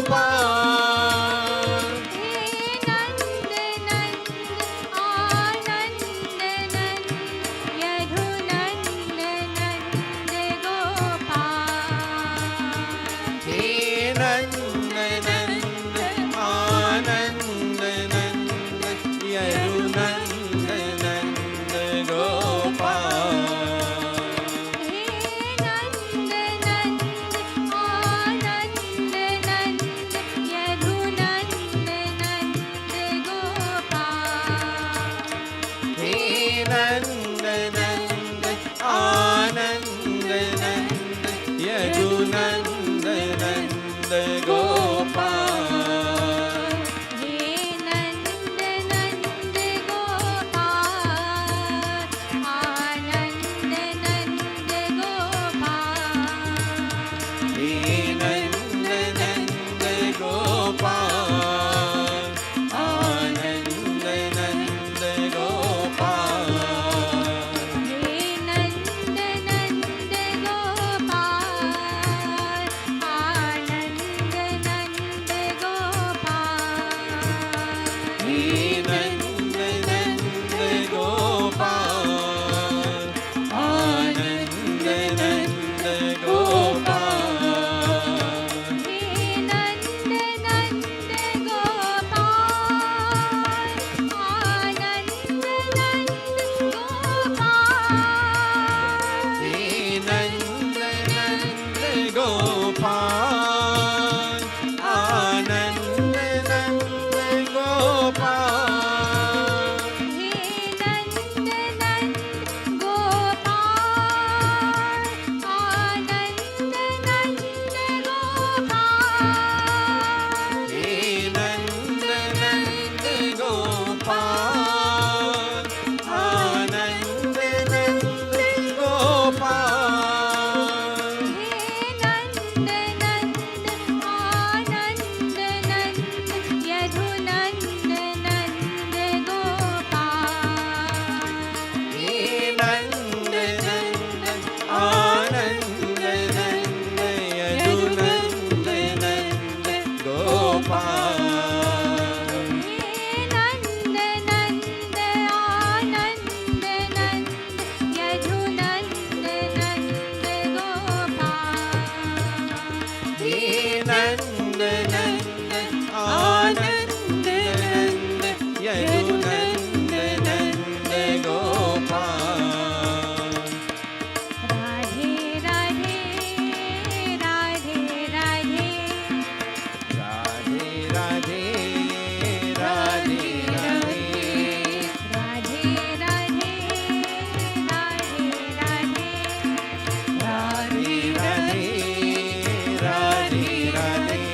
गोपाल नंद नंद गोपाल, हे नंद नंद गोपाल, आनंद नंद गोपाल, हे नंद नंद गोपाल, आनंद नंद गोपाल, हे नंद नंद गोपाल, आनंद नंद गोपाल, हे नंद नंद गोपाल, आनंद नंद गोपाल, हे नंद नंद गोपाल, आनंद नंद गोपाल, राधे राधे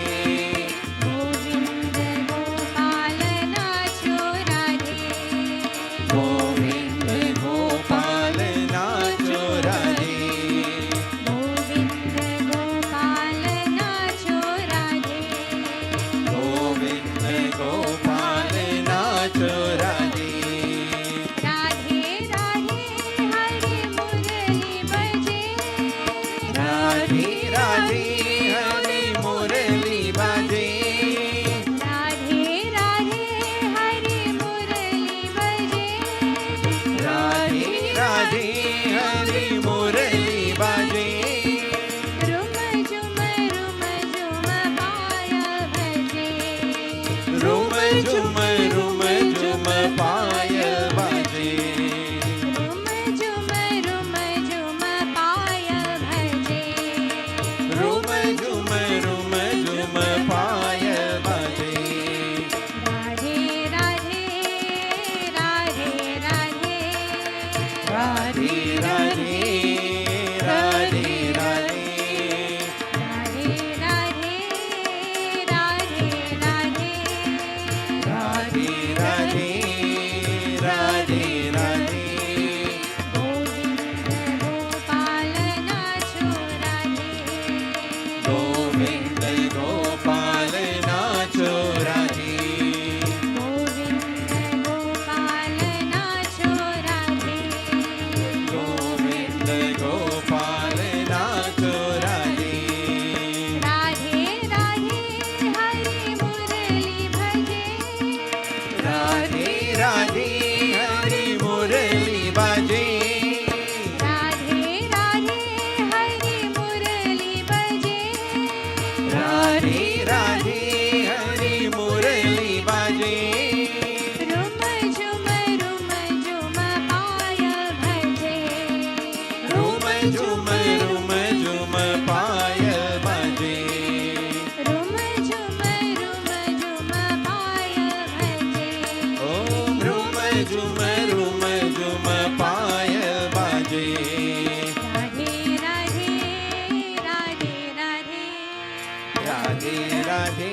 राधे राधे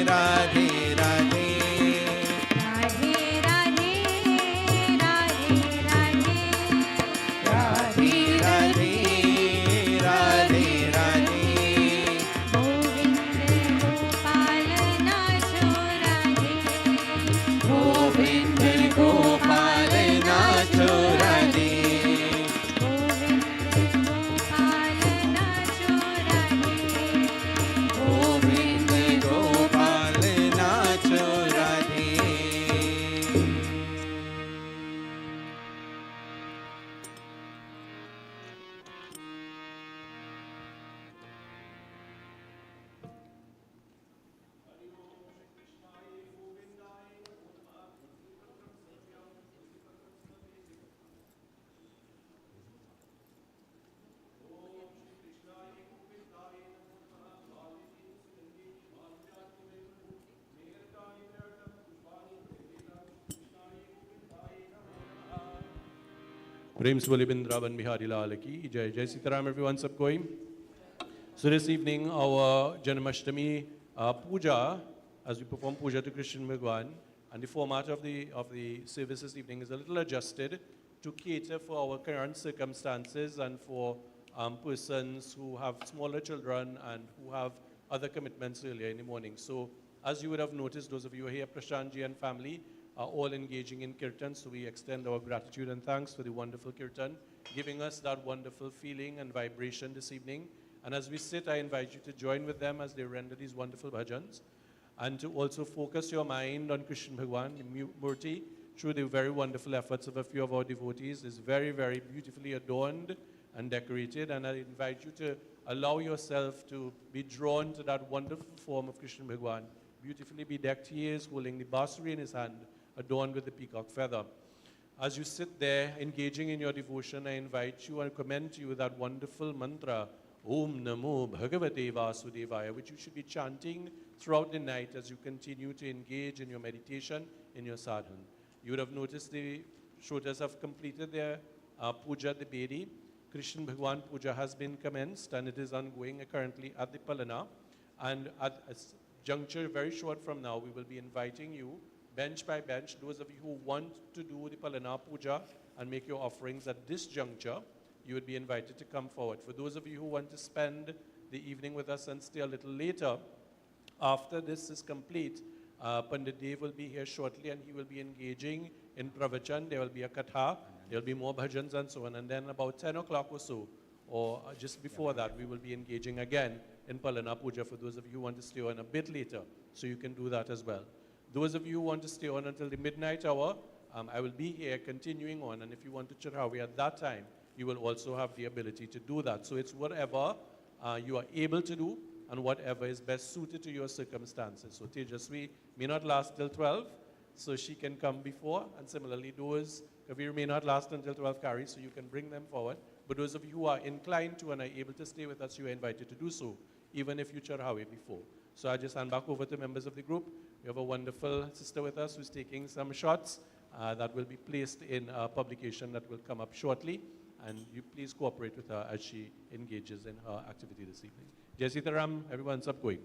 राधे राधे राधे राधे राधे राधे राधे राधे राधे गोविंद गोपाल नाचो राधे गोविंद गोपाल नाचो राधे प्रेम से बोले वृंदावन बिहारी लाल की जय जय सीताराम everyone सब कोई. So this evening our Janmashtami puja, as we perform puja to Krishna Bhagavan, and the format of the service this evening is a little adjusted to cater for our current circumstances and for persons who have smaller children and who have other commitments earlier in the morning. So as you would have noticed, those of you who are here, Prashantji and family are all engaging in kirtan, so we extend our gratitude and thanks for the wonderful kirtan, giving us that wonderful feeling and vibration this evening. And as we sit, I invite you to join with them as they render these wonderful bhajans, and to also focus your mind on Krishna Bhagavan, the Murti, through the very wonderful efforts of a few of our devotees. Is very, very beautifully adorned and decorated, and I invite you to allow yourself to be drawn to that wonderful form of Krishna Bhagavan. Beautifully bedecked he is, holding the basuri in his hand, adorned with the peacock feather. As you sit there engaging in your devotion, I invite you and commend to you that wonderful mantra, Om Namo Bhagavate Vasudevaya, which you should be chanting throughout the night as you continue to engage in your meditation, in your sadhana. You would have noticed the Shrotas have completed their puja Debedi. Krishna Bhagwan puja has been commenced and it is ongoing currently at the Palana. And at a juncture very short from now, we will be inviting you bench by bench, those of you who want to do the Palana Puja and make your offerings at this juncture, you would be invited to come forward. For those of you who want to spend the evening with us and stay a little later, after this is complete, Pandit Dev will be here shortly and he will be engaging in pravachan. There will be a katha, there will be more bhajans and so on. And then about 10 o'clock or so, or just before that, we will be engaging again in Palana Puja for those of you who want to stay on a bit later. So you can do that as well. Those of you who want to stay on until the midnight hour, I will be here continuing on. And if you want to charawi at that time, you will also have the ability to do that. So it's whatever you are able to do and whatever is best suited to your circumstances. So Tejaswi may not last till 12, so she can come before. And similarly, those, Kavir may not last until 12 carries, so you can bring them forward. But those of you who are inclined to and are able to stay with us, you are invited to do so, even if you charawi before. So I just hand back over to members of the group. We have a wonderful sister with us who's taking some shots that will be placed in a publication that will come up shortly. And you please cooperate with her as she engages in her activity this evening. Jai Sitaram, everyone, sab koi.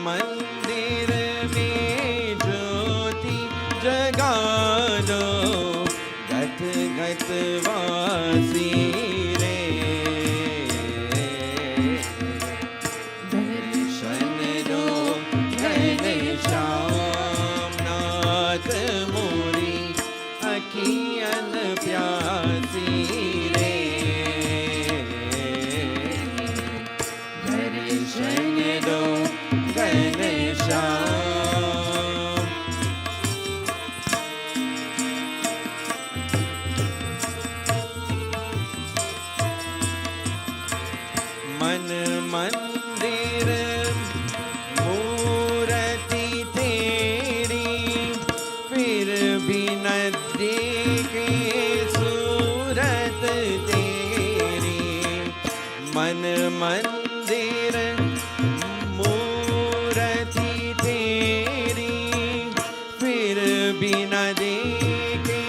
मंदिर में ज्योति जगा दो, गत गत वासी रे। दर्शन दो घनश्याम नाथ मोरी अखियन प्यासी रे। दर्शन दो घनश्याम। मन मंदिर मूर्ति तेरी, फिर भी न देखे सूरत तेरी। मन मंदिर मूर्ति तेरी, फिर भी न देखे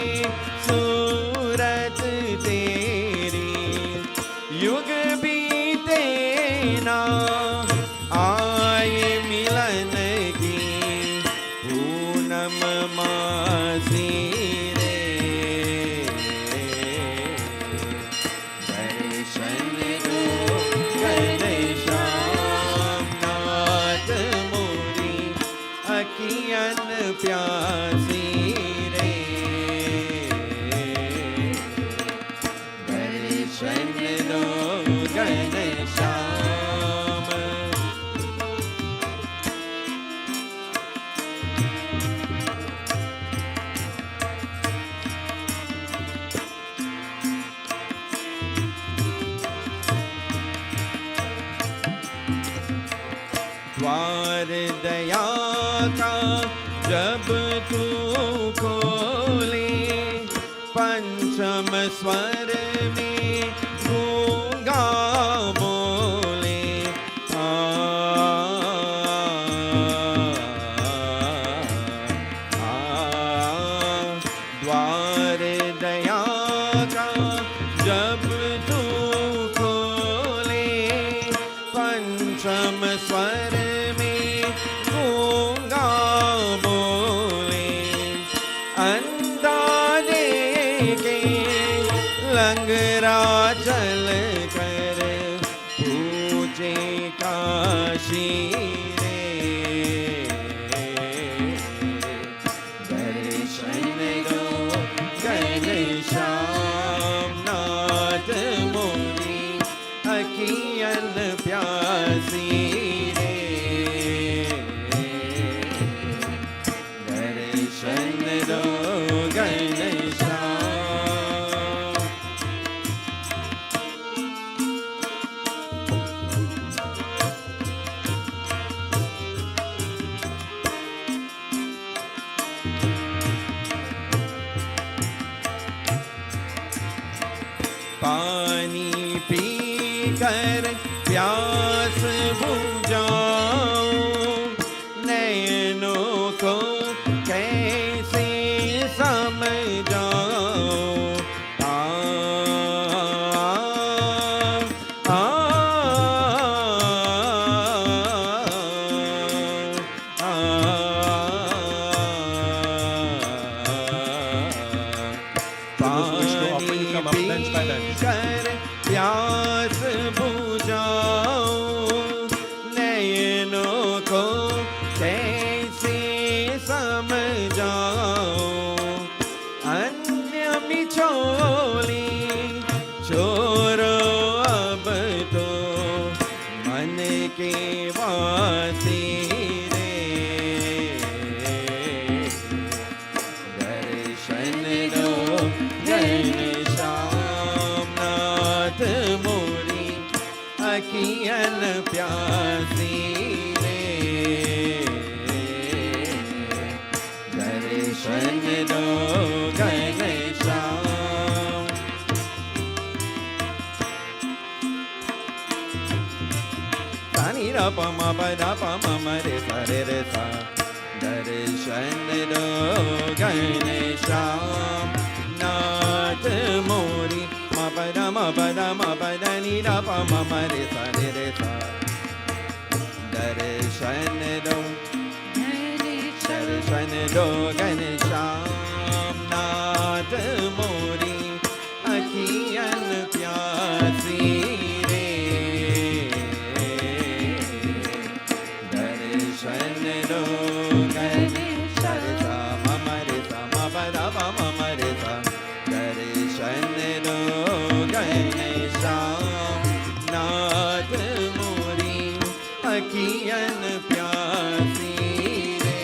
सूरत तेरी। युग बीते ना आए मिलन की, पूनम मासी रे। दर्शन दो घनश्याम नाथ मोरी अखियन प्यासी रे। दर्शन दो घनश्याम। द्वार दया का जब तू खोले, पंचम स्वर में गूंगा बोले। द्वार दया का जब तू खोले, पंचम स्वर में गूंगा बोले। अंदाजे के लंगरा चल कर पूजे काशी रे। दर्शन दो घनश्याम नाथ मोरी अखियन प्यासी रे। दर्शन दो घनश्याम। पानी पीकर प्यास बुझाओ, नैनों को कैसे समझाओ। आ, आ, आ, पानी पीकर प्यास बुझाओ, नैनों को कैसे समझाओ। अन्य मिछोली छोड़ो अब तो मन के वासी रे। दर्शन दो घनश्याम नाथ मोरी अखियन प्यासी रे। दर्शन दो घनश्याम। सानी रा प म प दा प म म रे सा रे रे सा। दर्शन दो घनश्याम नाथ मोरी म प द म प द म प द नि दा प म म रे सा रे रे सा। दर्शन दर्शन दो दर्शन दो घनश्याम नाथ मोरी अखियन प्यासी रे दर्शन दो घनश्याम ममरे समबरा ममरे सा दर्शन दो घनश्याम नाथ मोरी अखियन प्यासी रे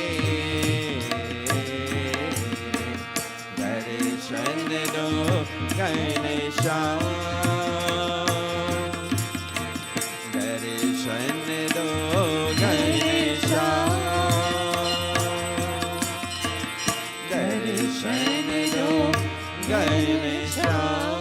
दर्शन दो घनश्याम दर्शन दो घनश्याम दर्शन दो घनश्याम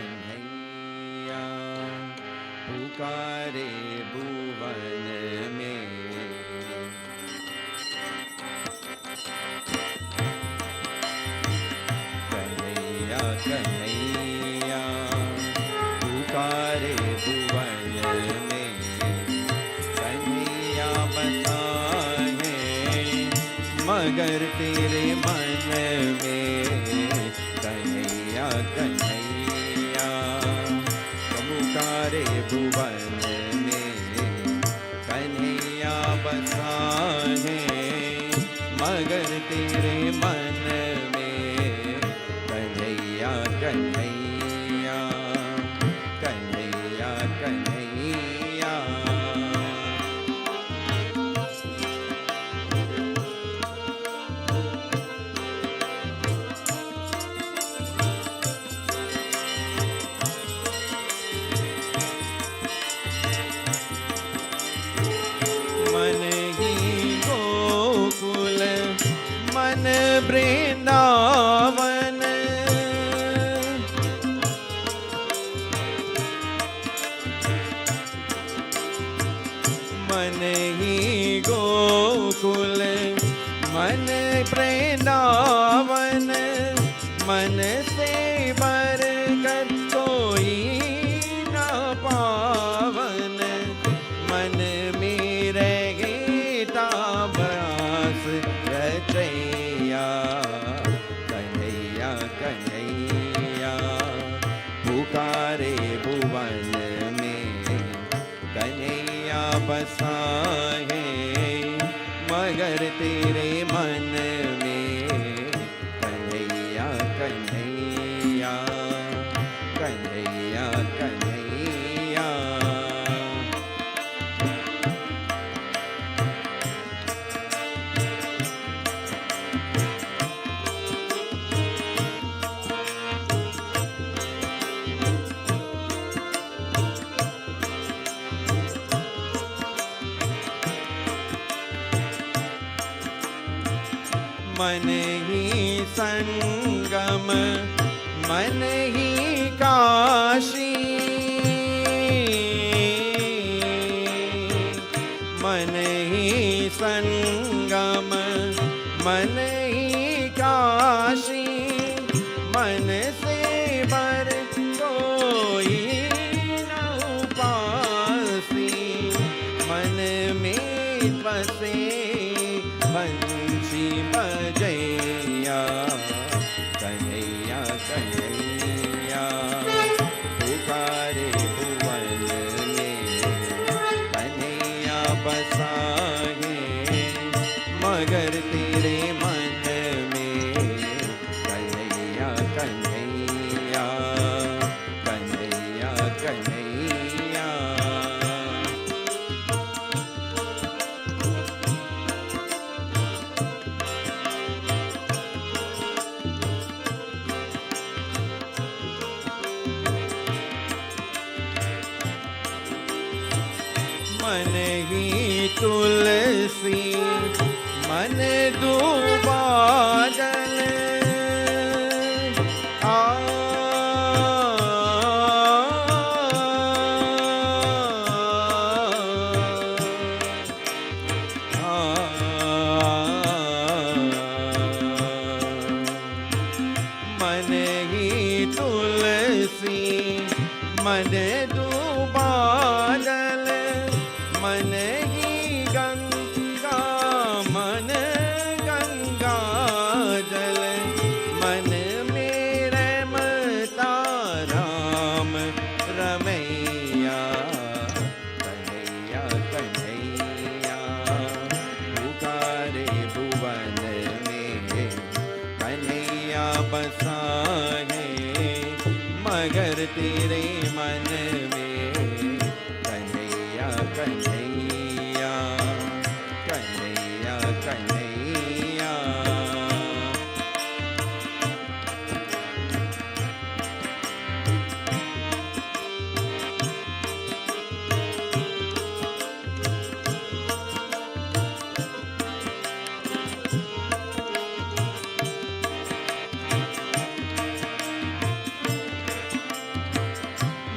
कन्हैया पुकारे भुवन में कन्हैया कन्हैया पुकारे भुवन में कन्हैया बसा है मगर तेरे मन में कन्हैया कन्हैया पुकारे भुवन में कन्हैया बसा है मगर तेरे मन में कन्हैया कन्हैया कन्हैया कन्हैया मन वृंदावन मन ही गोकुल मन वृंदावन मन से बरकर कोई न पावन मन में रहेगा बस रचैया कन्हैया कन्हैया पुकारे भुवन में कन्हैया बसा है मगर तेरे मन में कन्हैया कन्हैया कन्हैया कन्हैया मन ही संगम मन ही काशी मन ही संगम मन ही काशी मन से बर कोई न उपासी मन में बसे बंशी बजैया कन्हैया कन्हैया पुकारे भुवन में कन्हैया बसा है मगर तेरे मन में कन्हैया कन्हैया कन्हैया कन्हैया मन ही तुलसी मन दुबादल आ मन ही तुलसी मन दुबादल मन ही गंगा मन गंगा जल मन मेरे मता राम रमैया कन्हैया कन्हैया पुकारे भुवन में कन्हैया बसा है मगर तेरे मन में कन्हैया कन्हैया कन्हैया कन्हैया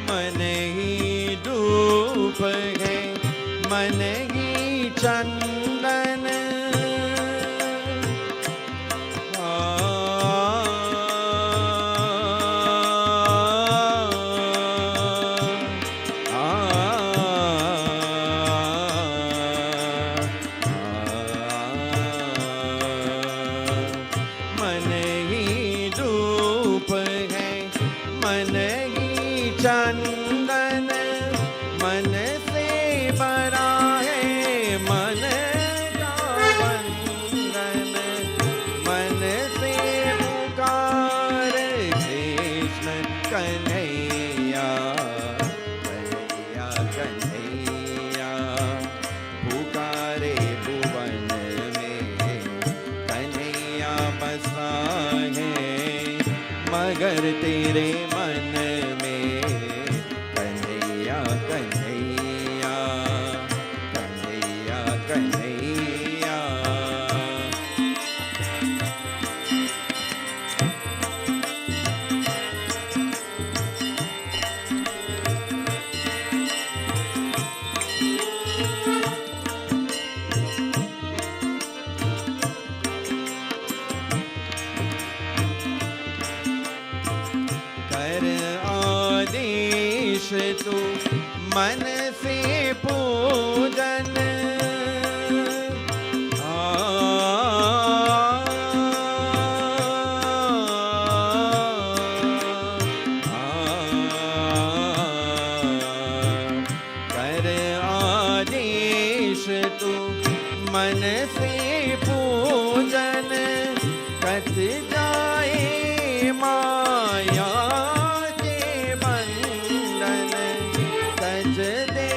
मन ही धूप है मन ही चंदन मन ही धूप है मन ही चंदन मन से बड़ा है मन का बंधन मन से पुकार कृष्ण कन्हैया कन्हैया कन्हैया पुकारे भुवन में कन्हैया बसा है मगर तेरे मन में कन्हैया कन्हैया कन्हैया कन्हैया कर आदेश तू मन से पूजन कर आदेश तू मन से पूजन कट जाए माया के बंधन तज दे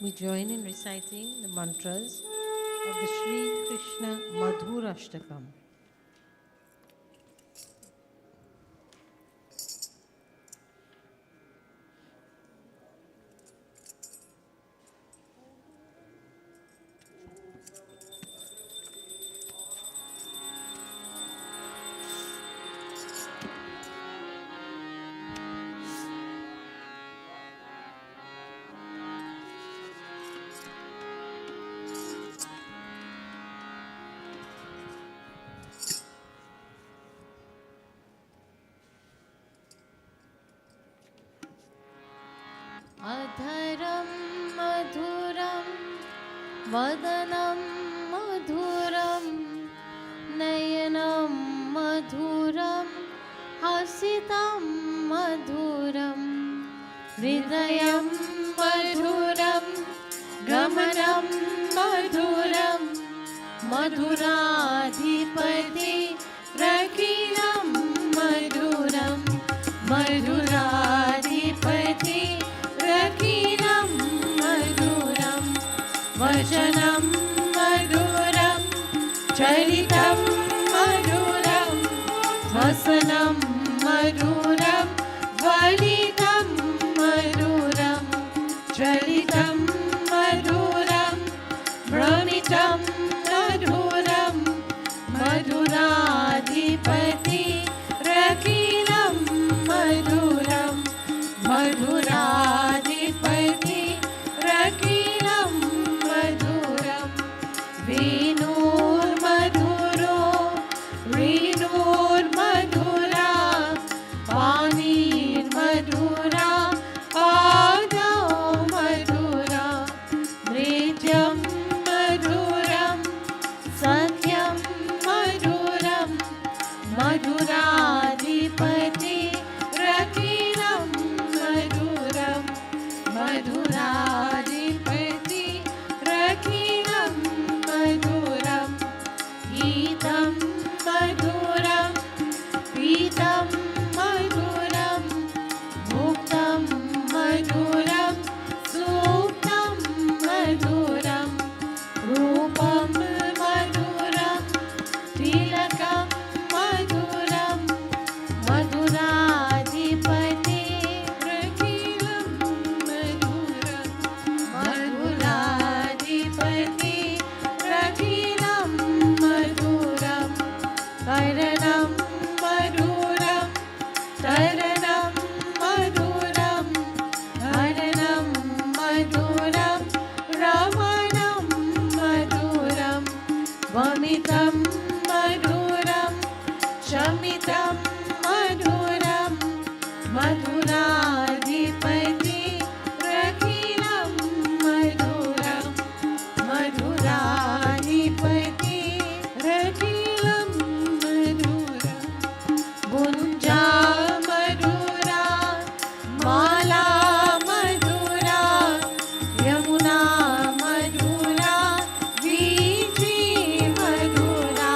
we join in reciting the mantras of the Sri Krishna Madhur Ashtakam. अधरं मधुरं वदनं मधुरं नयनं मधुरं हसितं मधुरं हृदयं मधुरं गमनं मधुरं मधुराधिपति रकिलं मधुरं मधुराधिपति रकिलं मधुरं वचनं मधुरं चरितं मधुरं वसनं मधुरं वलितं मधुरं चरितं मधुरं भ्रमितं मधुरं मधुराधिपति रकिलं मधुरं मधुराधिपति रकिलं मधुरं वेणुर्मधुरो वेणुर्मधुरा पाणिर्मधुरा पादौ मधुरा नृत्यं मधुरं सत्यं मधुरं मधुराधिपति रकिलं मधुरं मधुराधिपति रकिलं मधुरं गीतं मधुरं पीतं मधुरं भुक्तं मधुरं सूक्तं मधुरं रूपं मधुरं तिलकं मधुरं मधुराधिपति रकिलं मधुरं मधुराधिपति रकिलं मधुरं करणं मधुरं तरणं मधुरं हरणं मधुरं रमणं मधुरं वमितं मधुरं शमितं मधुरं मधुराधिपति रकिलं मधुरं मधुराधिपति रकिलं मधुरं गुञ्जा मधुरा माला मधुरा यमुना मधुरा वीथि मधुरा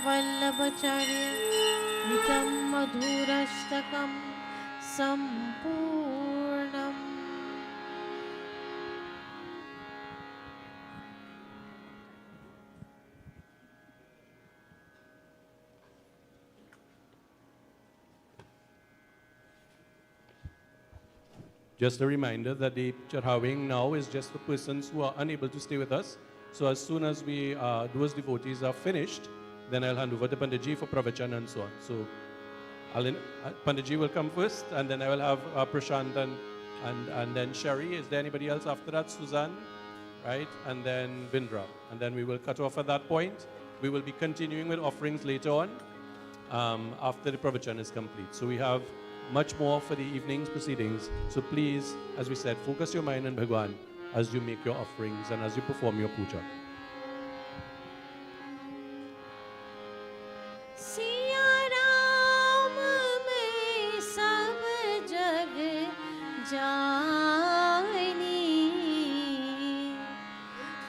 वल्लभाचार्य हितं मधुरष्टकं सम्पूर्णम्. Just a reminder that the Charhaving now is just for persons who are unable to stay with us. So as soon as those devotees are finished, then I'll hand over to Panditji for pravachan and so on. So Panditji will come first, and then I will have Prashant and then Sherry. Is there anybody else after that? Suzanne, right? And then Vindra. And then we will cut off at that point. We will be continuing with offerings later on after the pravachan is complete. So we have much more for the evening's proceedings. So please, as we said, focus your mind on Bhagwan as you make your offerings and as you perform your puja. Siya Ram में सब जग जानी,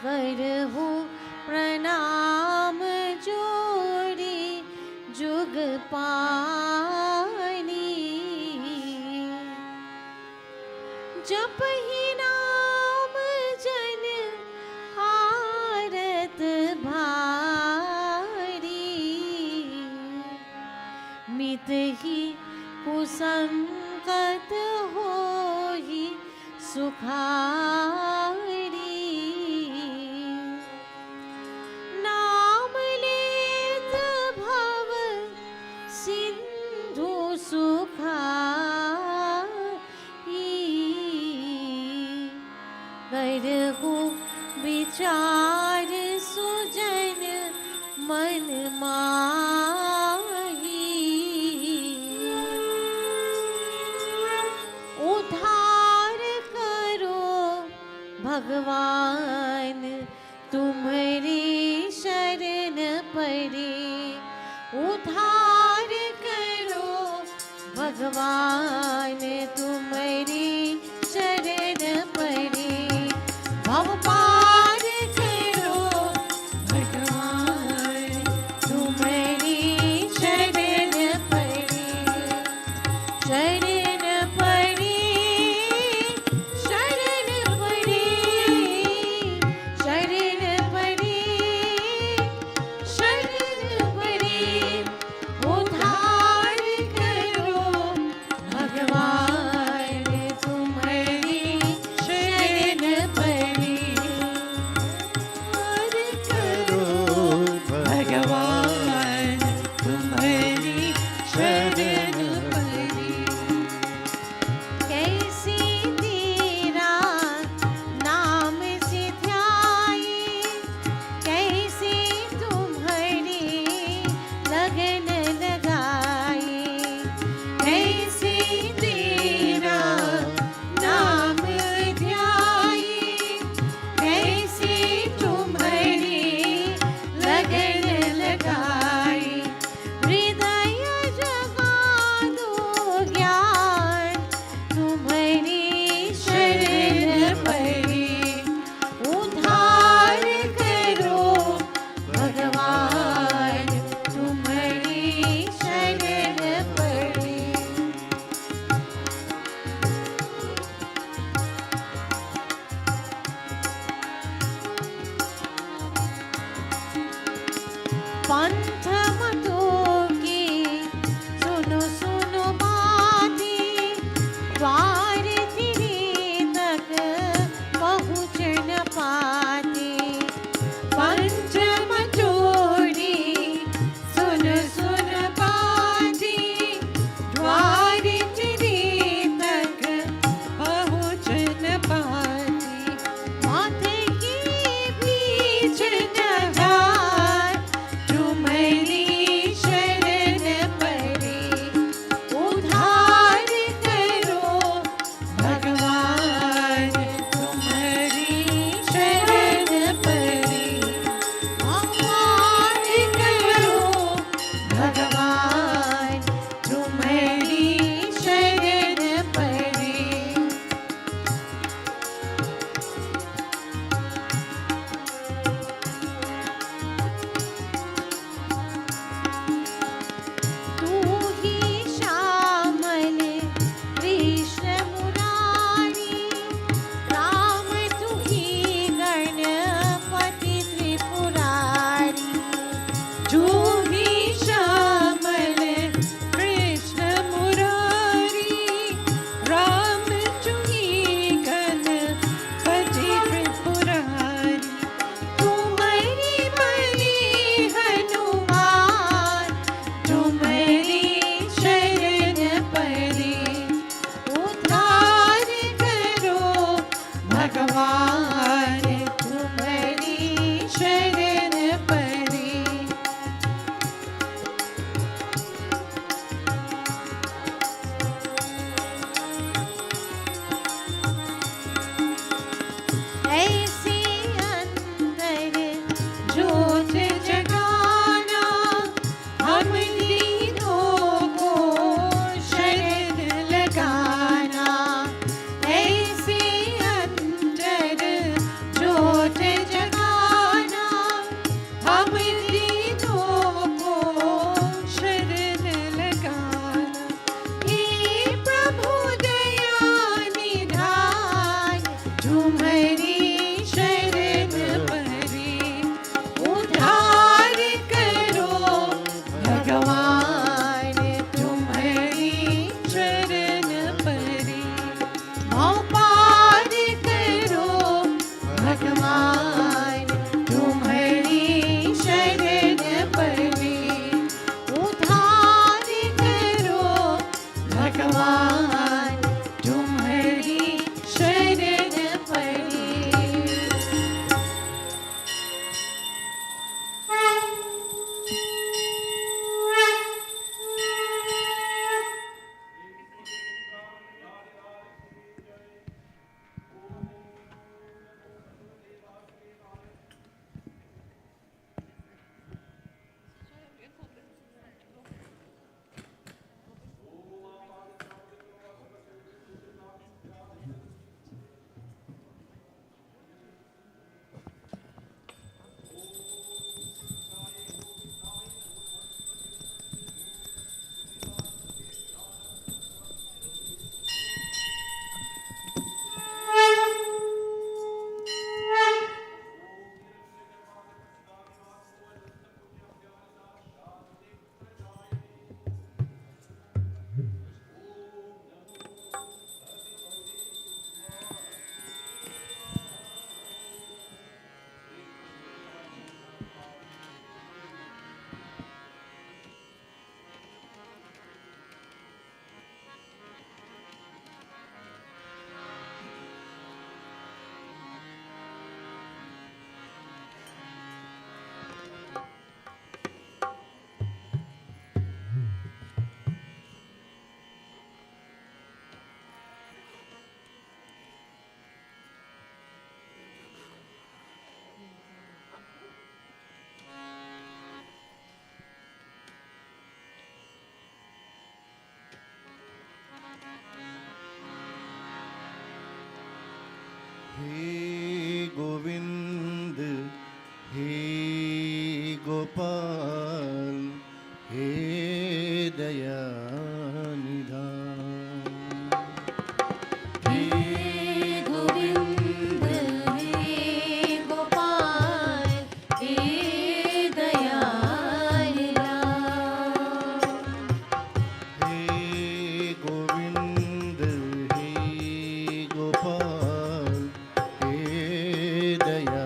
करहु प्रणाम जोड़ी जुग पानी, जपहि नाम जन आरत भारी, मितहि कुसंगत होहि सुखारी, नाम लेत भव सिंधु सुखाई, करहु विचार सुजन मन माही, उद्धार करो भगवान तुम्हारी शरण परे, उद्धार करो भगवान तुम्हारी शरण परे, भव पार करो भगवान तुम्हारी शरण परे, शरण परे, शरण परे, शरण परे, शरण परे, उद्धार करो भगवान भगवान तुम्हारी शरण परी। ऐसी अंदर जोत जगाना हम तीनों को शरण लगाना। ऐसी अंदर जोत जगाना हम तीनों को शरण लगाना। हे प्रभु दया निधान तुम्हारी शरण परी। उद्धार करो भगवान तुम्हारी शरण परी। भव पार करो भगवान तुम्हारी शरण परी। उद्धार करो भगवान तुम्हारी शरण परी। हे गोविंद हे गोपाल हे दया निधान। हे गोविंद हे गोपाल हे दया निधान। हे गोविंद हे गोपाल हे दया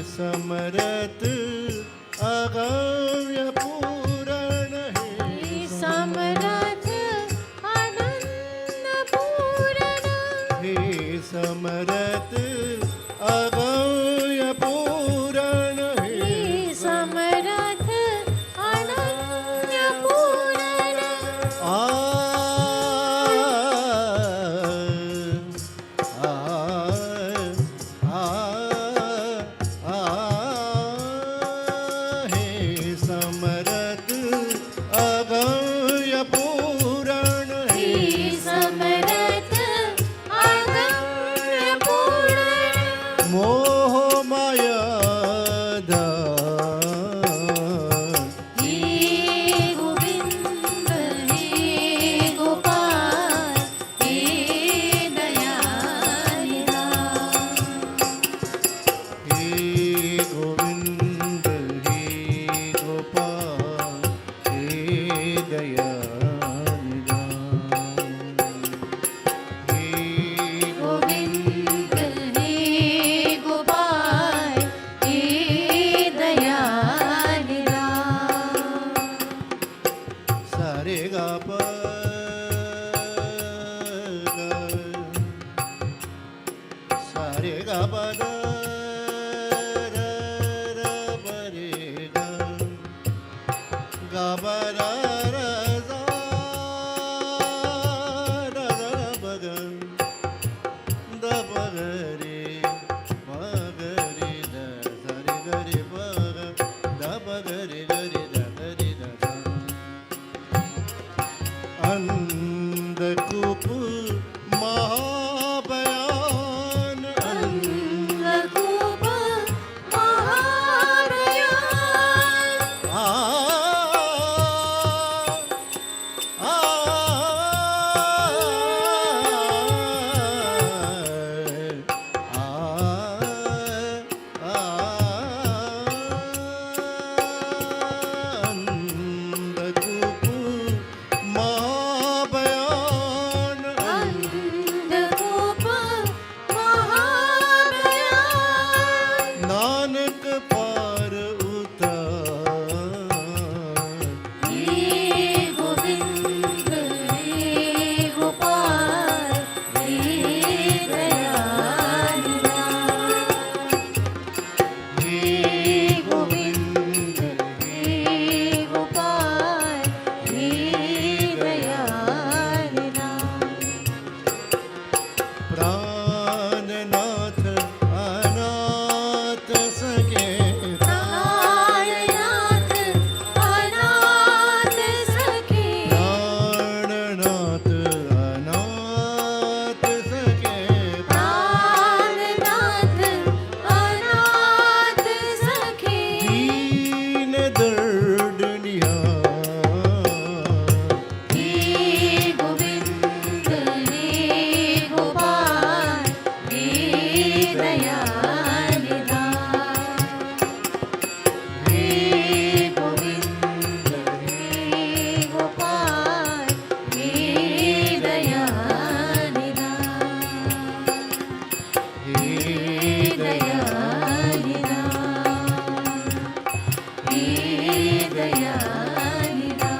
समरथ अगम्य पूरण हे समरथ अनंत पूरण हे समरत अगम्य पूरण हे समरथ अनन्य पूरण हे समरत अगम्य पूरण हे समरथ अगम्य पूरण मोह माया हे गोविंद हे गोपाल हे दयानिधा हे गोविंद हे गोपाल हे दयानिधान हे गोविंद हे गोपाल हे दयानिधा सारे गा प सारे गा प द र र प रे ग गा प र र जा र र प ग द प ग रे प ग रे द सा रे ग रे प ग द प ग रे ग रे द ग रे द सा अंधकूप महाभयान अंधकूप महाभयान आ आ अंधकूप महाभयान अंधकूप महाभयान नानक पार उतार हे गोविंद हे गोपाल हे दयानिधा हे गोविंद हे गोपाल हे दयानिधा प्राणनाथ अनाथ सखे प्राणनाथ अनाथ सखे प्राणनाथ अनाथ सखे प्राणनाथ अनाथ सखे दीन दर्द हे गोविंद हे गोपाल हे दयानिधा हे गोविंद हे गोपाल हे दयानिधा हे दयानिधा हे दयानिधा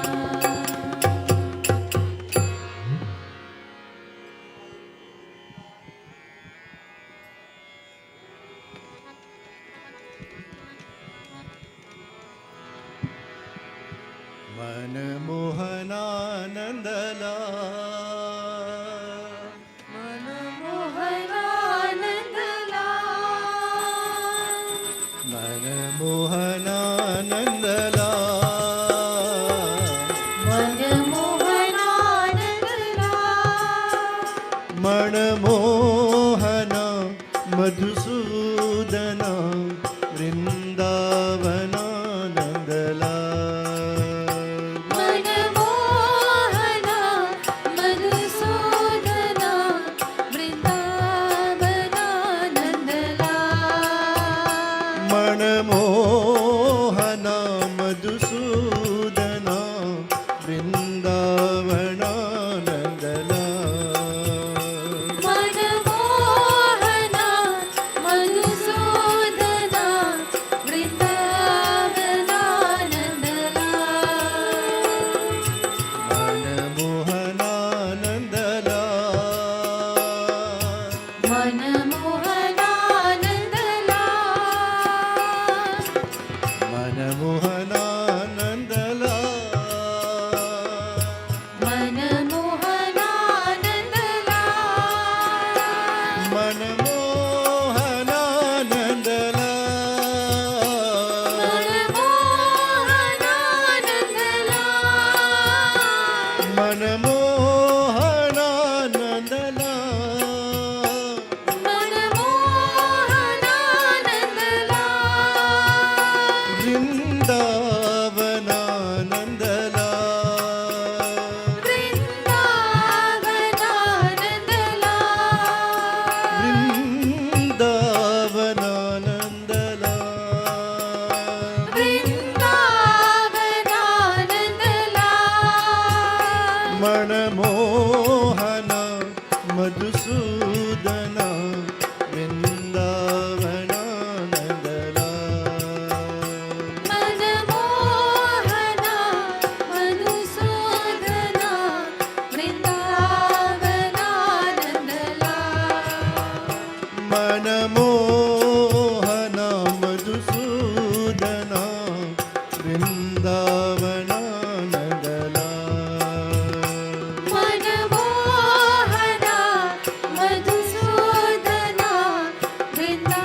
मनमोहनानंदला मनमोहनानंदला मनमोहनानंदला मनमोहनानंदला मनमोहन मधुसूदन वृंदावनानंदला मनमोहन मधुसूदन वृंदावनानंदला मनमोहन मधुसूदन वृंदावनानंदला मनमोहन मधुसूदन मनमोहन मधुसूदन वृन्दावनानन्दला मनमोहना मधुसूदना वृन्दावनानन्दला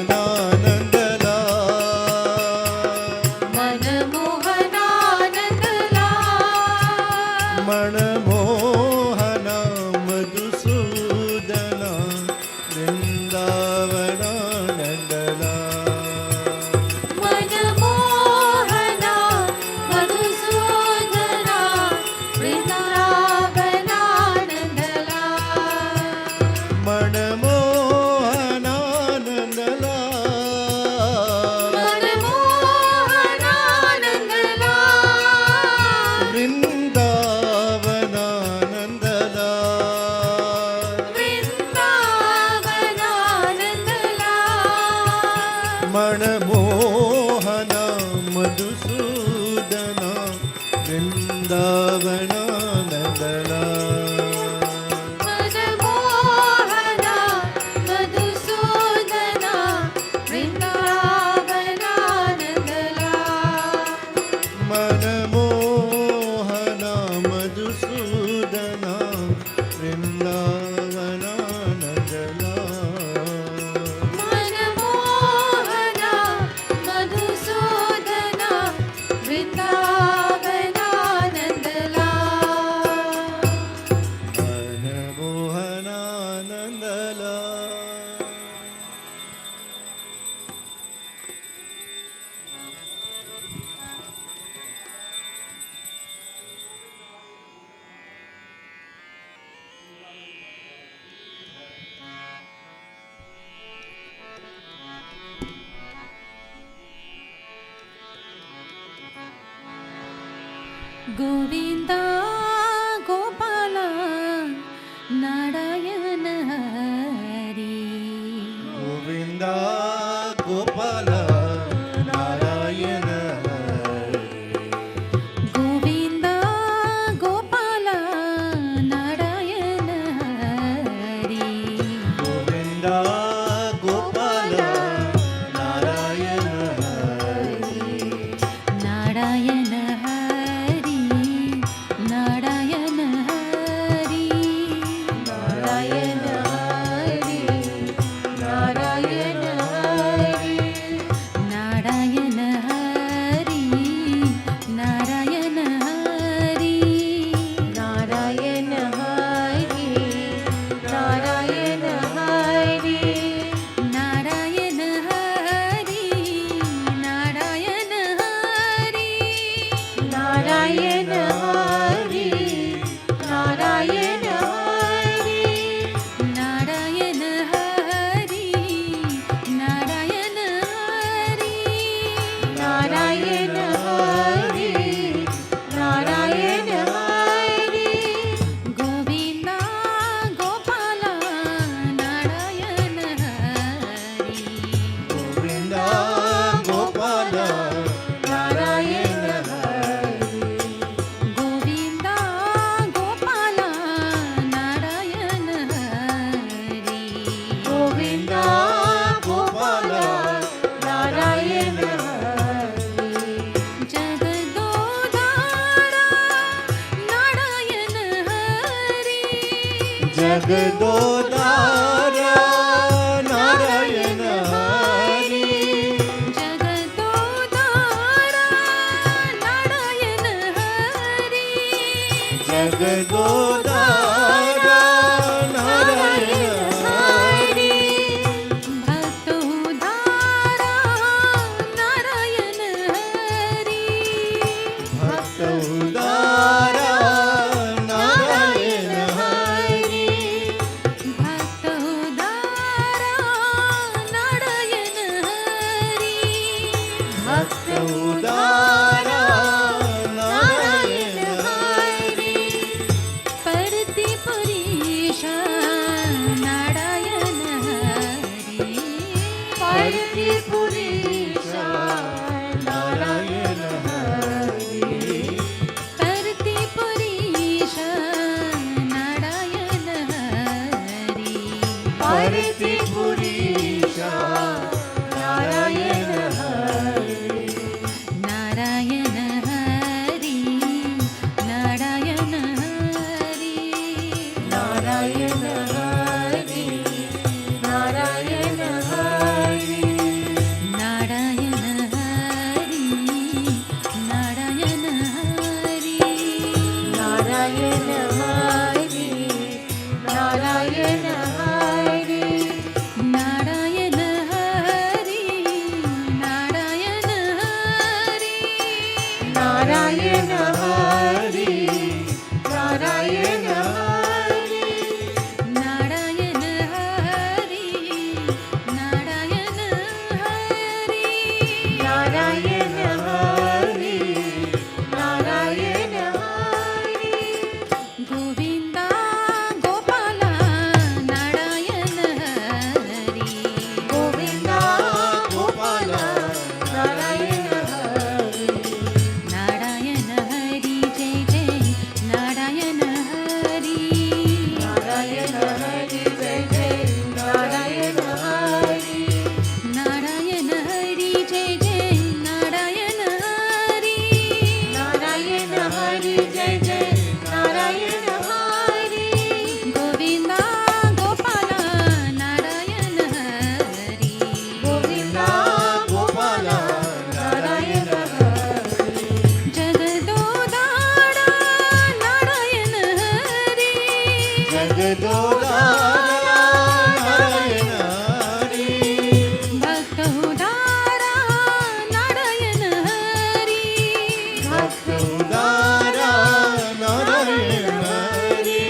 मनमोहनानन्दला मनमोहनानन्दला मनमोहन मधुसूदन वृन्दावनानन्दला मनमोहना मधुसूदना वृन्दावनानन्दला मनमोहनानन्दला मनमोहनानन्दला वृन्दावनानन्दला वृन्दावनानन्दला मनमोहन मधुसूदन वृन्दावनानन्दला मनमोहना मधुसूदना वृन्दावनानन्दला मनमोहन मधुसूदन वृन्दावनानन्दला मनमोहना मधुसूदना वृन्दावनानन्दला मनमोहनानन्दला गोविन्दा गोपाल नारायण हरि गोविन्द गोपाल नारायण हरि गोविन्दा गोपाल नारायण हरि गोविन्द गोपाल नारायण हरि नारायण हरि नारायण हरि नारायण हरि नारायण हरि नारायण हरि नारायण हरि नारायण हरि नारायण हरि नारायण हरि नारायण हरि नारायण हरि नारायण हरि नारायण हरि नारायण हरि नारायण हरि नारायण हरि गोविन्दा गोपाल नारायण हरि गोविन्द गोपाल नारायण हरि गोविन्दा गोपाल नारायण हरि गोविन्द गोपाल नारायण हरि जगदोधारा नारायण हरि जगदोदारा नारायण हरि जगदोधारा नारायण हरि जगदोदारा नारायण हरि भक्तोद्धारा नारायण हरि भक्तोदारा नारायण हरि भक्तोद्धारा नारायण हरि भक्तोदारा नारायण हरि परति नारायण हरि नारायण हरि नारायण हरि नारायण हरि नारायण हरि नारायण हरि नारायण हरि नारायण हरि नारायण हरि नारायण हरि गोविंदा गोपाला नारायण हरि गोविंदा गोपाला नारायण हरि नारायण हरि जय जय नारायण हरि नारायण हरि जय जय नारायण हरि नारायण हरि जय जय नारायण हरि नारायण हरि जय जय नारायण हरि गोविंदा गोपाला नारायण हरि गोविंदा गोपाला नारायण हरि जगदोदारा नारायण हरि जगदोदारा नारायण हरि भक्तोदारा नारायण हरि भक्तोदारा नारायण हरि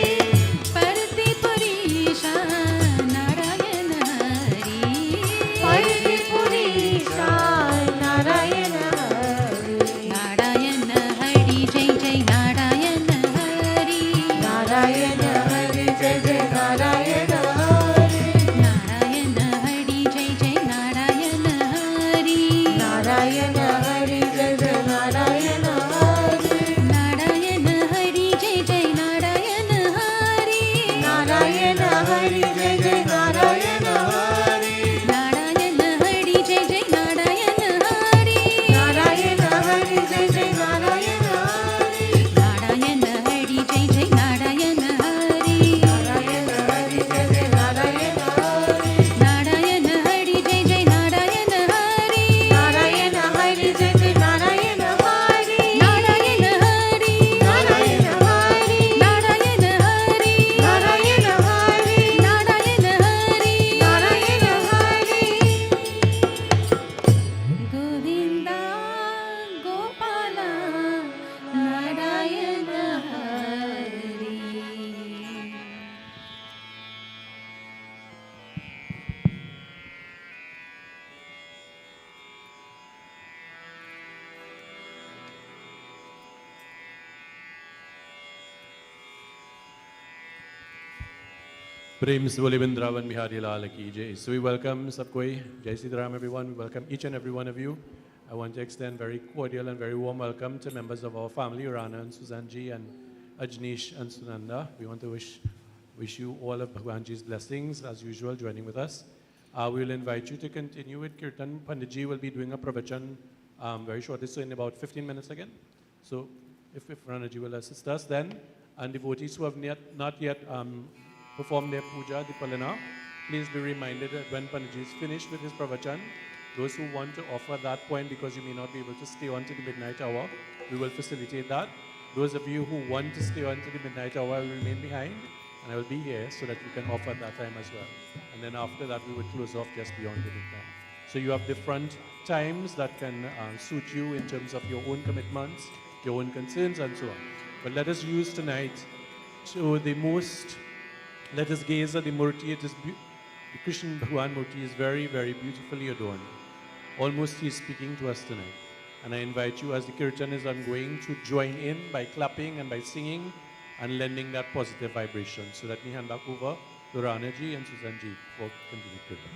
परतिपुरीशा नारायण हरि परतिपुरीशा नारायण हरि नारायण हरि जय जय नारायण हरि नारायण हरि जय जय नारायण हरि नारायण हरि जय जय नारायण हरि नारायण हरि जय जय नारायण हरि नारायण हरि जय जय नारायण हरि नारायण हरि जय जय नारायण हरि नारायण हरि जय जय नारायण हरि नारायण हरि जय जय नारायण हरि नारायण हरि जय जय नारायण हरि नारायण हरि जय जय नारायण हरि नारायण हरि जय जय नारायण हरि नारायण हरि जय जय नारायण हरि नारायण हरि नारायण हरि नारायण हरि नारायण हरि नारायण हरि नारायण हरि गोविंदा गोपाला नारायण हरि प्रेम से बोले वृंदावन बिहारी लाल की जय. So we welcome सबकोई. Jai Sitaram everyone. We welcome each and every one of you. I want to extend very cordial and very warm welcome to members of our family, Rana and Suzanji and Ajnish and Sunanda. We want to wish you all of Bhagwanji's blessings as usual joining with us. We will invite you to continue with Kirtan. Panditji will be doing a pravachan very shortly, so in about 15 minutes again. So if Ranaji will assist us then, and devotees who have not yet performed their puja, Dipalana, please be reminded that when Panditji is finished with his pravachan, those who want to offer that point because you may not be able to stay on to the midnight hour, we will facilitate that. Those of you who want to stay on to the midnight hour will remain behind, and I will be here so that you can offer at that time as well. And then after that, we will close off just beyond the midnight. So you have different times that can suit you in terms of your own commitments, your own concerns, and so on. But let us use tonight to let us gaze at the Murti. It is the Krishna Bhagwan Murti is very, very beautifully adorned. Almost he is speaking to us tonight. And I invite you, as the kirtan is ongoing, to join in by clapping and by singing and lending that positive vibration. So let me hand back over to Ranaji and Suzanji for continued kirtan.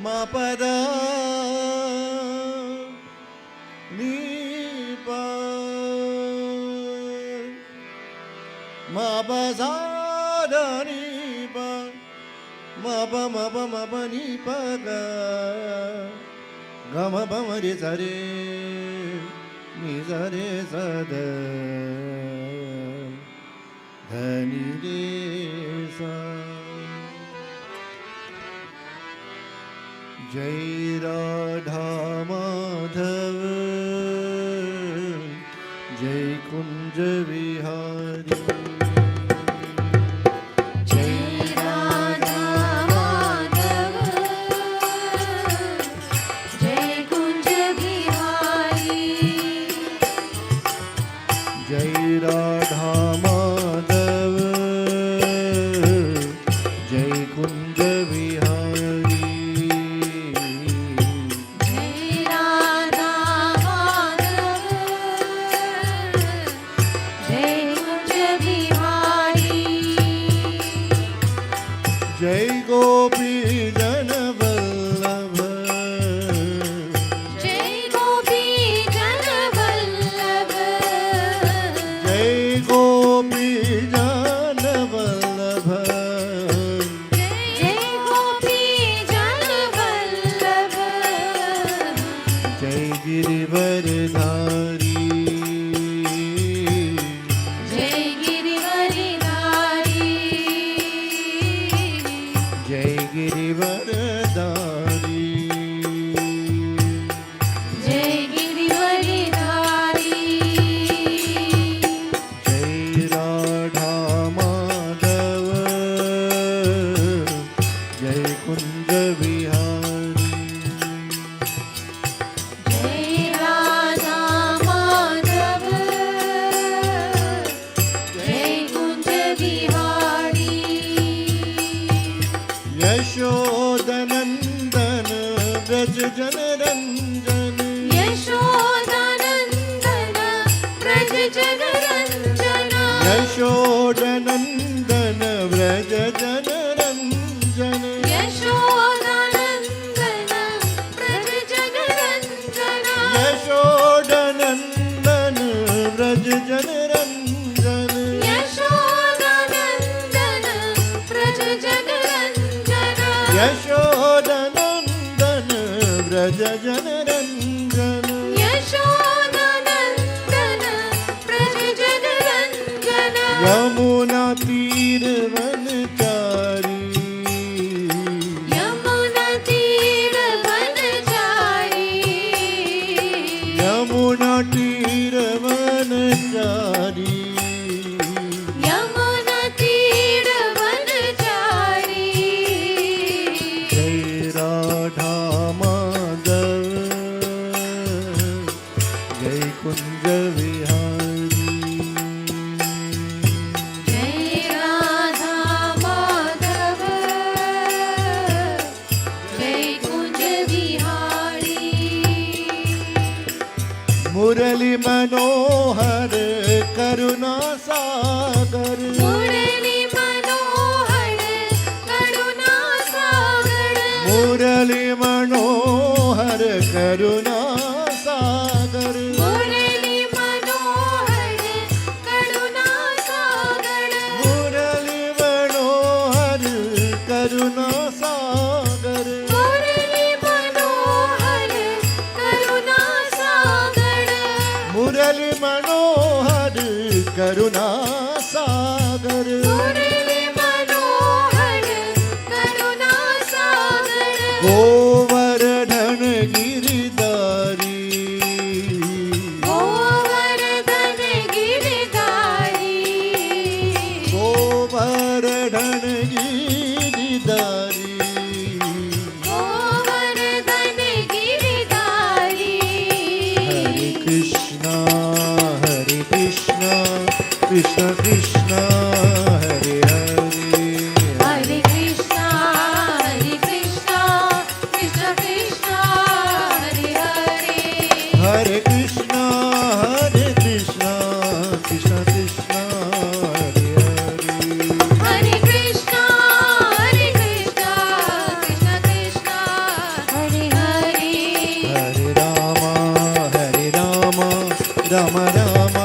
Mapada ni pa ma pa sa da ni pa ma pa ni pa ga ga ma pa ma re sa re ni sa re sa da dha ni re sa. जय राधा माधव जय कुंज विहारी जय राधा माधव जय कुंज बिहारी जय राधा माधव जय कुंज विहारी जय गोपी जन वल्लभ जय गोपी जन वल्लभ जय गोपी जन वल्लभ जय गोपी जन वल्लभ जय गिरिवरधारी जय गिरिवरधारी जय गिरिवरधारी जय गिरिवरधारी जय राधा माधव जय कुंज विहारी जय राधा माधव जय कुंज बिहारी यशोदनंदन व्रज जन रंजन यशोदानंदन व्रज जन रंजन यशोदनंदन व्रज जन रंजन यशोदानंदन व्रज जन रंजन यशोदनंदन व्रज जन रंजन यशोदानंदन व्रज जन रंजन यशोदनंदन व्रज जन रंजन यशोदानंदन व्रज जन रंजन यमुना तीर वनचारी यमुना तीर वनचारी यमुना तीर वनचारी यमुना तीर वनचारी जय राधा माधव जय कुंज विहारी जय राधा माधव जय कुंज बिहारी मुरली मनोहर करुणा सागर मुरली मनोहर करुणा सागर मुरली मनोहर करुणा सागर मुरली मनोहर करुणा सागर मुरली मनोहर करुणा सागर मुरली मनोहर करुणा सागर मुरली मनोहर करुणा सागर मुरली मनोहर करुणा सागर गोवर्धन गिरिधारी गोवर्धन गिरिधारी गोवर्धन गिरिधारी गोवर्धन गिरिधारी हरे Krishna Krishna Krishna Hare Hare Hare Krishna Krishna Krishna Hare Hare Hare Krishna Krishna Krishna Hare Hare Hare Krishna Krishna Krishna Hare Hare Hare Ram Ram Ram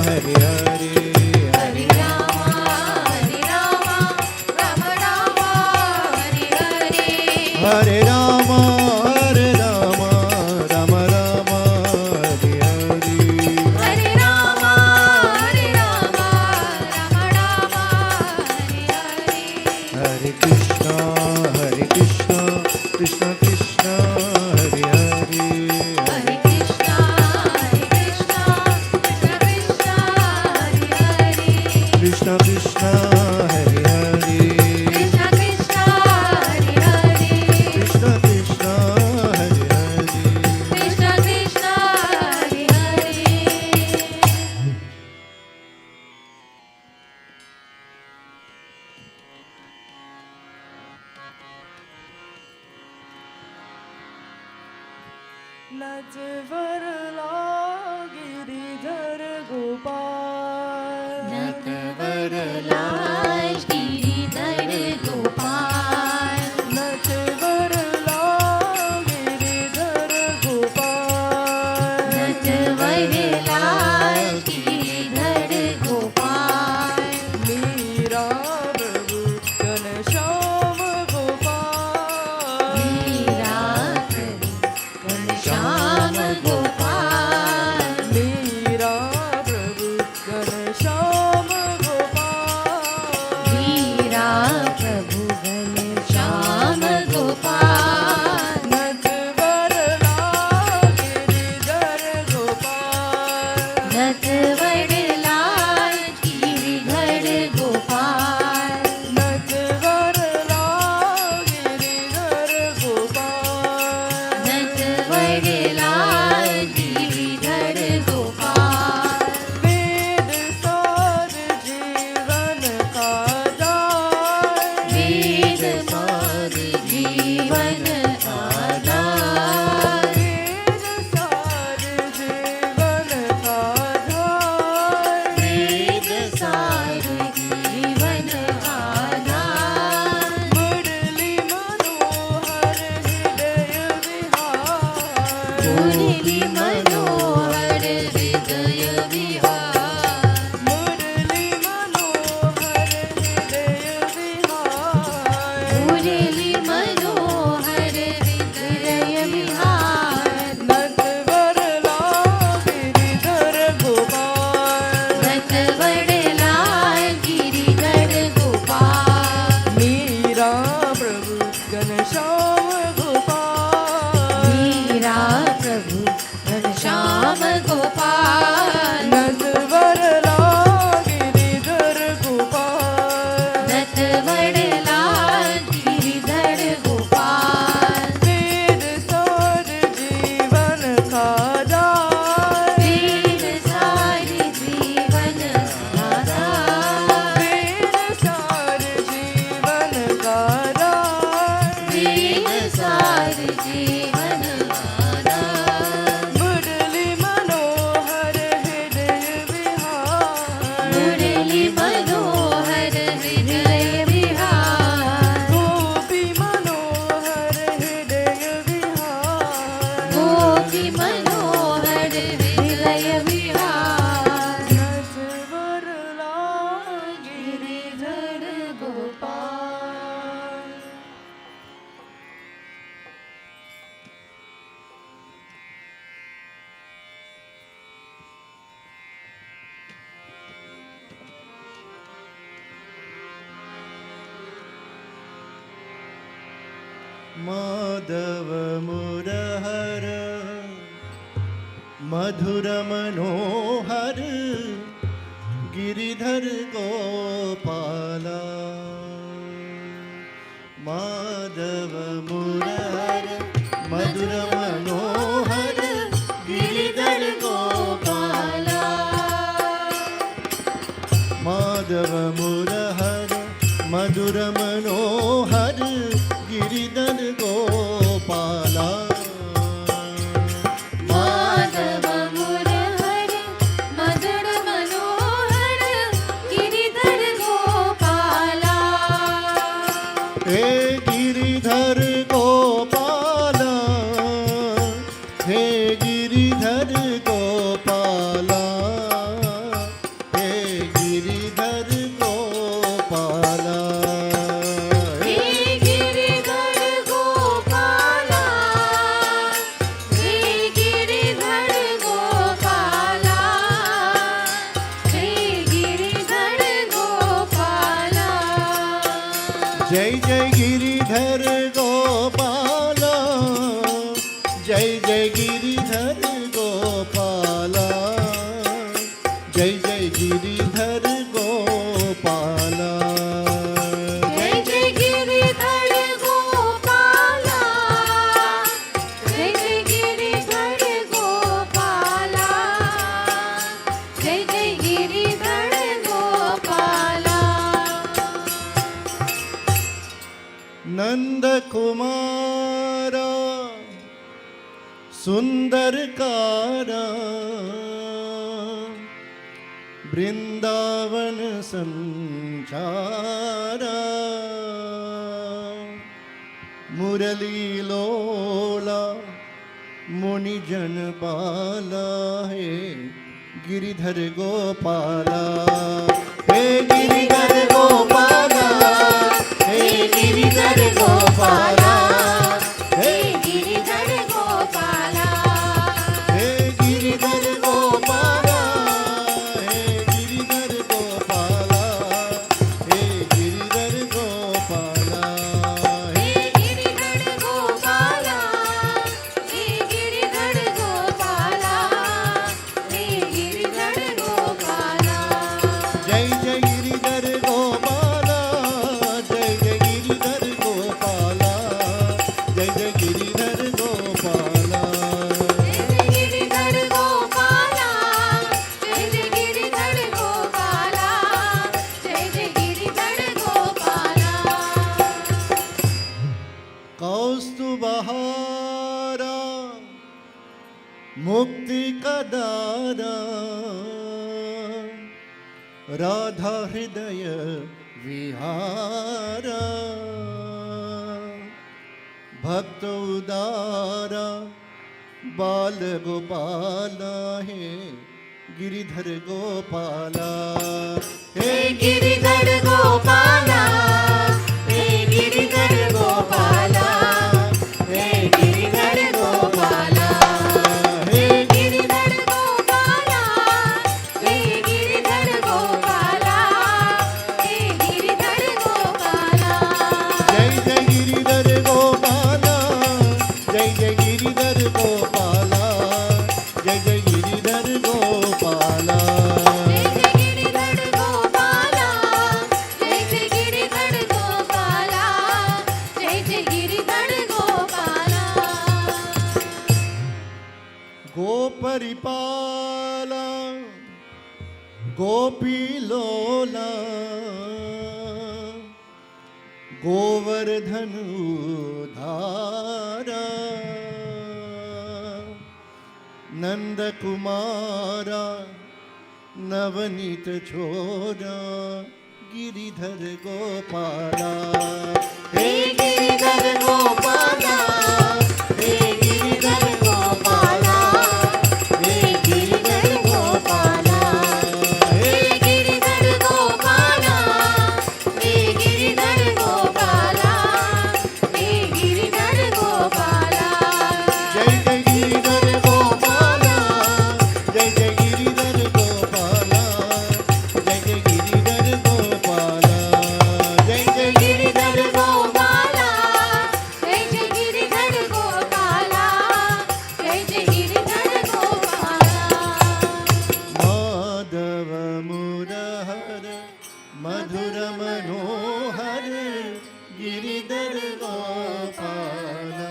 Hare Hare Hare Ram Krishna Krishna Hare Hare Krishna Krishna Hare Hare Krishna Krishna Hare Hare Krishna Krishna Hare Hare Natwar Giridhar Gopal Natwar लाज गिरिधर गोपाल नटवर गिरिधर गोपाल नटवर लाज गिरिधर गोपाल मीरा प्रभु घनश्याम गोपाल मीरा प्रभु घनश्याम गोपाल मीरा प्रभु घनश्याम गोपाल मीरा प्रभु घनश्याम गोपाल नटवर गिरिधर गोपाल नटवर लाल गिरिधर गोपाल नटवर गिरिधर गोपाल नटवर लाल गिरिधर गोपाल वेद सार जीवन का दार वेद सार जीवन आधार वेद सार जीवन का धार वेद सार जीवन आधार मुरली मनोहर हृदय विहार मुरली मनोहर हृदय विहार मुरली मनोहर हृदय विहार मुरली मनोहर हृदय विहार नटवर गिरिधर गोपाल नटवर लाल गिरिधर गोपाल मीरा प्रभु घनश्याम गोपाल मीरा प्रभु घनश्याम गोपाल नटवर गिरिधर गोपाल नटवर लाल गिरिधर गोपाल वेद सार जीवन का दार वेद सार जीवन आधार वेद सार जीवन का दार वेद सार जीवन आधार मुरली मनोहर हृदय विहार मुरली मनोहर हृदय विहार गोपी मनोहर हृदय विहार गोपी मनोहर हृदय विहार नटवर गिरिधर गोपाल माधव मुरहर मधुर मनोहर गिरिधर गोपाला माधव मुरहर मधुर मनोहर गिरिधर गोपाला माधव मुरहर मधुर मनोहर गिरिधर गोपाला माधव मुरहर मधुर मनोहर गिरिधर गोपाला हे गिरिधर गोपाला हे गिरिधर गोपाला हे गिरिधर गोपाला हे गिरिधर गोपाला हे गिरिधर गोपाला हे गिरिधर गोपाला जय जय गिरिधर गोपाला जय जय गिरिधर गोपाला जय जय गिरिधर गोपाला गोपाला जय जय गिरिधर गोपाला जय जय गिरिधर गोपाला जय जय गिरिधर गोपाला नंद कुमारा सुंदर कारा वृंदावन संचारा मुरली लोला मुनिजन बाला हे गिरिधर गोपाला हे गिरिधर गोपाला हे गिरिधर गोपाला हे गिरिधर गोपाला हे गिरिधर गोपाला हे गिरिधर गोपाला हे गिरिधर गोपाला हे गिरिधर गोपाला हे गिरिधर गोपाला हे गिरिधर गोपाला जय जय गिरिधर गोपाला जय जय गिरिधर गोपाला जय जय गिरिधर गोपाला जय जय गिरिधर गोपाला जय जय गिरिधर गोपाला जय जय गिरिधर गोपाला कौस्तुभहारा मुक्ति का दारा राधा हृदय विहारा भक्त उदारा बाल गोपाला हे गिरिधर गोपाला हे गिरिधर गोपाला हे गिरिधर गोपाला हे गिरिधर गोपाला हे गिरिधर गोपाला हे गिरिधर गोपाला हे गिरिधर गोपाला जय जय गिरिधर गोपाला जय जय गिरिधर गोपाला जय जय गिरिधर गोपाला जय जय गिरिधर गोपाला जय जय गिरिधर गोपाला जय जय गिरिधर गोपाला गोपरिपाला गोपी लोला गोवर्धन धारा नंद कुमारा नवनीत छोरा गिरिधर गोपाला हे गिरिधर गोपाला हे गिरिधर गोपाला हे गिरिधर गोपाला हे गिरिधर गोपाला हे गिरिधर गोपाला हे गिरिधर गोपाला जय जय गिरिधर गोपाला जय जय गिरिधर गोपाला जय जय गिरिधर गोपाला जय जय गिरिधर गोपाला जय जय गिरिधर गोपाला जय जय गिरिधर गोपाला माधव मुरहर मधुर मनोहर गिरिधर गोपाला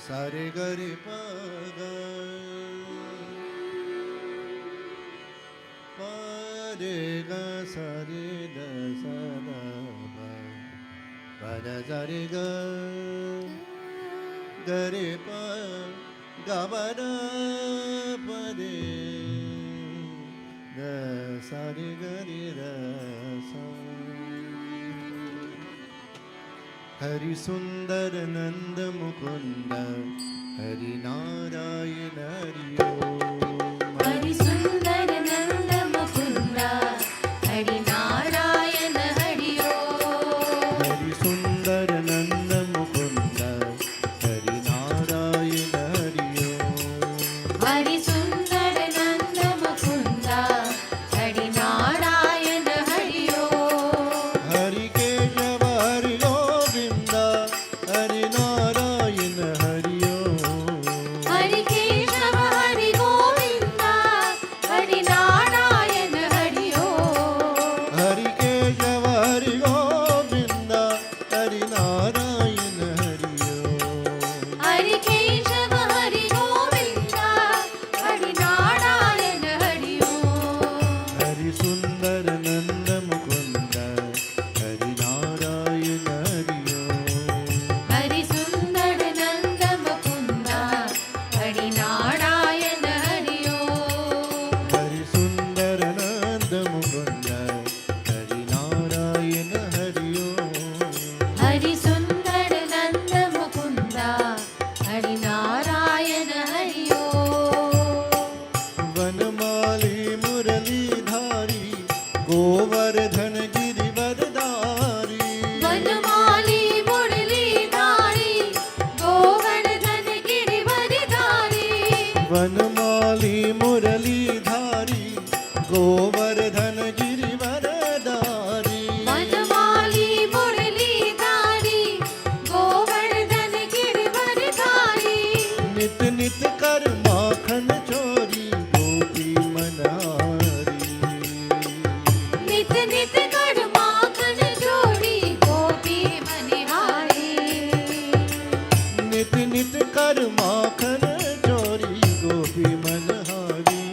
सारे गरे पग परे ग सारे द सदा पद सारे ग गरे प गबर परे ग सारे गरे र सा हरि सुंदर नंद मुकुंद हरि नारायण हरि ओम हरि सुंदर नंद मुकुंदा हरि नारायण हरि ओम हरि केशव हरि गोविंद हरि नारायण हरि ओम हरि केशव हरि गोविंदा हरि नारायण हरि ओम हरि केशव हरि गोविंद हरि नारायण हरि ओम हरि केशव हरि गोविंदा हरि नारायण हरि ओम हरि सुंदर नंद मुकुंद हरि नारायण हरि ओम हरि सुंदर नंद मुकुंदा हरि नारायण हरि ओम हरि सुंदर नंद मुकुंद हरि नारायण हरि ओम हरि सुंदर नंद मुकुंदा हरि नारायण हरि ओम वनमाली मुरलीधारी गोवर्धन गिरिवरधारी वनमाली मुरलीधारी गोवर्धन गिरिवरधारी वनमाली मुरलीधारी गोवर्धन गिरिवरधारी वनमाली मुरलीधारी गोवर्धन गिरिवरधारी नित नित कर माखन चोरी गोपी मनहारी नित नित कर माखन चोरी गोपी मनिहारी नित नित कर माखन चोरी गोपी मनहारी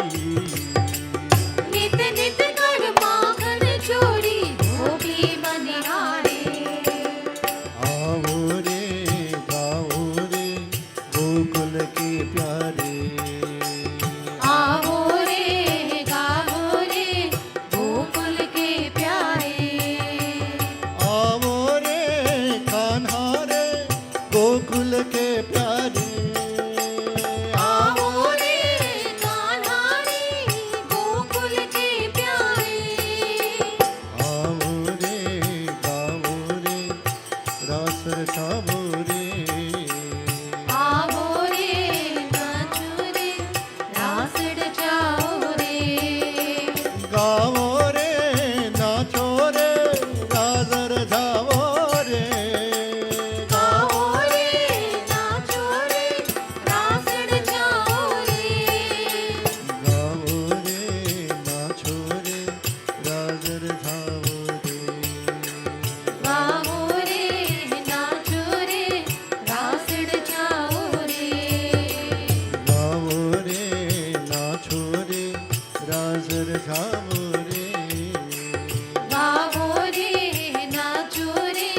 नित नित कर माखन चोरी गोपी मनिहारी आओ रे गाओ रे गोकुल के प्यारे आओ रे गाओ रे गोकुल के प्यारे आओ रे कान्हा रे गोकुल के प्यारे आओ रे कान्हा रे गोकुल के प्यारे आओ रे गाओ रे रास रचाओ रे आओ रे नाचो रे रास रचाओ रे गाओ रे नाचो रे रास रचाओ रे गाओ रे नाचो रे रास रचाओ रे गाओ रे नाचो रे रास रचाओ रे गाओ रे नाचो रे रास रचाओ रे गाओ रे नाचो रे रास रचाओ रे गाओ रे नाचो रे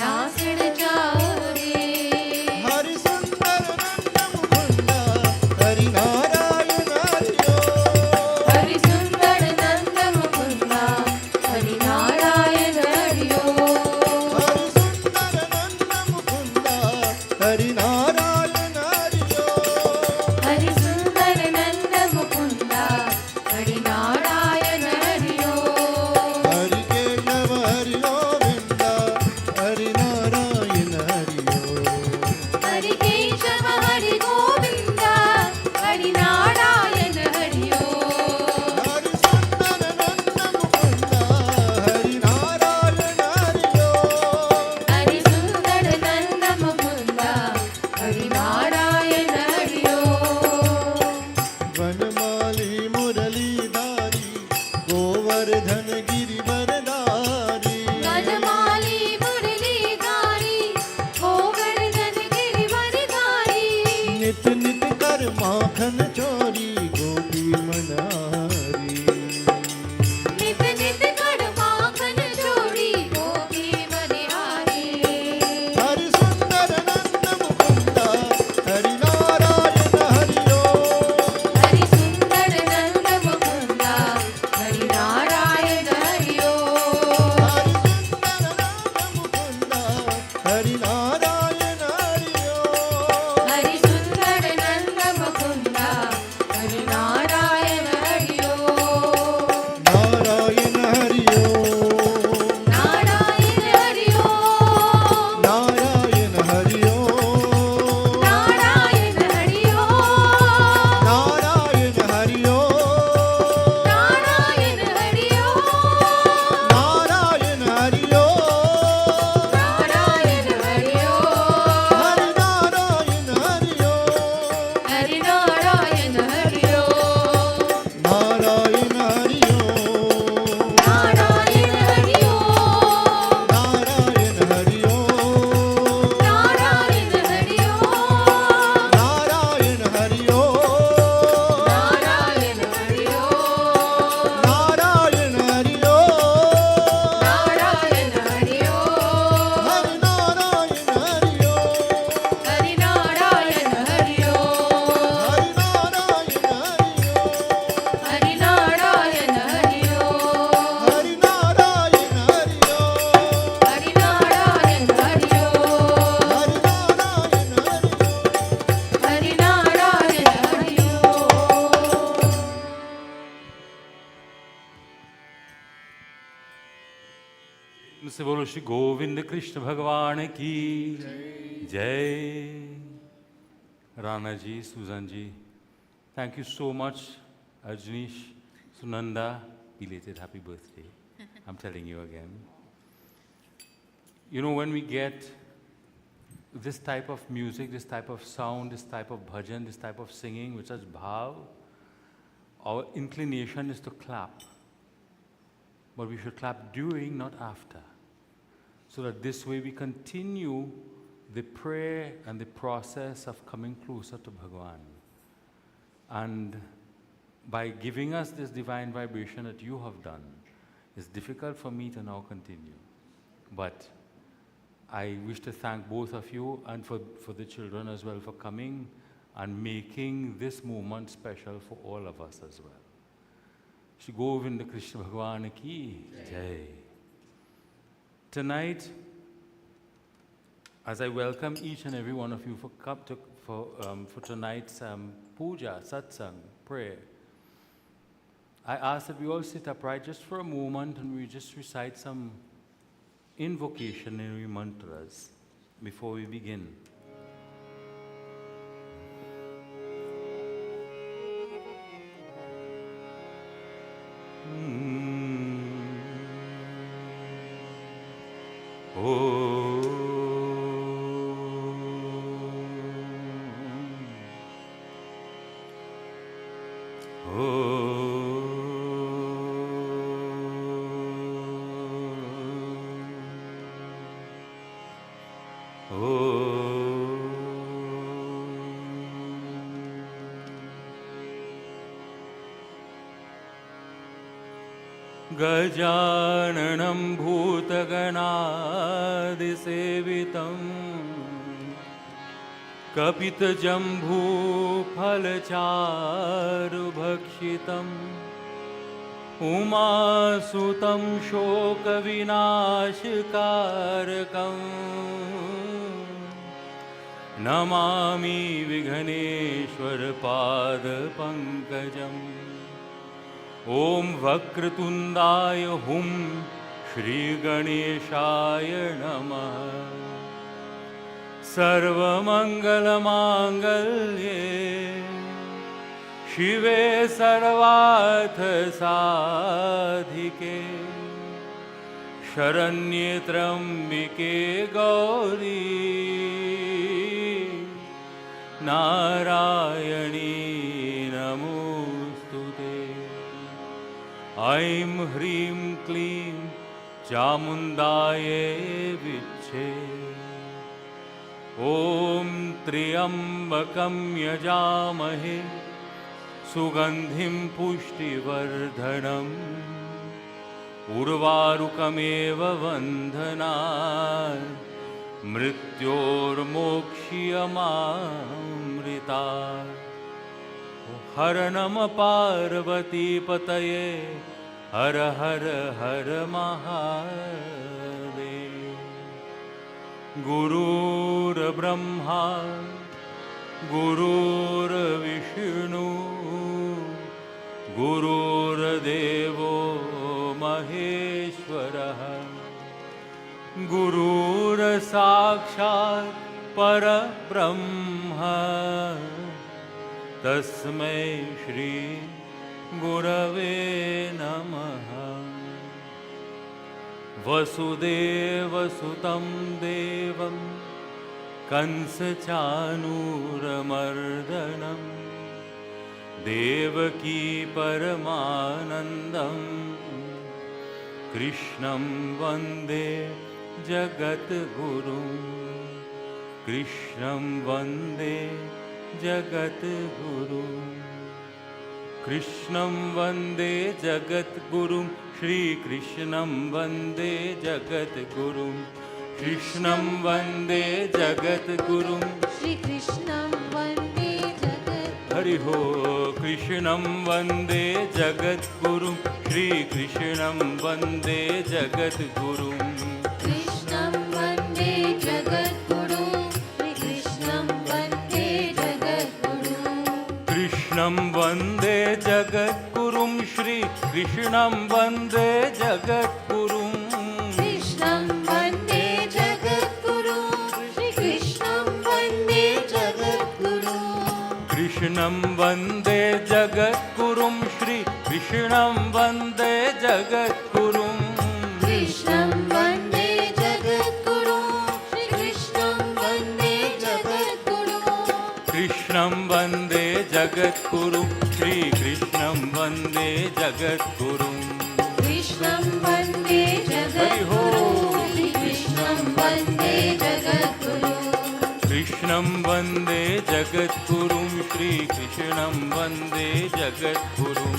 रास रचाओ रे हरि सुंदर नंद मुकुंदा हरि नारायण हरि ओम हरि सुंदर नंद मुकुंदा हरि नारायण हरि ओम हरि सुंदर नंद मुकुंदा हरि नारायण हरि ओम हरि सुंदर नंद मुकुंदा हरि नारायण हरि ओम हरि केशव हरि गोविंद हरि नारायण हरि ओम हरि केशव हरि गोविंदा हरि नारायण हरि ओम हरि सुंदर नंद मुकुंदा हरि नारायण हरि ओम हरि सुंदर नंद मुकुंदा हरि नारायण हरि ओम वनमाली मुरलीधारी गोवर्धन गिरिवरधारी वनमाली मुरलीधारी गोवर्धन गिरिवरधारी नित नित कर माखन चोरी गोपी मनहारी नित नित कर माखन चोरी गोपी मनिहारी हरि सुंदर नंद मुकुंदा हरि नारायण हरि ओम हरि सुंदर नंद मुकुंदा हरि नारायण हरि ओम हरि सुंदर नंद मुकुंदा हरि नारायण हरि ओम हरि सुंदर नंद मुकुंदा हरि नारायण हरि ओम Hari Narayan Hari Om. Narayan Hari ओम Narayan Hari Om. Narayan Hari ओम Narayan Hari Om. Narayan Hari ओम Narayan Hari Om. Narayan Hari ओम Narayan Hari Om. Hari Narayan Hari ओम Hari Narayan Hari Om. Hari Narayan Hari ओम Hari Narayan Hari Om. Hari Narayan Hari ओम Hari Narayan Hari Om. Hari Narayan Hari ओम Hari Narayan Hari Om. से बोलो श्री गोविंद कृष्ण भगवान की जय. Rana ji, Susan ji, thank you so much. Ajnish, Sunanda, belated happy birthday. I'm telling you again. You know, when we get this type of music, this type of sound, this type of bhajan, this type of singing, which is bhav, our inclination is to clap. But we should clap during, not after. So that this way we continue the prayer and the process of coming closer to Bhagavan. And by giving us this divine vibration that you have done, it's difficult for me to now continue. But I wish to thank both of you and for the children as well for coming and making this moment special for all of us as well. Shri Govinda Krishna Bhagwan ki Jai. Tonight, as I welcome each and every one of you for tonight's puja, satsang, prayer, I ask that we all sit upright just for a moment and we just recite some invocationary mantras before we begin. गजाननं भूतगणादिसेवितं कपितजम्बूफलचारुभक्षितम् उमासुतं शोकविनाशकारकं Namami विघ्नेश्वरपादपङ्कजम्. ॐ वक्रतुण्डाय हुं श्रीगणेशाय नमः. सर्वमङ्गलमाङ्गल्ये शिवे सर्वार्थसाधिके शरण्ये त्र्यम्बिके गौरी नारायणी नमोऽस्तुते. ऐं ह्रीं क्लीं चामुण्डायै विच्छे. ॐ त्र्यम्बकं यजामहे सुगन्धिं पुष्टिवर्धनम्. उर्वारुकमेव वन्दनात् मृत्योर्मोक्ष्यमामृतात्. हर नम पार्वतीपतये हर हर हर महादेव. गुरुर्ब्रह्मा गुरुर्विष्णु गुरुर्देवो महेश्वरः. गुरुर्साक्षात् परब्रह्म तस्मै श्री गुरवे नमः. वसुदेवसुतं देवं कंसचानूरमर्दनम् देवकी परमानन्दं कृष्णं वन्दे जगद्गुरुं कृष्णं वन्दे जगद्गुरुं कृष्णं वन्दे जगद्गुरुं श्रीकृष्णं वन्दे जगद्गुरुं कृष्णं वन्दे जगद्गुरुं श्रीकृष्णं वन्दे जगद्गुरुं हरि हो कृष्णं वन्दे जगद्गुरुं श्रीकृष्णं वन्दे जगद्गुरुं कृष्णं वन्दे जगद्गुरुं श्रीकृष्णं वन्दे जगद्गुरुं कृष्णं वन्दे जगद्गुरुं श्रीकृष्णं वन्दे जगद्गुरुं कृष्णं वन्दे जगद्गुरुं श्रीकृष्णं वन्दे जगद्गुरुं कृष्णं वन्दे जगद्गुरुं श्रीकृष्णं वन्दे जगद्गुरुं कृष्णं वन्दे जगद्गुरुं श्रीकृष्णं वन्दे जगद्गुरुं कृष्णं वन्दे जगद्गुरुं श्रीकृष्णं वन्दे जगद्गुरुं कृष्णं वन्दे जगद्गुरुं श्रीकृष्णं वन्दे जगद्गुरुं कृष्णं वन्दे जगद्गुरुं श्रीकृष्णं वन्दे जगद्गुरुं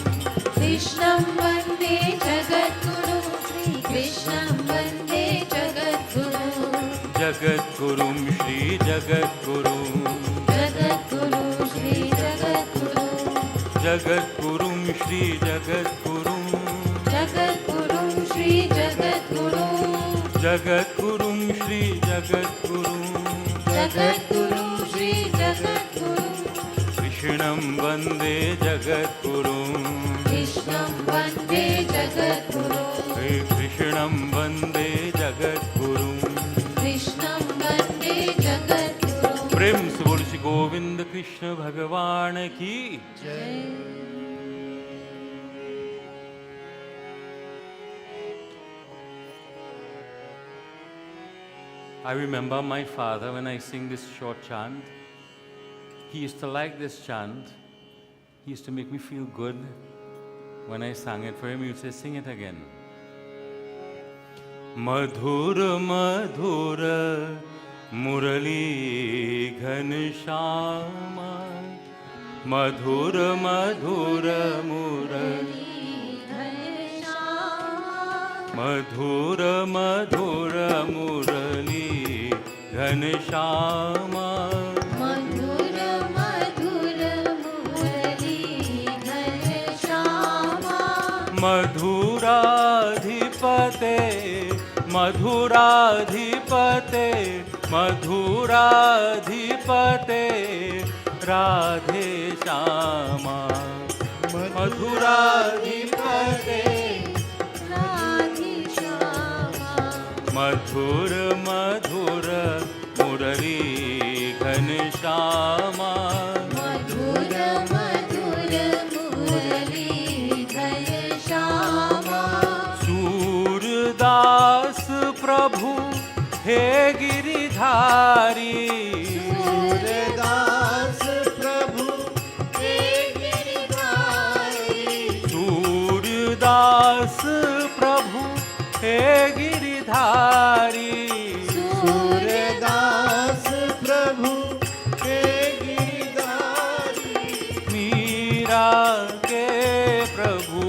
कृष्णं वन्दे जगद्गुरुं श्रीकृष्णं वन्दे जगद्गुरुं जगद्गुरुं श्रीजगद्गुरुं जगद्गुरुं श्रीजगद्गुरुं जगद्गुरुं श्रीजगद्गुरुं जगद्गुरुं श्रीजगद्गुरुं जगद्गुरुं श्रीजगद्गुरुं जगद्गुरुं श्रीजगद्गुरुं कृष्णं वन्दे जगद्गुरुं कृष्णं वन्दे जगद्गुरुं हे कृष्णं वन्दे जगद्गुरुं कृष्णं वन्दे जगद्गुरुं प्रेम से बोल श्री गोविंद कृष्ण भगवान की I remember my father when I sing this short chant. He used to like this chant. He used to make me feel good when I sang it for him. He would say, sing it again. मधुर मधुर मुरली घनश्याम मधुर मधुर मुरली मधुर मधुर मुरली घनश्याम मधुर मधुर मुरली घनश्याम मधुराधिपते मधुराधिपते मधुराधिपते राधे श्यामा मधुराधिपते राधे श्यामा मधुर मधुर मुरली घनश्यामा मधुर मधुर मुरली घनश्यामा सूरदास प्रभु हे गिरिधारी सूरदास प्रभु हे गिरिधारी सूरदास प्रभु हे गिरिधारी सूरदास प्रभु हे गिरिधारी मीरा के प्रभु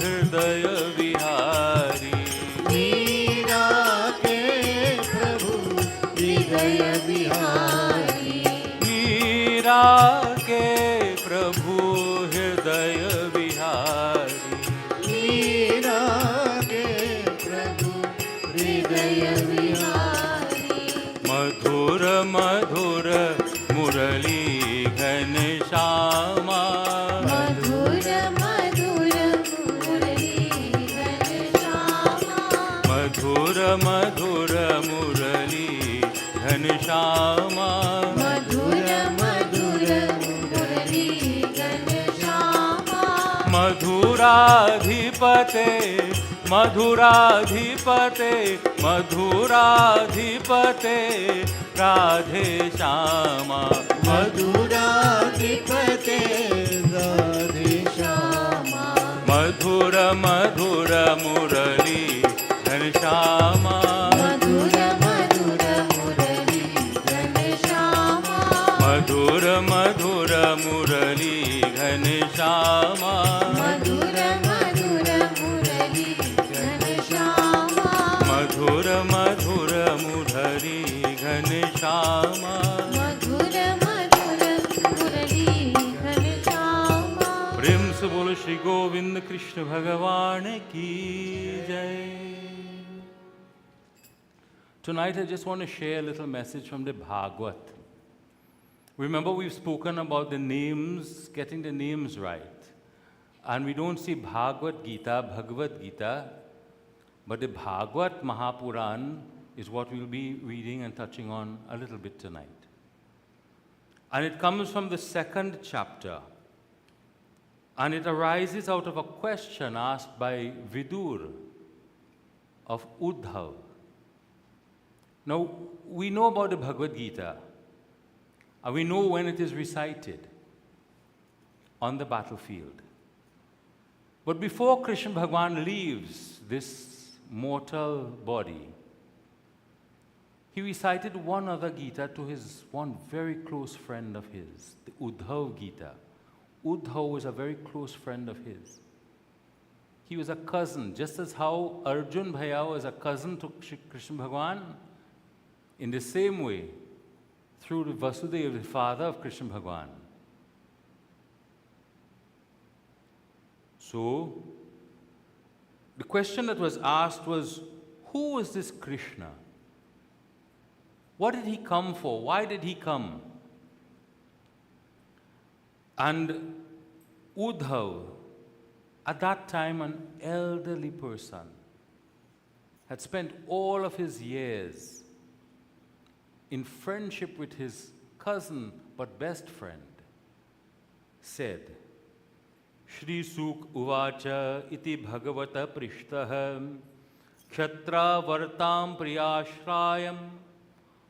हृदय विहारी मीरा के प्रभु हृदय बिहारी मीरा के प्रभु हृदय विहारी मीरा के प्रभु हृदय बिहारी मधुर मधुर मुरली घनश्यामा मधुर मधुर मुरली घनश्यामा मधुर मधुर मुरली घनश्यामा मधुर मधुर मुरली घनश्यामा मधुराधिपते मधुराधिपते मधुराधिपते Radhe Shyama मधुराधिपते Radhe Ghanshyama. Madhura Madhura Murali Ghanshyama. Madhura Madhura Murali Ghanshyama. Madhura Madhura Murali Ghanshyama. Madhura Madhura Murali Ghanshyama. Madhura Madhura Murali Ghanshyama. प्रेम से बोलो श्री गोविंद कृष्ण भगवान की जय. Tonight I just want to share a little message from the Bhagavat. Remember, we've spoken about the names, getting the names right. And we don't see Bhagavad Gita, but the Bhagavat Mahapuran is what we'll be reading and touching on a little bit tonight. And it comes from the 2nd chapter. And it arises out of a question asked by Vidur of Uddhav. Now, we know about the Bhagavad Gita, and we know when it is recited on the battlefield. But before Krishna Bhagavan leaves this mortal body, he recited one other Gita to his one very close friend of his, the Uddhav Gita. Uddhav was a very close friend of his. He was a cousin, just as how Arjun Bhaiya was a cousin to Krishna Bhagavan. In the same way, through the Vasudeva, the father of Krishna Bhagavan. So, the question that was asked was, who was this Krishna? What did he come for? Why did he come? And Uddhav, at that time an elderly person, had spent all of his years in friendship with his cousin but best friend, said, Shri Suk Uvacha iti Bhagavata Prishtah Kshatra Vartam Priyashrayam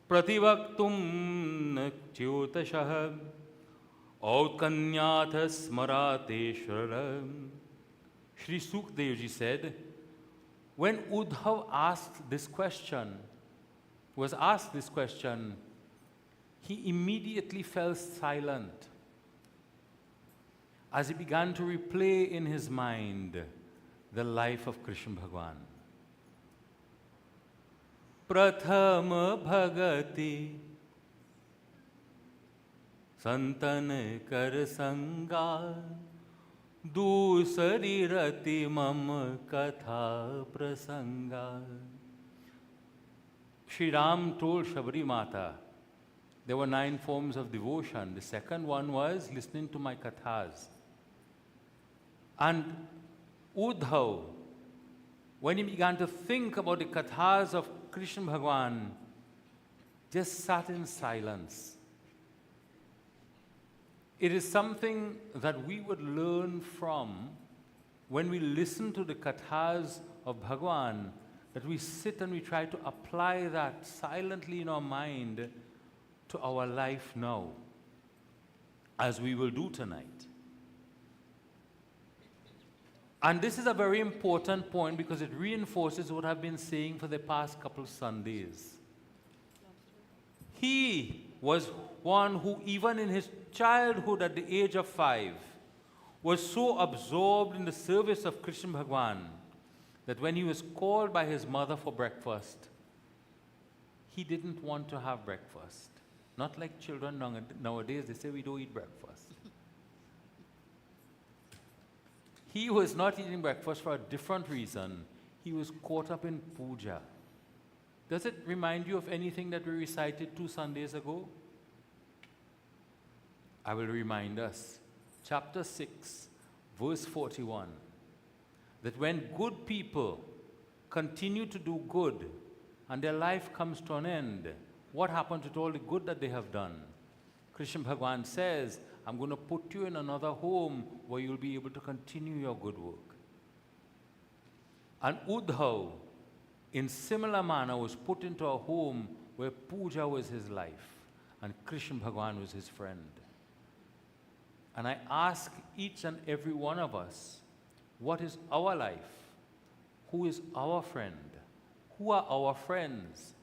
Prativaktum চ্যুতশः Autkanyath Smarateshwaram. Shri Sukdevji said, when Uddhav was asked this question, he immediately fell silent as he began to replay in his mind the life of Krishna Bhagavan. Prathama Bhagati Santan Kar Sanga Dusari Rati Mam Katha Prasanga. Shri Ram told Shabari Mata there were 9 forms of devotion. The second one was listening to my kathas. And Uddhav, when he began to think about the kathas of Krishna Bhagavan, just sat in silence. It is something that we would learn from when we listen to the kathas of Bhagavan, that we sit and we try to apply that silently in our mind to our life now, as we will do tonight. And this is a very important point because it reinforces what I've been saying for the past couple Sundays. He was one who, even in his childhood at the age of 5, was so absorbed in the service of Krishna Bhagavan that when he was called by his mother for breakfast, he didn't want to have breakfast. Not like children nowadays, they say we don't eat breakfast. He was not eating breakfast for a different reason. He was caught up in puja. Does it remind you of anything that we recited 2 Sundays ago? I will remind us. Chapter 6, verse 41. That when good people continue to do good and their life comes to an end, what happens with all the good that they have done? Krishna Bhagavan says, I'm going to put you in another home where you'll be able to continue your good work. And Uddhav, in similar manner, was put into a home where puja was his life and Krishna Bhagavan was his friend. And I ask each and every one of us, what is our life? Who is our friend? who are our friends?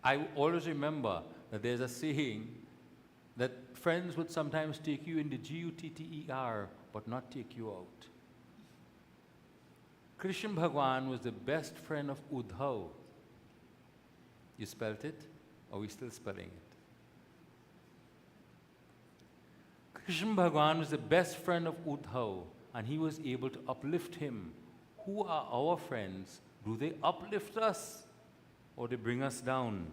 I always remember that there's a saying that friends would sometimes take you in the G-U-T-T-E-R, but not take you out. Krishna Bhagwan was the best friend of Uddhav. You spelt it? Or are we still spelling it? Krishna Bhagwan was the best friend of Uddhav, and he was able to uplift him. Who are our friends? Do they uplift us or they bring us down?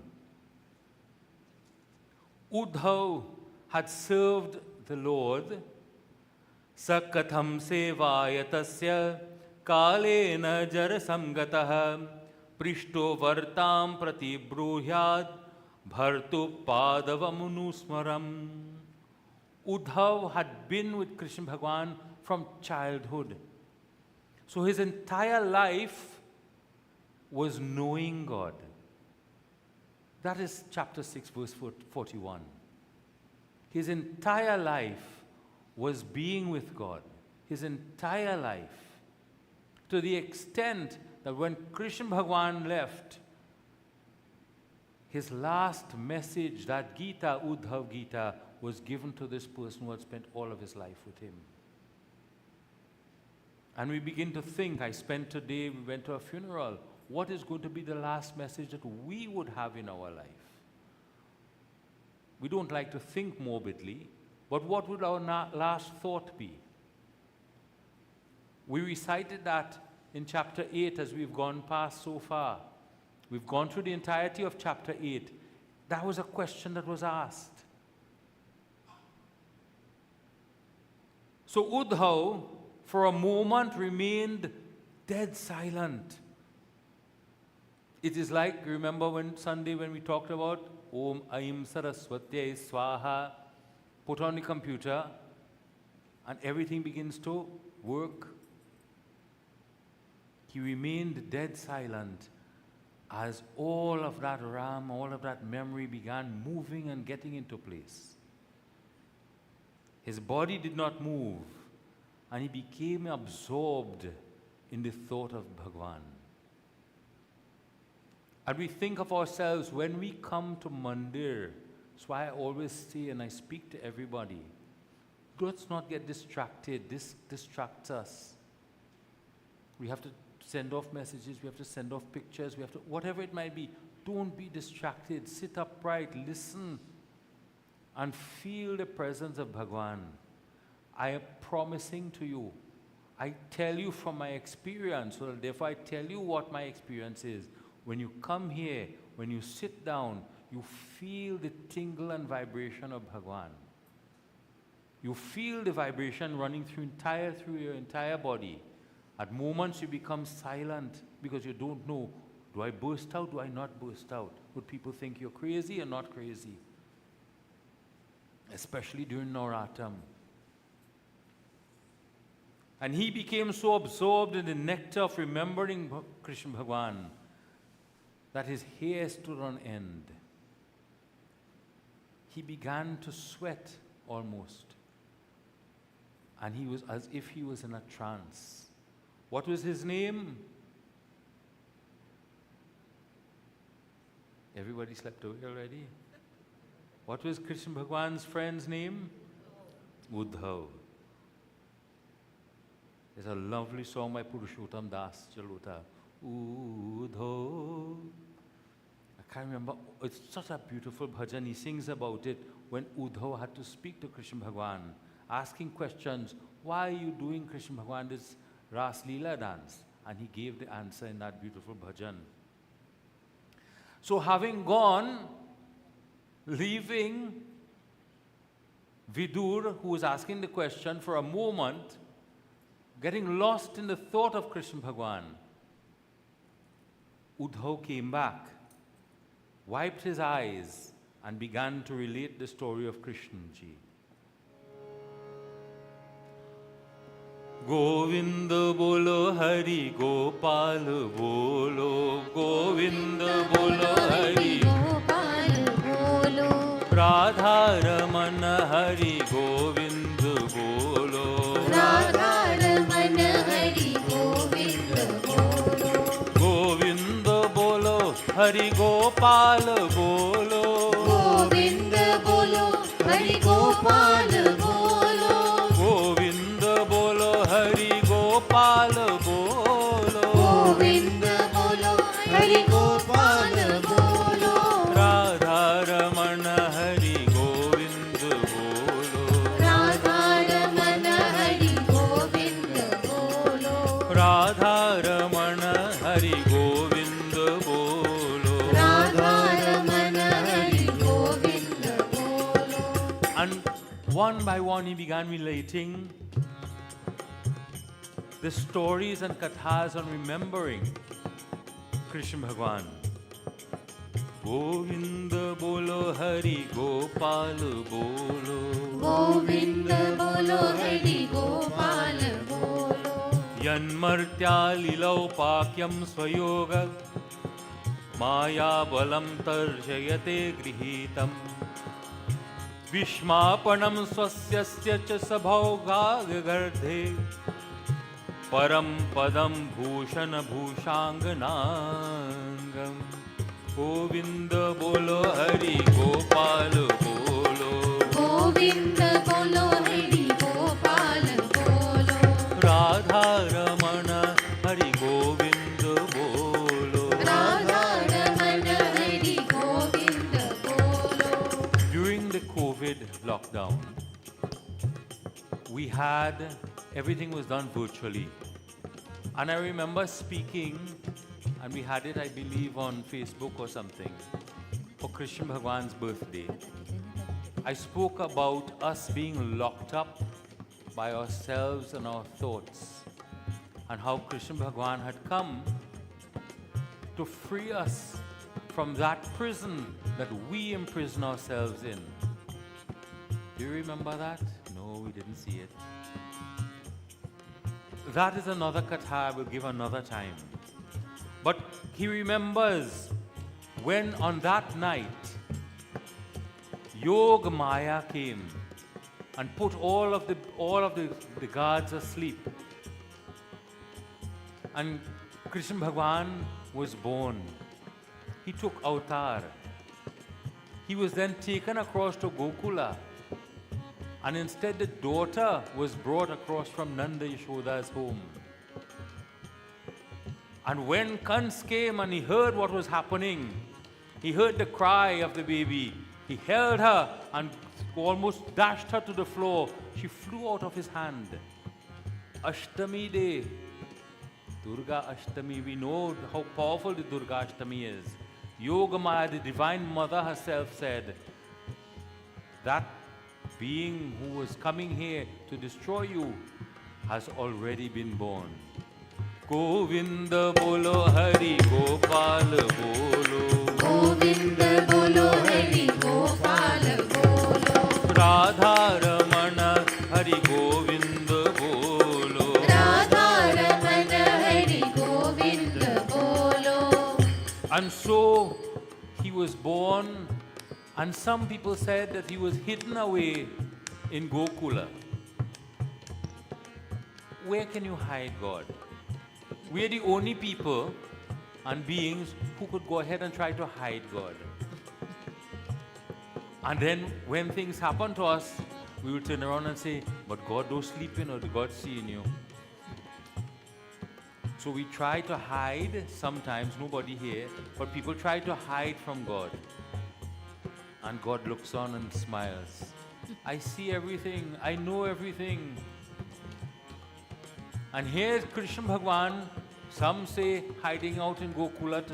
Uddhav had served the Lord. Sakatham sevayatasya kalena jarasamgatah prishto vartam prati bruhyad bhartu padavamunusmaram. Uddhav had been with Krishna Bhagwan from childhood. So his entire life was knowing God. That is chapter 6, verse 41. His entire life was being with God. His entire life. To the extent that when Krishna Bhagwan left, his last message, that Gita, Uddhav Gita, was given to this person who had spent all of his life with him. And we begin to think, I spent today, we went to a funeral. What is going to be the last message that we would have in our life? We don't like to think morbidly, but what would our last thought be? We recited that in chapter 8 as we've gone past so far. We've gone through the entirety of chapter 8. That was a question that was asked. So Uddhav, for a moment, remained dead silent. It is like, remember when Sunday when we talked about Om Aim Saraswatyai Swaha, put on the computer and everything begins to work. He remained dead silent as all of that RAM, all of that memory began moving and getting into place. His body did not move, and he became absorbed in the thought of Bhagwan. And we think of ourselves when we come to Mandir. That's why I always say, and I speak to everybody, let's not get distracted. This distracts us. We have to send off messages, we have to send off pictures, we have to, whatever it might be, don't be distracted. Sit upright, listen, and feel the presence of Bhagwan. I am promising to you, I tell you from my experience, so therefore I tell you what my experience is. When you come here, when you sit down, you feel the tingle and vibration of Bhagwan. You feel the vibration running through your entire body. At moments you become silent because you don't know, do I burst out, do I not burst out? Would people think you're crazy or not crazy? Especially during Navratram. And he became so absorbed in the nectar of remembering Krishna Bhagwan that his hair stood on end. He began to sweat almost. And he was as if he was in a trance. What was his name? Everybody slept away already? What was Krishna Bhagwan's friend's name? Uddhav. There's a lovely song by Purushottam Das Jalota. Uddhav. I can't remember. It's such a beautiful bhajan. He sings about it when Uddhav had to speak to Krishna Bhagwan, asking questions. Why are you doing, Krishna Bhagwan, this Ras Leela dance? And he gave the answer in that beautiful bhajan. So having gone, leaving Vidur, who was asking the question, for a moment, getting lost in the thought of Krishna Bhagwan, Uddhav came back, wiped his eyes, and began to relate the story of Krishna ji. Govinda bolo Hari Gopal bolo, Govinda bolo Hari Gopal bolo, Radha Ramana Hari Govinda bolo, Radha Ramana Hari Hari Gopal बोलो, गोविंद बोलो हरि गोपाल बोलो, गोविंद बोलो हरि गोपाल बोलो, गोविंद बोलो हरि गोपाल बोलो, राधा रमण हरि गोविंद बोलो, राधा रमण हरि गोविंद बोलो, राधा रमण हरि गोविंद बोलो, राधा रमण हरि गोविंद बोलो. And one by one he began relating the stories and kathas on remembering Krishna Bhagwan. Govind bolo hari gopal bolo, Govind बोलो हरि गोपाल बोलो, Yanmartya lilaupakyam swayoga maya balam tarjayate grihitam Vishmapanam swasyasya cha sabhaugagardhe Param padam bhushana bhushanganangam Govind bolo hari gopal bolo, Govind बोलो हरि गोपाल बोलो, Radha Ramana Hari Govind bolo. Radha Raman Hari Govind बोलो. During the COVID lockdown, we had everything was done virtually. And I remember speaking, and we had it, I believe, on Facebook or something, for Krishna Bhagwan's birthday. I spoke about us being locked up by ourselves and our thoughts, and how Krishna Bhagwan had come to free us from that prison that we imprison ourselves in. Do you remember that? No, we didn't see it. That is another katha I will give another time. But he remembers when on that night Yoga Maya came and put all of the guards asleep. And Krishna Bhagwan was born. He took avatar. He was then taken across to Gokula. And instead the daughter was brought across from Nanda Yashoda's home. And when Kans came and he heard what was happening, he heard the cry of the baby, he held her and almost dashed her to the floor. She flew out of his hand. Ashtami Day, Durga Ashtami, we know how powerful the Durga Ashtami is. Yogamaya, the Divine Mother herself said, that being who was coming here to destroy you has already been born. Govinda bolo Hari Gopal bolo, Govind बोलो हरि गोपाल बोलो, Radha Ramana Hari Govind bolo, Radha Raman Hari Govind बोलो. And so he was born, and some people said that he was hidden away in Gokula. Where can you hide God? We are the only people and beings who could go ahead and try to hide God. And then when things happen to us, we will turn around and say, but God don't sleep in, or God seeing you. So we try to hide sometimes, nobody here, but people try to hide from God. And God looks on and smiles. I see everything, I know everything. And here's Krishna Bhagwan, some say hiding out in Gokula to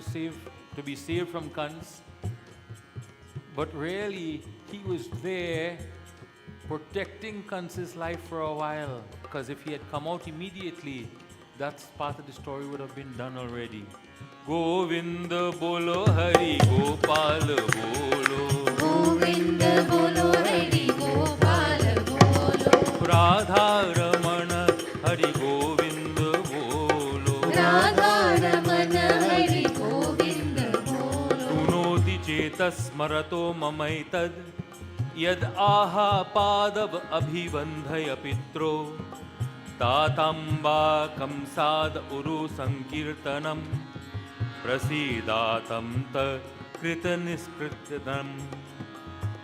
be saved from Kans. But really, he was there protecting Kans's life for a while. Because if he had come out immediately, that part of the story would have been done already. Govinda bolo Hari Gopal bolo, Govind बोलो हरि गोपाल बोलो, Radha Ramana Hari Govind bolo, Radha Raman Hari Govind बोलो. Tunoti chetas smarato mamaitad Yad aha padav abhivandhaya pitro Tatamba kamsad uru sankirtanam प्रसीदातं कृतनिष्कृत्यदं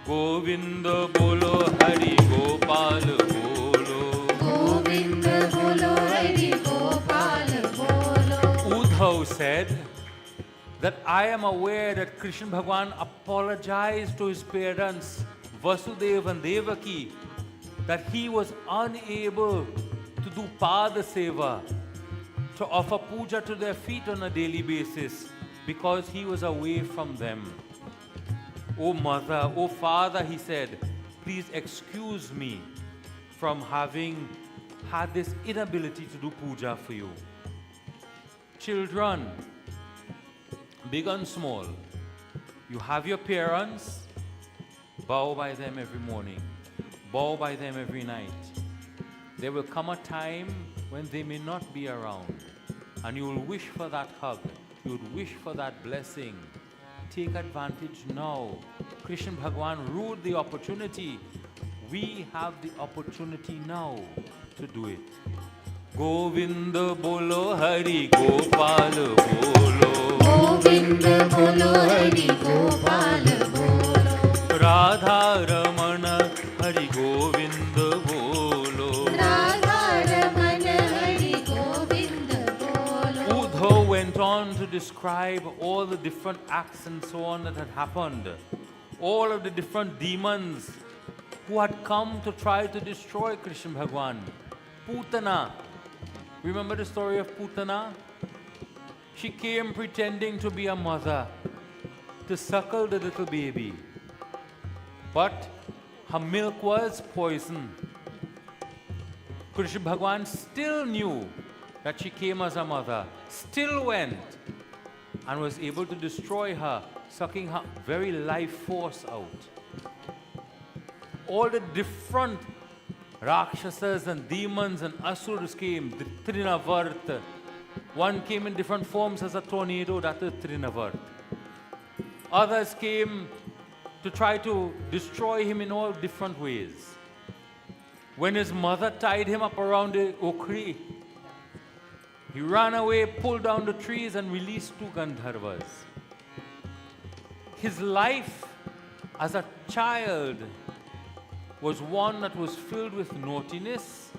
Govind बोलो हरि गोपाल बोलो गोविंद बोलो हरि गोपाल बोलो. Uddhav said that I am aware that Krishna Bhagavan apologized to his parents Vasudeva and Devaki that he was unable to do pada seva, to offer puja to their feet on a daily basis because he was away from them. Oh mother, oh father, he said, please excuse me from having had this inability to do puja for you. Children, big and small, you have your parents, bow by them every morning, bow by them every night. There will come a time when they may not be around, and you will wish for that hug, you would wish for that blessing. Take advantage now. Krishna Bhagavan ruled the opportunity. We have the opportunity now to do it. Govinda bolo Hari Gopal bolo. Govinda bolo Hari Gopal bolo. Radha Ramana Hari Govinda bolo. Radha Ramana Hari Govinda bolo. Uddhav went on to describe all the different acts and so on that had happened. All of the different demons who had come to try to destroy Krishna Bhagavan. Putana. Remember the story of Putana? She came pretending to be a mother to suckle the little baby. But her milk was poison. Krishna Bhagavan still knew that she came as a mother, still went and was able to destroy her, sucking her very life force out. All the different Rakshasas and demons and asuras came, the Trinavart. One came in different forms as a tornado, that is Trinavart. Others came to try to destroy him in all different ways. When his mother tied him up around the okri, he ran away, pulled down the trees and released 2 Gandharvas. His life as a child was one that was filled with naughtiness,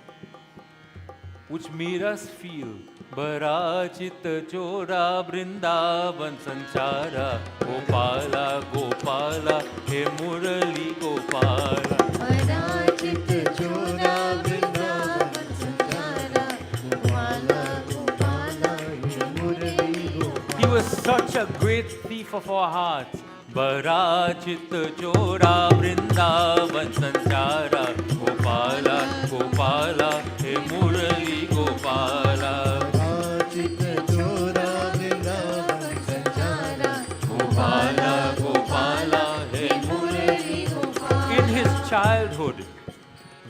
which made us feel Barachita Chora Brindavan Sanchara Gopala Gopala He Murali Gopala. Barachita Chora Vrindavan Sanchara Gopala Gopala He Murali Gopala. He was such a great thief of our hearts. Barachita Chora Brindavan Sanchara Gopala Gopala He Murali Gopala. Barachita Chora Vrindavan Sanchara Gopala Gopala He Murali Gopala. In his childhood,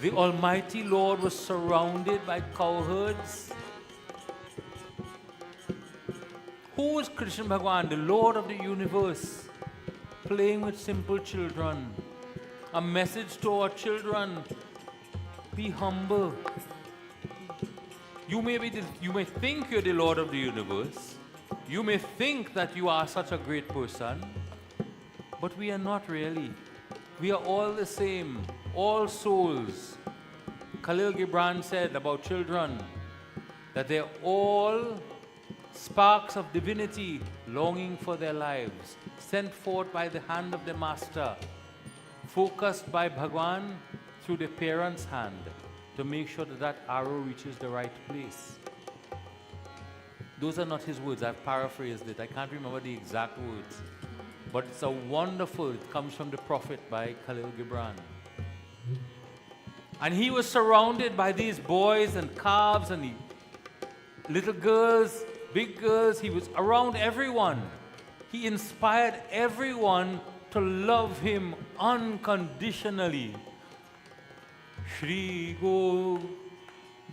the Almighty Lord was surrounded by cowherds. Who is Krishna Bhagavan, the Lord of the universe, playing with simple children? A message to our children: be humble. You may think you're the Lord of the universe. You may think that you are such a great person, but we are not really. We are all the same, all souls. Khalil Gibran said about children that they're all sparks of divinity longing for their lives, sent forth by the hand of the master, focused by Bhagwan through the parent's hand to make sure that that arrow reaches the right place. Those are not his words, I've paraphrased it. I can't remember the exact words. But it's a wonderful, it comes from the Prophet by Khalil Gibran. And he was surrounded by these boys and calves and little girls, big girls. He was around everyone. He inspired everyone to love him unconditionally. Shri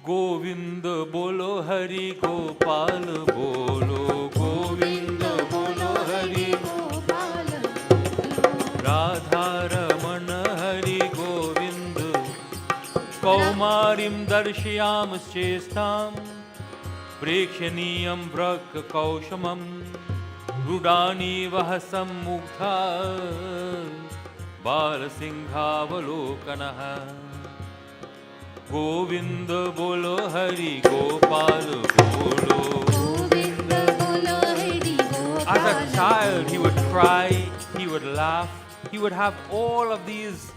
Govinda Bolo Hari Gopal Bolo Govinda Bolo Hari Gopala Radha Ramana Hari Govinda Kaumarim Darshiyam Chestam Prekshaniyam Vrak Kaushamam Rudani vahasam mugdha Balasinghavalokanaha Govinda bolo Hari Gopal bolo. Govinda bolo Hari Gopal. As a child, he would cry, he would laugh, he would have all of these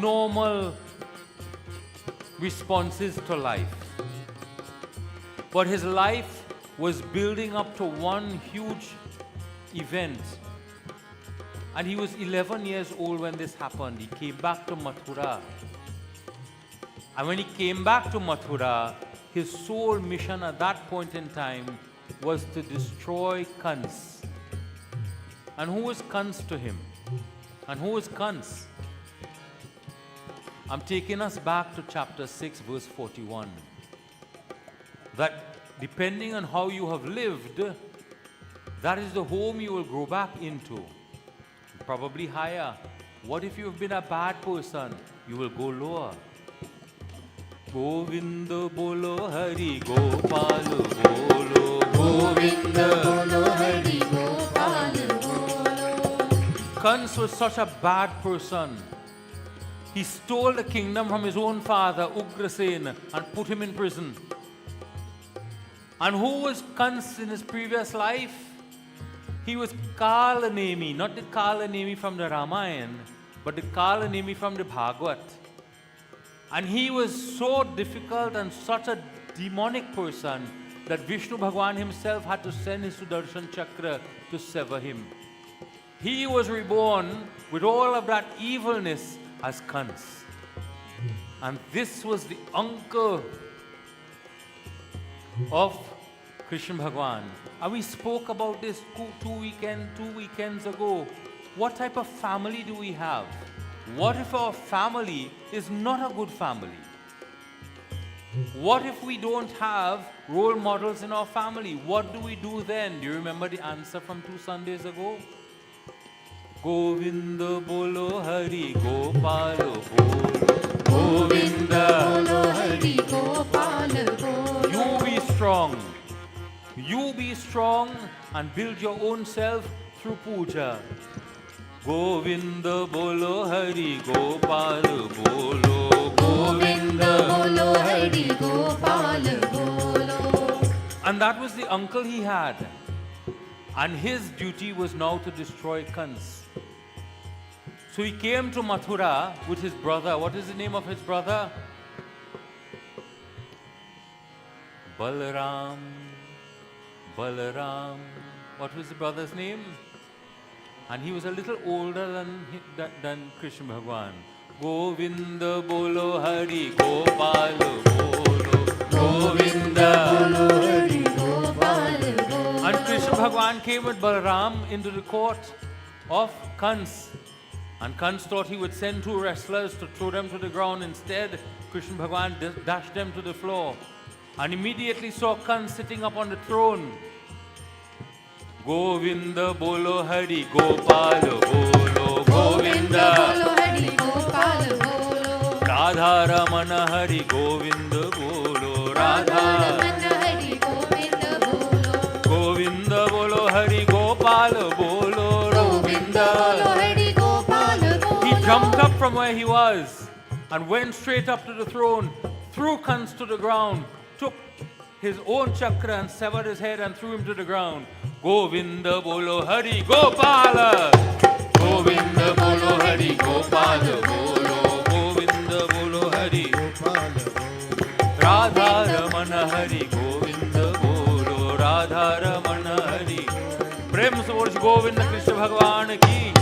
normal responses to life. But his life was building up to one huge event. And he was 11 years old when this happened. He came back to Mathura. And when he came back to Mathura, his sole mission at that point in time was to destroy Kans. And who was Kans to him? And who was Kans? I'm taking us back to chapter 6, verse 41. That depending on how you have lived, that is the home you will go back into. Probably higher. What if you've been a bad person? You will go lower. Govinda bolo Hari Gopal bolo. Govinda bolo Hari Gopal bolo. Kans was such a bad person. He stole the kingdom from his own father, Ugrasen, and put him in prison. And who was Kans in his previous life? He was Kalanemi, not the Kalanemi from the Ramayana, but the Kalanemi from the Bhagavat. And he was so difficult and such a demonic person that Vishnu Bhagwan himself had to send his Sudarshan Chakra to sever him. He was reborn with all of that evilness as Kans. And this was the uncle of Krishna Bhagwan. And we spoke about this two weekends ago. What type of family do we have? What if our family is not a good family? What if we don't have role models in our family? What do we do then? Do you remember the answer from 2 Sundays ago? Govinda bolo Hari Gopal bolo. Govinda bolo Hari Gopal bolo. You be strong. You be strong and build your own self through puja. Govinda bolo Hari Gopal bolo. Govinda bolo Hari Gopal bolo. And that was the uncle he had. And his duty was now to destroy Kans. So he came to Mathura with his brother. What is the name of his brother? Balaram. Balaram. What was the brother's name? And he was a little older than Krishna Bhagwan. Govinda bolo Hari Gopal bolo. Govinda bolo Hari Gopal bolo. And Krishna Bhagwan came with Balaram into the court of Kans. And Kans thought he would send 2 wrestlers to throw them to the ground. Instead, Krishna Bhagwan dashed them to the floor. And immediately saw Kans sitting up on the throne. Govinda bolo Hari Gopal bolo. Govinda bolo Hari Gopal bolo. Radha Ramana Hari Govinda bolo. Radha Ramana Hari Govinda bolo. Govinda bolo Hari Gopal bolo. Govinda bolo Hari Gopal bolo. He jumped up from where he was and went straight up to the throne, threw Kans to the ground, took his own chakra and severed his head and threw him to the ground. Govinda bolo Hari Gopala. Govinda bolo Hari Gopala bolo. Govinda bolo Hari Gopal Radha Ramana Hari Govinda bolo. Radha Ramana Hari. Prem se bol Govinda Krishna Bhagwan ki.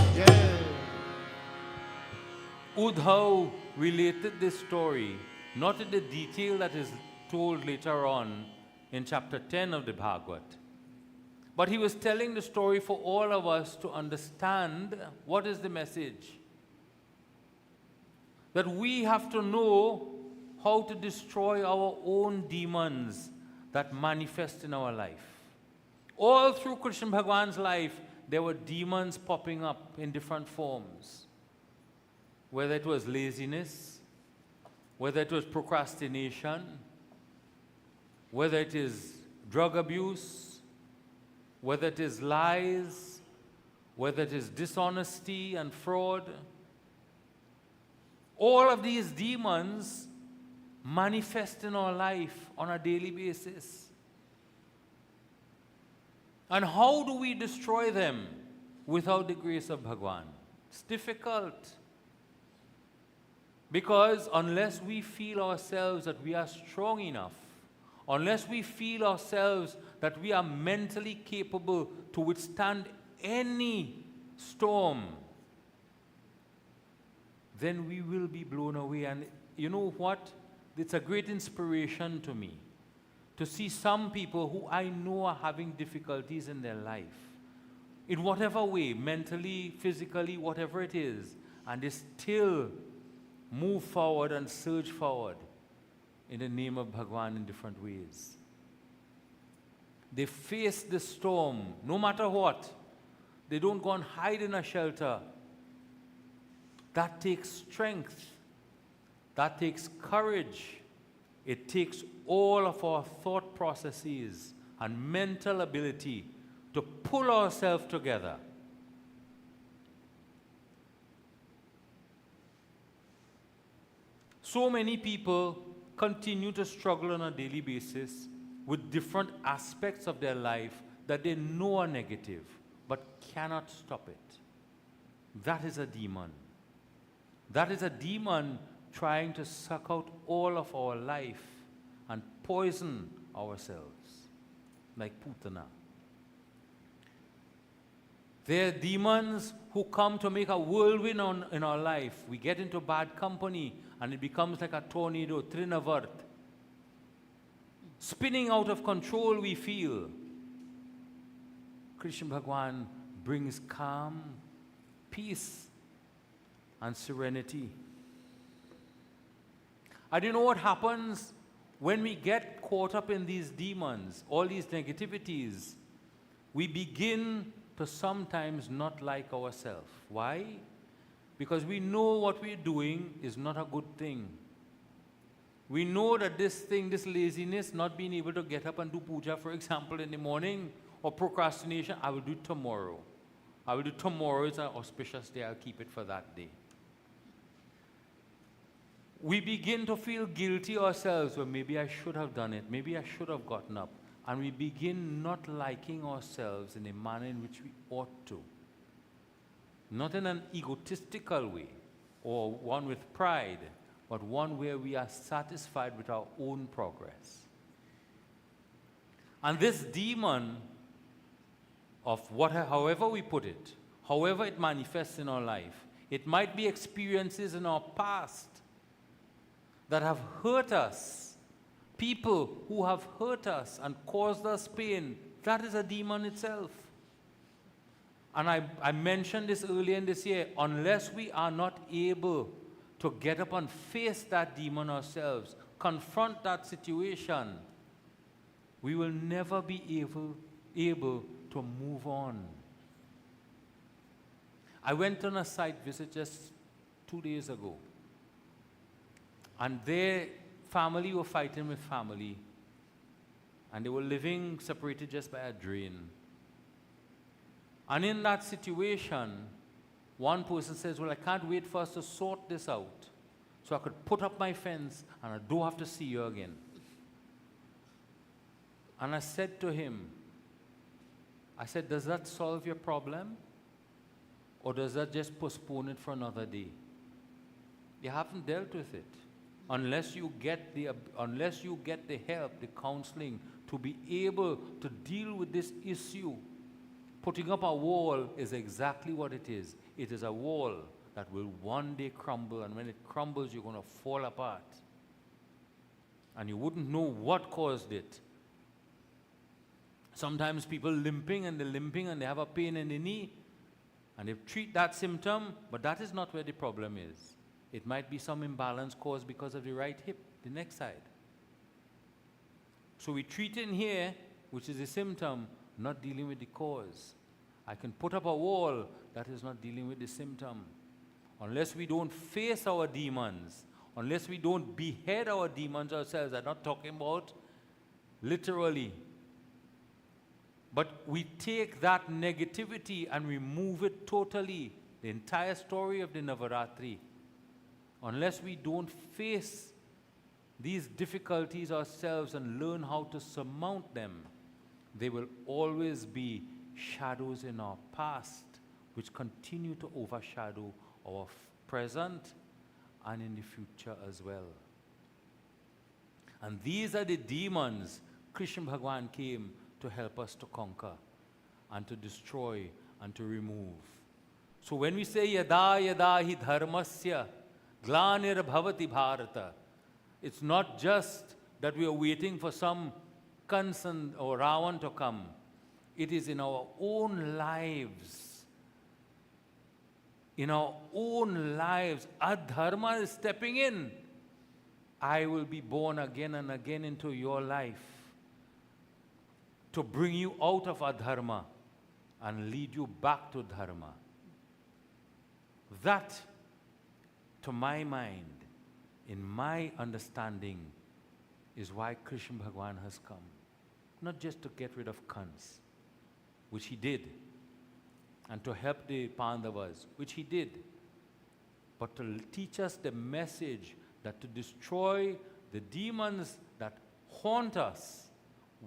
Uddhav related this story, not in the detail that is told later on in chapter 10 of the Bhagavat. But he was telling the story for all of us to understand what is the message. That we have to know how to destroy our own demons that manifest in our life. All through Krishna Bhagwan's life, there were demons popping up in different forms. Whether it was laziness, whether it was procrastination, whether it is drug abuse, whether it is lies, whether it is dishonesty and fraud, all of these demons manifest in our life on a daily basis. And how do we destroy them without the grace of Bhagwan? It's difficult. Because unless we feel ourselves that we are strong enough, unless we feel ourselves that we are mentally capable to withstand any storm, then we will be blown away. And you know what? It's a great inspiration to me to see some people who I know are having difficulties in their life, in whatever way, mentally, physically, whatever it is, and they still move forward and surge forward in the name of Bhagwan in different ways. They face the storm no matter what. They don't go and hide in a shelter. That takes strength. That takes courage. It takes all of our thought processes and mental ability to pull ourselves together. So many people continue to struggle on a daily basis with different aspects of their life that they know are negative, but cannot stop it. That is a demon. That is a demon trying to suck out all of our life and poison ourselves, like Putana. There are demons who come to make a whirlwind in our life. We get into bad company and it becomes like a tornado, Trinavart. Spinning out of control we feel. Krishna Bhagwan brings calm, peace, and serenity. I don't know what happens when we get caught up in these demons, all these negativities. We begin to sometimes not like ourselves. Why? Because we know what we're doing is not a good thing. We know that this thing, this laziness, not being able to get up and do puja, for example, in the morning, or procrastination, I will do it tomorrow. I will do tomorrow, it's an auspicious day, I'll keep it for that day. We begin to feel guilty ourselves, well, maybe I should have done it, maybe I should have gotten up. And we begin not liking ourselves in a manner in which we ought to. Not in an egotistical way, or one with pride, but one where we are satisfied with our own progress. And this demon of however we put it, however it manifests in our life, it might be experiences in our past that have hurt us, people who have hurt us and caused us pain. That is a demon itself. And I mentioned this earlier in this year, unless we are not able to get up and face that demon ourselves, confront that situation, we will never be able to move on. I went on a site visit just 2 days ago, and their family were fighting with family, and they were living separated just by a drain. And in that situation, one person says, well, I can't wait for us to sort this out so I could put up my fence and I don't have to see you again. And I said to him, I said, does that solve your problem? Or does that just postpone it for another day? You haven't dealt with it. Unless you get the help, the counseling to be able to deal with this issue. Putting up a wall is exactly what it is. It is a wall that will one day crumble, and when it crumbles, you're going to fall apart. And you wouldn't know what caused it. Sometimes people limping and they have a pain in the knee, and they treat that symptom, but that is not where the problem is. It might be some imbalance caused because of the right hip, the next side. So we treat in here, which is a symptom, not dealing with the cause. I can put up a wall that is not dealing with the symptom. Unless we don't face our demons, unless we don't behead our demons ourselves, I'm not talking about literally. But we take that negativity and remove it totally. The entire story of the Navaratri. Unless we don't face these difficulties ourselves and learn how to surmount them, there will always be shadows in our past which continue to overshadow our present and in the future as well. And these are the demons Krishna Bhagwan came to help us to conquer and to destroy and to remove. So when we say yada yada hi dharmasya glanir bhavati bharata, it's not just that we are waiting for some Kansan or Ravan to come. It is in our own lives. In our own lives, adharma is stepping in. I will be born again and again into your life to bring you out of adharma and lead you back to dharma. That, to my mind, in my understanding, is why Krishna Bhagwan has come. Not just to get rid of Kans, which he did, and to help the Pandavas, which he did, but to teach us the message that to destroy the demons that haunt us,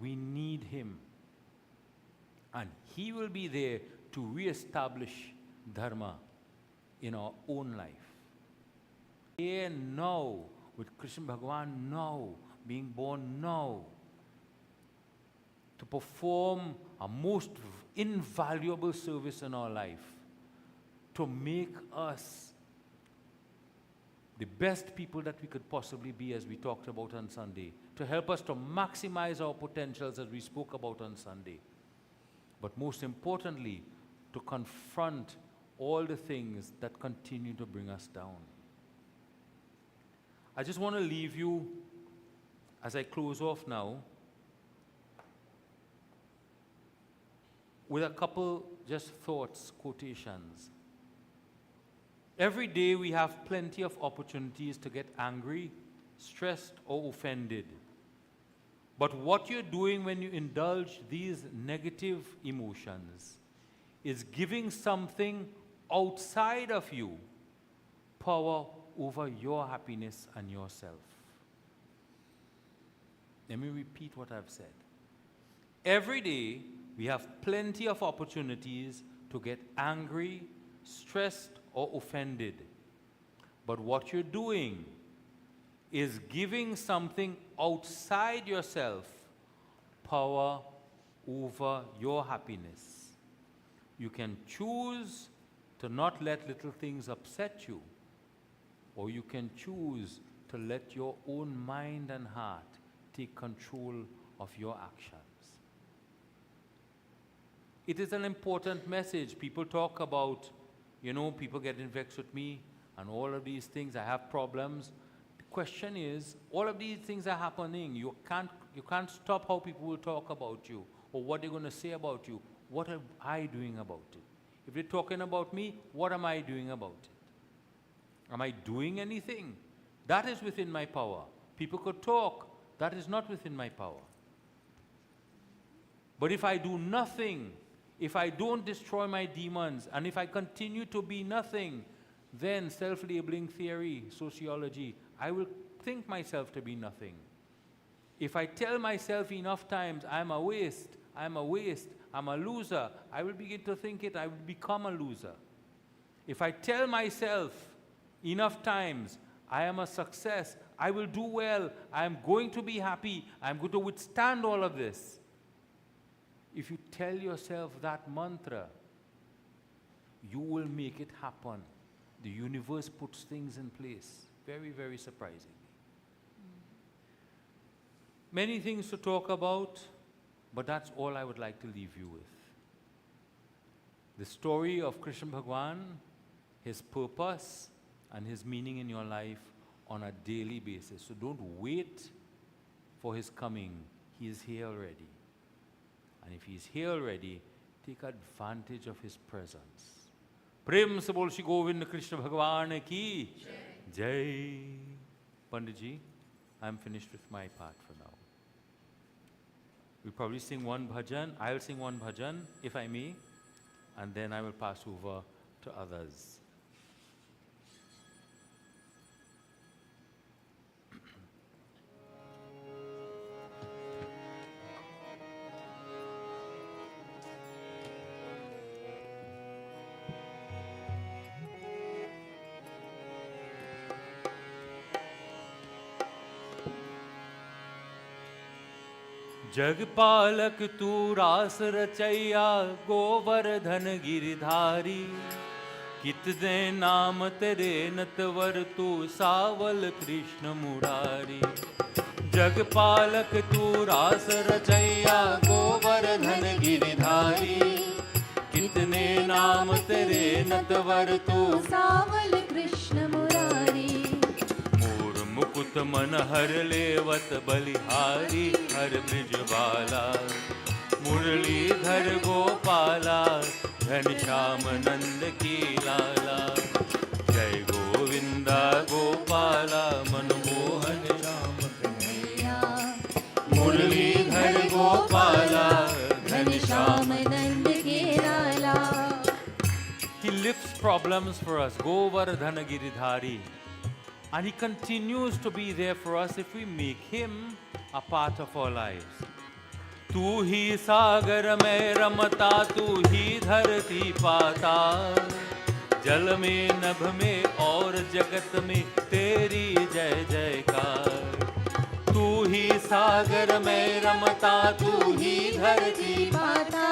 we need him. And he will be there to re-establish dharma in our own life. Here now, with Krishna Bhagwan now, being born now, to perform a most invaluable service in our life, to make us the best people that we could possibly be, as we talked about on Sunday, to help us to maximize our potentials as we spoke about on Sunday. But most importantly, to confront all the things that continue to bring us down. I just want to leave you, as I close off now, with a couple just thoughts, quotations. Every day we have plenty of opportunities to get angry, stressed, or offended. But what you're doing when you indulge these negative emotions is giving something outside of you power over your happiness and yourself. Let me repeat what I've said. Every day, we have plenty of opportunities to get angry, stressed, or offended. But what you're doing is giving something outside yourself power over your happiness. You can choose to not let little things upset you, or you can choose to let your own mind and heart take control of your actions. It is an important message. People talk about, people getting vexed with me and all of these things. I have problems. The question is, all of these things are happening. You can't stop how people will talk about you or what they're going to say about you. What am I doing about it? If they're talking about me, what am I doing about it? Am I doing anything? That is within my power. People could talk. That is not within my power. But if I do nothing, if I don't destroy my demons, and if I continue to be nothing, then self-labeling theory, sociology, I will think myself to be nothing. If I tell myself enough times, I'm a waste, I'm a waste, I'm a loser, I will begin to think it, I will become a loser. If I tell myself enough times, I am a success, I will do well, I am going to be happy, I am going to withstand all of this. If you tell yourself that mantra, you will make it happen. The universe puts things in place. Very, very surprisingly. Many things to talk about, but that's all I would like to leave you with. The story of Krishna Bhagwan, his purpose, and his meaning in your life on a daily basis. So don't wait for his coming. He is here already. And if he's here already, take advantage of his presence. Prem se bol Shri Govind Krishna Bhagwan ki Jai. Panditji, I'm finished with my part for now. We'll probably sing one bhajan. I'll sing one bhajan, if I may, and then I will pass over to others. जगपालक तू रास रचैया गोवर्धन गिरधारी कितने नाम तेरे नतवर तू सावल कृष्ण मुरारी जगपालक तू रास रचैया गोवर्धन गिरधारी कितने नाम तेरे नतवर तू सावल कृष्ण मुरारी मोर मुकुट मन हर लेवत बलिहारी हर ब्रिजवाला मुरलीधर गोपाला घनश्याम नंद की लाला जय गोविंदा गोपाला मनमोहन श्याम कन्हैया मुरलीधर गोपाला घनश्याम नंद की लाला. He lifts problems for us, Govardhana Giridhari. And He continues to be there for us if we make Him a part of our lives. तू ही सागर में रमता तू ही धरती पाता जल में नभ में और जगत में तेरी जय जयकार तू ही सागर में रमता तू ही धरती पाता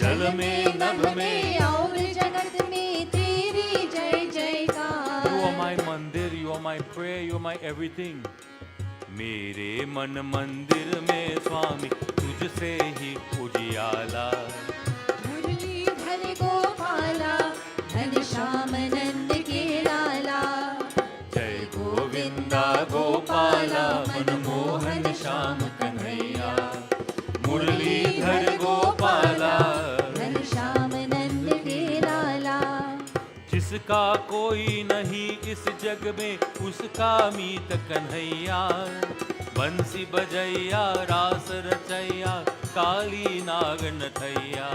जल में नभ में और जगत में तेरी जय जयकार. You are my mandir, you are my prayer, you are my everything. मेरे मन मंदिर में स्वामी तुझसे ही उजियाला मुरलीधर गोपाला घनश्याम नंद के लाला जय गोविंदा गोपाला मनमोहन श्याम कन्हैया मुरलीधर गोपाला घनश्याम नंद के लाला. जिसका कोई नहीं इस जग में उसका मीत कन्हैया बंसी बजैया रास रचैया काली नाग नथैया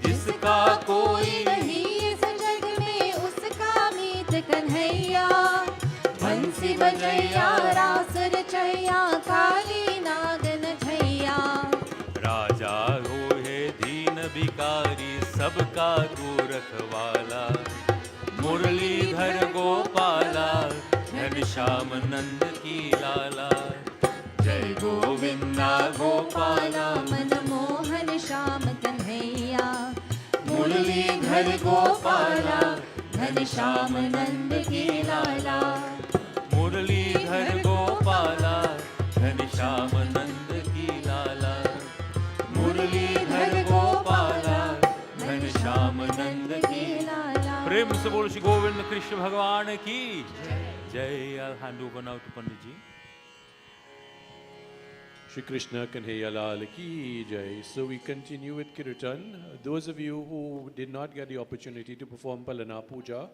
जिसका कोई नहीं इस जग में उसका मीत कन्हैया बंसी बजैया रास रचैया काली नाग नथैया. राजा हो है दीन भिकारी सबका तू रखवाला मुरलीधर गोपाला घनश्याम नंद की लाला जय गोविंदा गोपाला मनमोहन श्याम कन्हैया मुरलीधर गोपाला घनश्याम नंद की लाला. मुरलीधर गोपाला घनश्याम नंद की लाला मुरलीधर गोपाला घनश्याम नंद की लाला. प्रेम से बोल श्री गोविंद कृष्ण भगवान की जय. I'll hand over now to Pandit ji. Shri Krishna Kanhaiya Lal Ki Jai. So we continue with Kirtan. Those of you who did not get the opportunity to perform Palana Puja,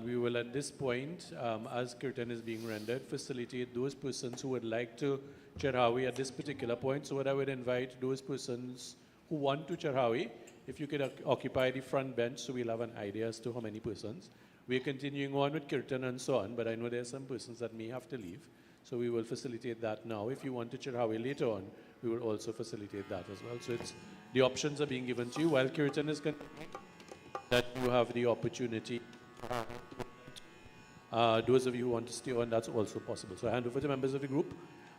we will at this point, as Kirtan is being rendered, facilitate those persons who would like to Charawi at this particular point. So what I would invite those persons who want to Charawi, if you could occupy the front bench so we'll have an idea as to how many persons. We're continuing on with Kirtan and so on, but I know there are some persons that may have to leave. So we will facilitate that now. If you want to Charawi later on, we will also facilitate that as well. So it's, the options are being given to you. While Kirtan is continuing, that you have the opportunity. Those of you who want to stay on, that's also possible. So I hand over to members of the group.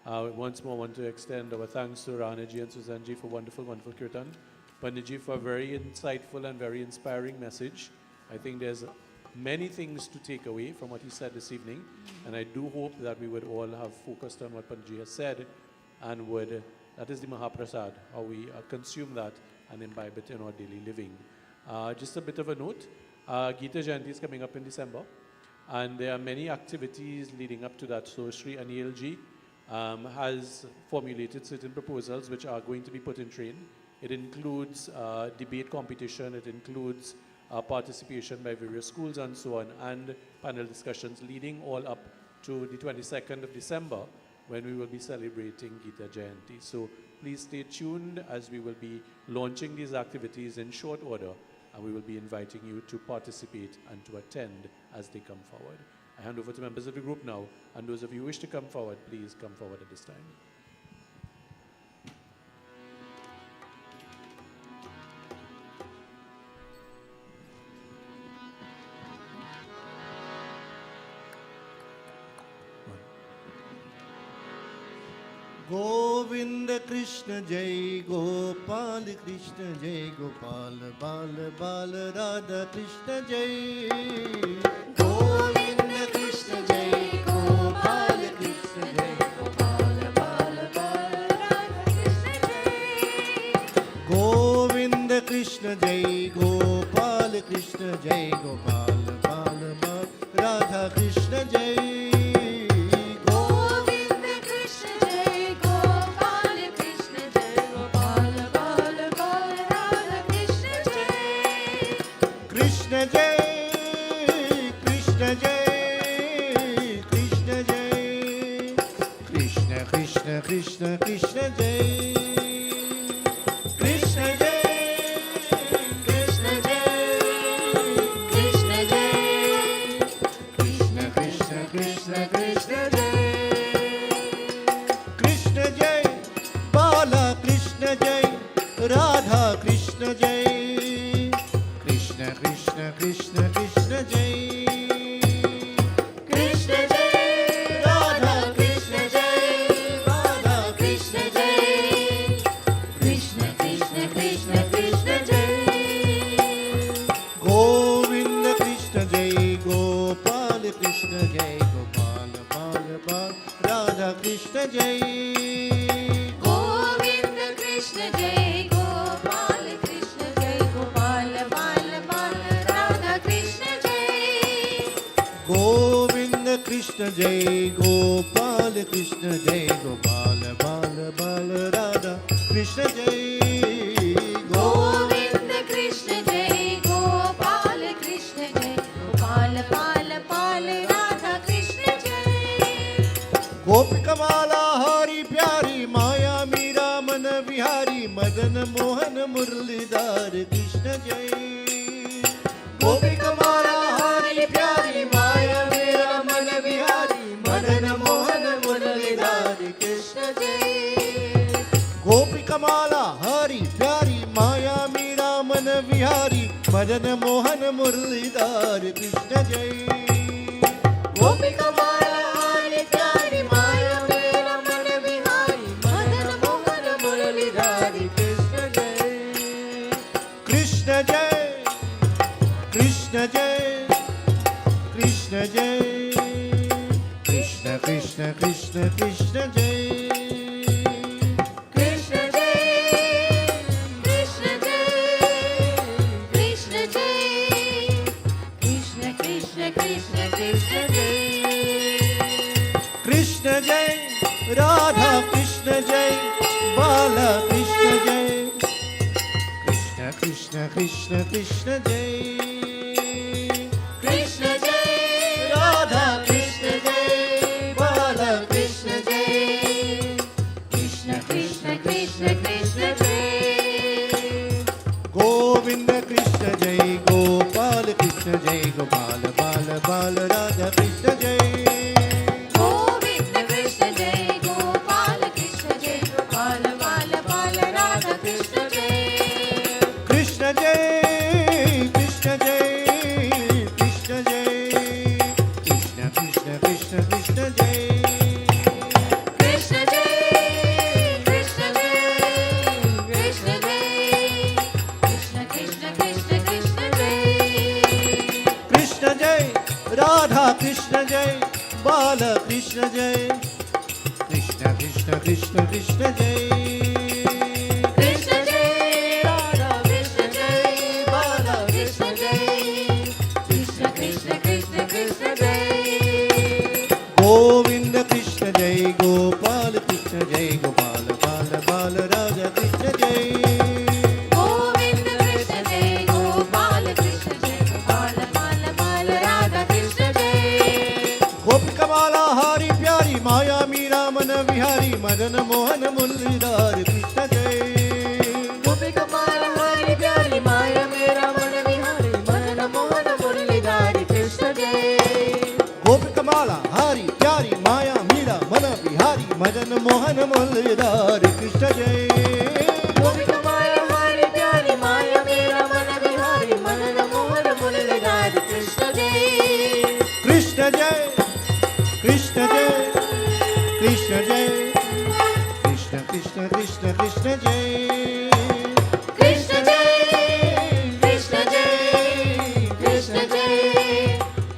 Once more, I want to extend our thanks to Ranaji and Suzanji for wonderful, wonderful Kirtan. Panditji for a very insightful and very inspiring message. I think there's many things to take away from what he said this evening, and I do hope that we would all have focused on what Panditji has said and would, that is the Mahaprasad, how we consume that and imbibe it in our daily living. Just a bit of a note, Gita Jayanti is coming up in December, and there are many activities leading up to that. So Sri Anil ji has formulated certain proposals which are going to be put in train. It includes debate competition, it includes participation by various schools and so on, and panel discussions leading all up to the 22nd of December, when we will be celebrating Gita Jayanti. So please stay tuned as we will be launching these activities in short order, and we will be inviting you to participate and to attend as they come forward. I hand over to members of the group now, and those of you who wish to come forward, please come forward at this time. Govind Krishna जय गोपाल कृष्ण जय गोपाल बाल बाल राधा कृष्ण जय गोविंद कृष्ण जय गोपाल कृष्ण जय गोपाल बाल बाल राधा कृष्ण जय गोविंद कृष्ण जय गोपाल कृष्ण जय गोपाल बाल बाल राधा कृष्ण जय Krishna Krishna Jai Krishna Jai Krishna Jai Krishna Jai Krishna Krishna Krishna Krishna Jai Krishna Jai Bala Krishna Jai Radha Krishna Jai Krishna Krishna Krishna Krishna Jai Krishna Jai Govinda Krishna Jai Gopal Krishna Jai Gopal Bal Bal Radha Krishna Jai Govinda Krishna Jai Gopal Krishna Jai Gopal Bal Bal Radha Krishna Jai Govinda Krishna Jai Gopal Krishna Jai Gopal Bal Bal Radha Krishna Jai Gopi Kamala Hari Pyari Maya Mira Man Vihari Madan Mohan Murlidhar Krishna Jai Gopi Kamala Hari Pyari Maya Mira Man Vihari Madan Mohan Murlidhar Krishna Jai Gopi Kamala Hari Pyari Maya Mira Man Vihari Madan Mohan Murlidhar Krishna Jai Gopi Kamala Hari Pyari Maya Mera Man Vihari Madan Mohan Muralidhari Krishna Jai Krishna Jai Krishna Jai Krishna Jai Krishna Krishna Krishna Krishna Jai Krishna Jai Krishna Jai Krishna Jai Krishna Krishna Krishna Krishna Jai Krishna Jai Radha Krishna Jai Bala Krishna Jai Krishna Krishna Krishna Krishna Jai Krishna Jai Radha Krishna Jai Bala Krishna Jai Krishna Krishna Krishna Krishna Jai Govinda Krishna Jai Gopal Krishna Jai Gopal Bala Bala Radha Krishna Jai Govinda Krishna Jai Gopal Krishna Jai Gopal Bala Bala Radha Krishna Jai Krishna Jai Krishna Jai Krishna Jai Krishna Krishna Krishna Krishna Jai Krishna Jai Krishna Jai Krishna Jai Krishna Krishna Krishna Krishna Jai Krishna Jai Radha Krishna Jai Bala Krishna Jai Krishna Krishna Krishna Krishna Jai Krishna Jai Radha Krishna Jai Bala Krishna Jai Krishna Krishna Krishna Krishna Jai Govinda Krishna Jai Gopal Krishna Jai Gopal Bala Bala Radha Krishna Jai Govinda Krishna Jai Gopal Krishna Jai Gopal Bala Bala Radha Krishna Jai Gopi Kamala Hari Pyari Maya Mira Man Bihari Madan Mohan Muralidhar Krishna जय गोपी कमाल हमारी प्यारी माया मेरा मन बिहारी मदन मोहन मुरलीधर कृष्ण जय गोपी कमाला हारी प्यारी माया मीरा मन बिहारी मदन मोहन मुरलीधर कृष्ण जय गोपी कमाल हमारी प्यारी माया मेरा मन बिहारी मदन मोहन मुरलीधर कृष्ण जय कृष्ण जय कृष्ण जय कृष्ण जय कृष्ण कृष्ण कृष्ण कृष्ण जय कृष्ण जय कृष्ण जय कृष्ण जय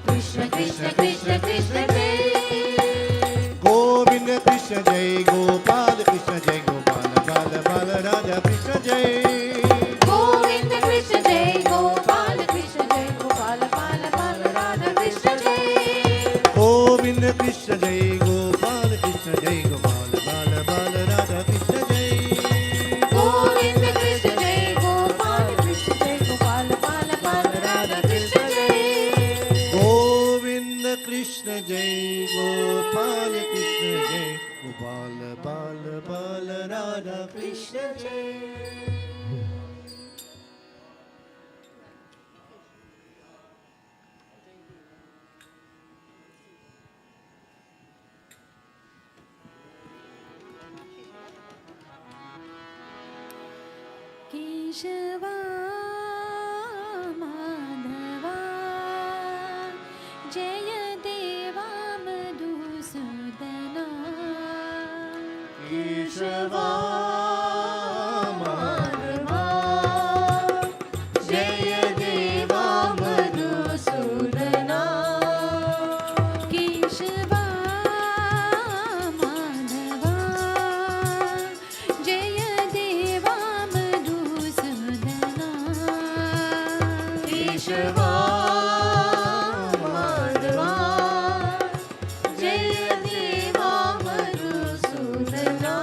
कृष्ण कृष्ण कृष्ण कृष्ण जय गोविंद कृष्ण जय गोपाल कृष्ण जय गोपाल बाल बाल राधा कृष्ण जय गोविंद कृष्ण जय गोपाल कृष्ण जय गोपाल बाल बाल राधा कृष्ण जय गोविंद कृष्ण जय गोपाल कृष्ण जय गोपाल बाल बाल राधा कृष्ण जय गोविंद कृष्ण जय गोपाल कृष्ण जय गोपाल बाल बाल राधा कृष्ण जय गोविंद कृष्ण जय गोपाल कृष्ण जय गोपाल बाल बाल राधा कृष्ण जय केशवा माधवा जय देवा मधुसूदना केशवा माधवा जय देवा मधुसूदना केशवा माधवा जय देवा मधुसूदना केशवा माधवा जय देवा Madhusudana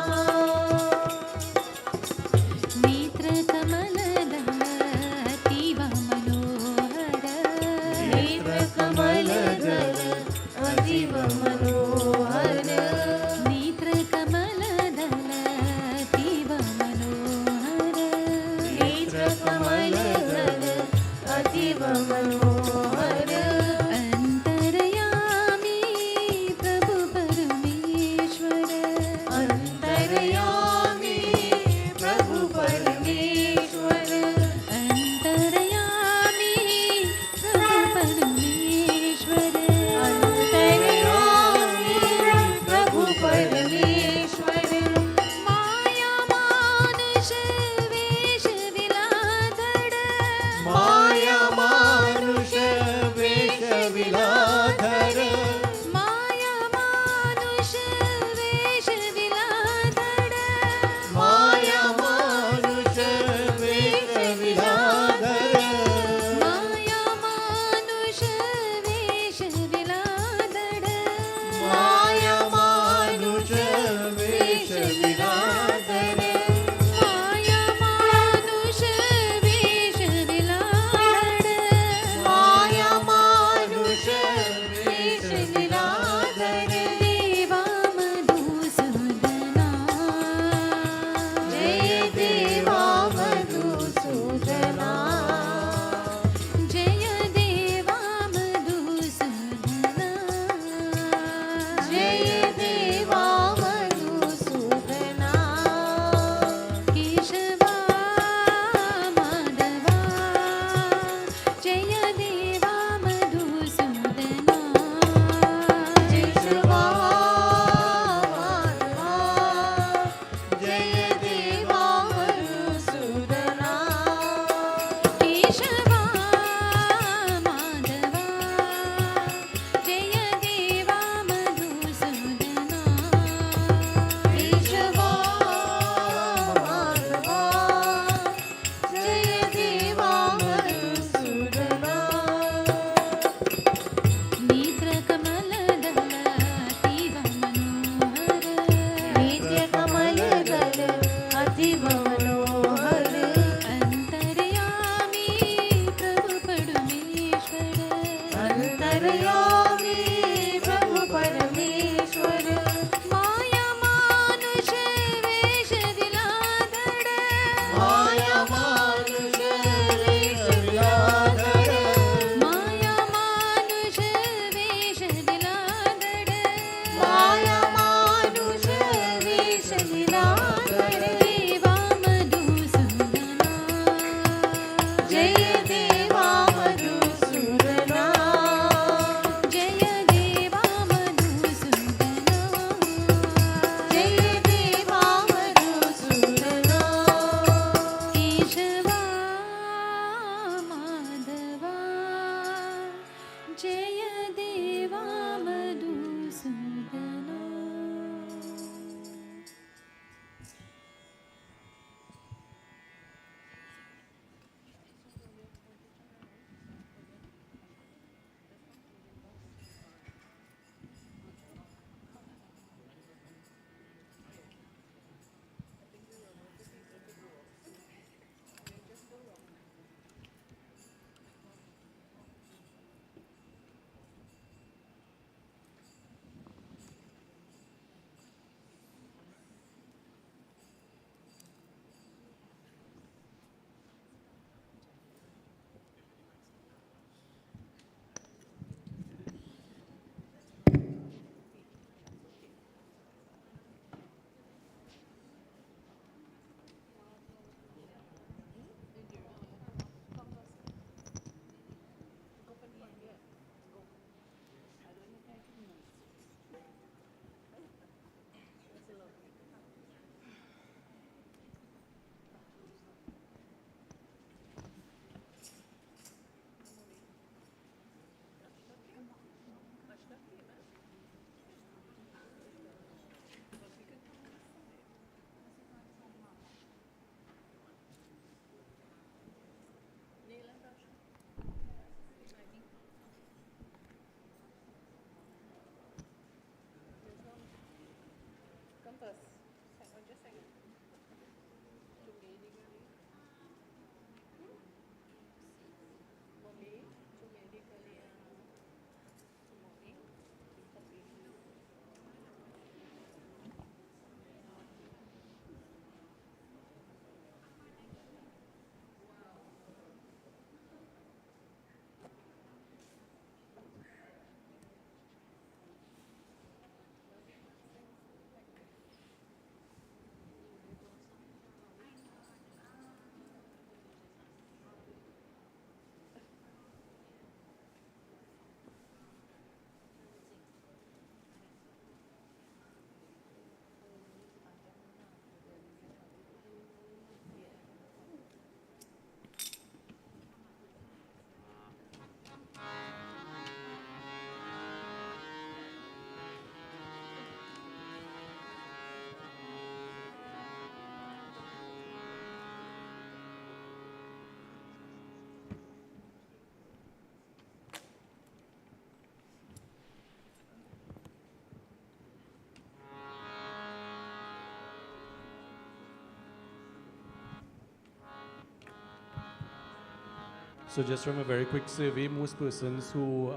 So just from a very quick survey, most persons who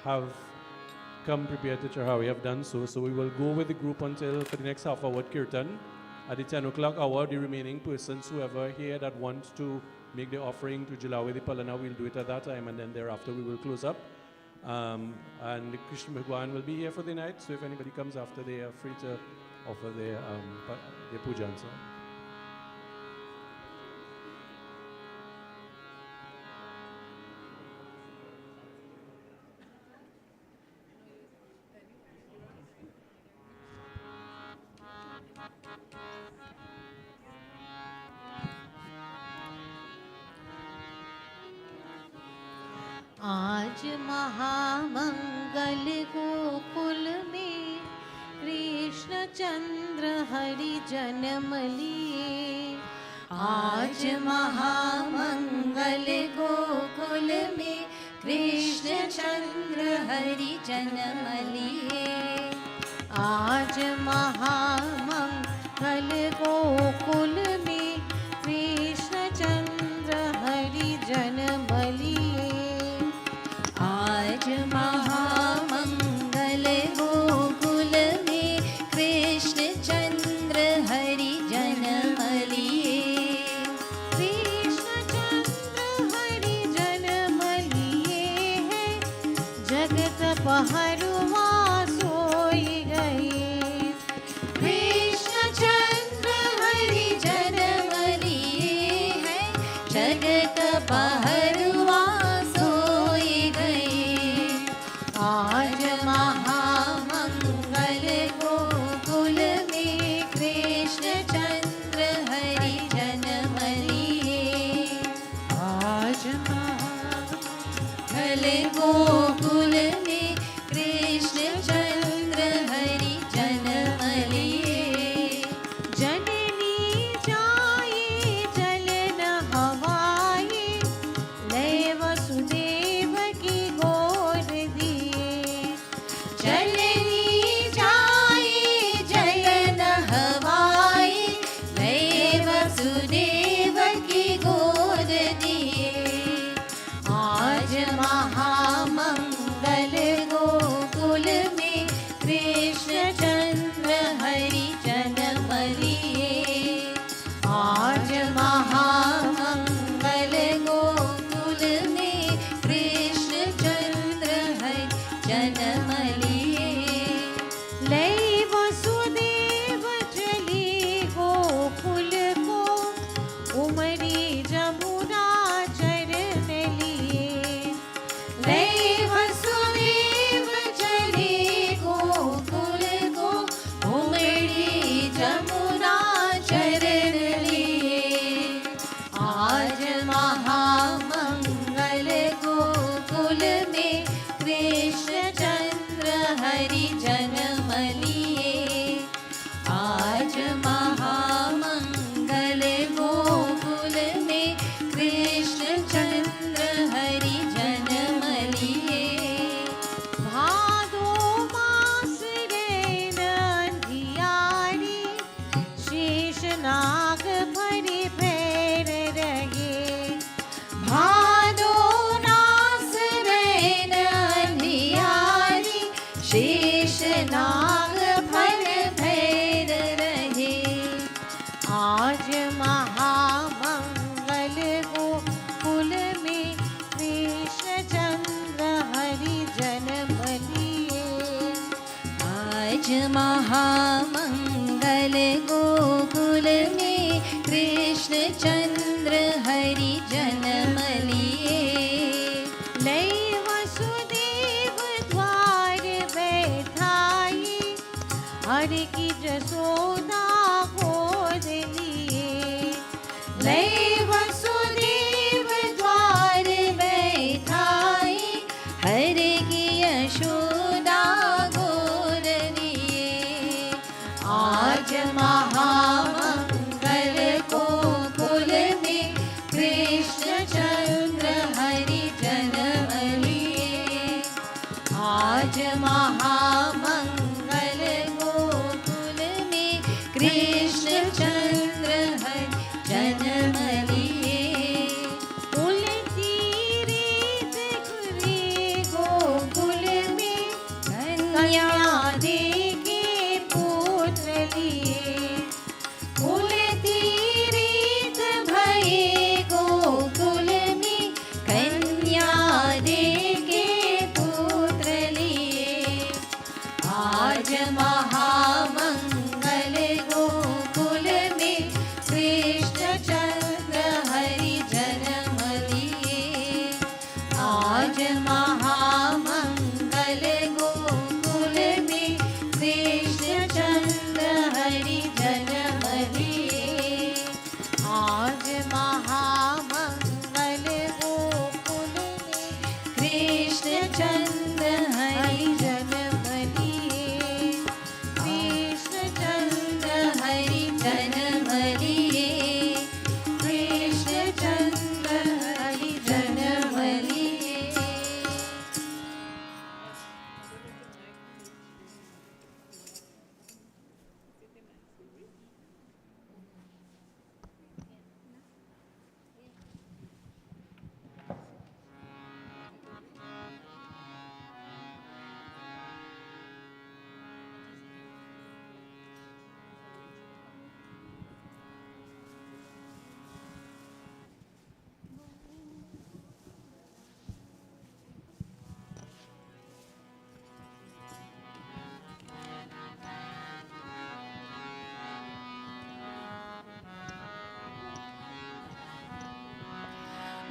have come prepared to Charawi have done so. So we will go with the group until for the next half hour kirtan. At the 10 o'clock hour, the remaining persons, whoever here that wants to make the offering to Jilawadi Palana, we'll do it at that time, and then thereafter we will close up. And Krishna Bhagwan will be here for the night, so if anybody comes after, they are free to offer their puja and so on. आज महामंगल गोकुल में कृष्ण चंद्र हरि जन्म लिए। आज महामंगल गोकुल में कृष्ण चंद्र हरि जन्म लिए। आज महामंगल गोकुल में कृष्ण चंद्र हरि जन्म लिए। आज महामंगल गोकुल में कृष्ण चंद्र हरि जन्म लिए। कृष्ण चंद्र हरि जन्म लिए हैं, जगत पहरुआ सोई गए। कृष्ण चंद्र हरि जन्म लिए हैं, जगत पहरुआ सोई गए। आज महामंगल गोकुल में कृष्ण चंद्र हरि जन्म लिए। आज महामंगल गोकुल में कृष्ण चंद्र हरि जन्म लिए। जननी जाए जल न हवाए, लय वसुदेव की गोद दिए। जननी जाए जल न हवाए, लय वसुदेव की गोद दिए। आज महामंगल गोकुल में कृष्ण चंद्र हरि जन्म लिए। आज महामंगल गोकुल में कृष्ण चंद्र हरि जन्म लिए। लय वसुदेव चली गोकुल को, उमरी जमुना चरण लिए। लय वसुदेव चली गोकुल को, उमरी जमुना चरण लिए। आज महामंगल गोकुल में कृष्ण चंद्र हरि जन्म लिए। आज महामंगल गोकुल में कृष्ण चंद्र हरि जन्म लिए। भादो मास रैन अंधियारे, शेष नाग फल भैर रहे। आज महामंगल गोकुल में कृष्ण चंद्र हरि जन्म लिए। आज महामंगल गोकुल में कृष्ण चंद्र हरि जन्म लिए। लय वसुदेव द्वार बैठाई, हरि की जसोदा गोद लिए। लय वसुदेव द्वार बैठाई, हरि की यशोदा गोद लिए। आज महामंगल गोकुल में कृष्ण चंद्र हरि जन्म लिए। आज महामंगल गोकुल में कृष्ण चंद्र हरि जन्म लिए। तुलसीरीत खुले गोकुल में कन्या दे के पुत्र लिए। तुलसीरीत भये गोकुल में कन्या दे के पुत्र लिए। आज महामंगल गोकुल में कृष्ण चंद्र हरि जन्म लिए। आज महामंगल गोकुल में कृष्ण चंद्र हरि जन्म लिए। आज महामंगल गोकुल में कृष्ण चंद्र हरि जन्म लिए। कृष्ण चंद्र हरि जन्म लिए। कृष्ण चंद्र हरि जन्म लिए।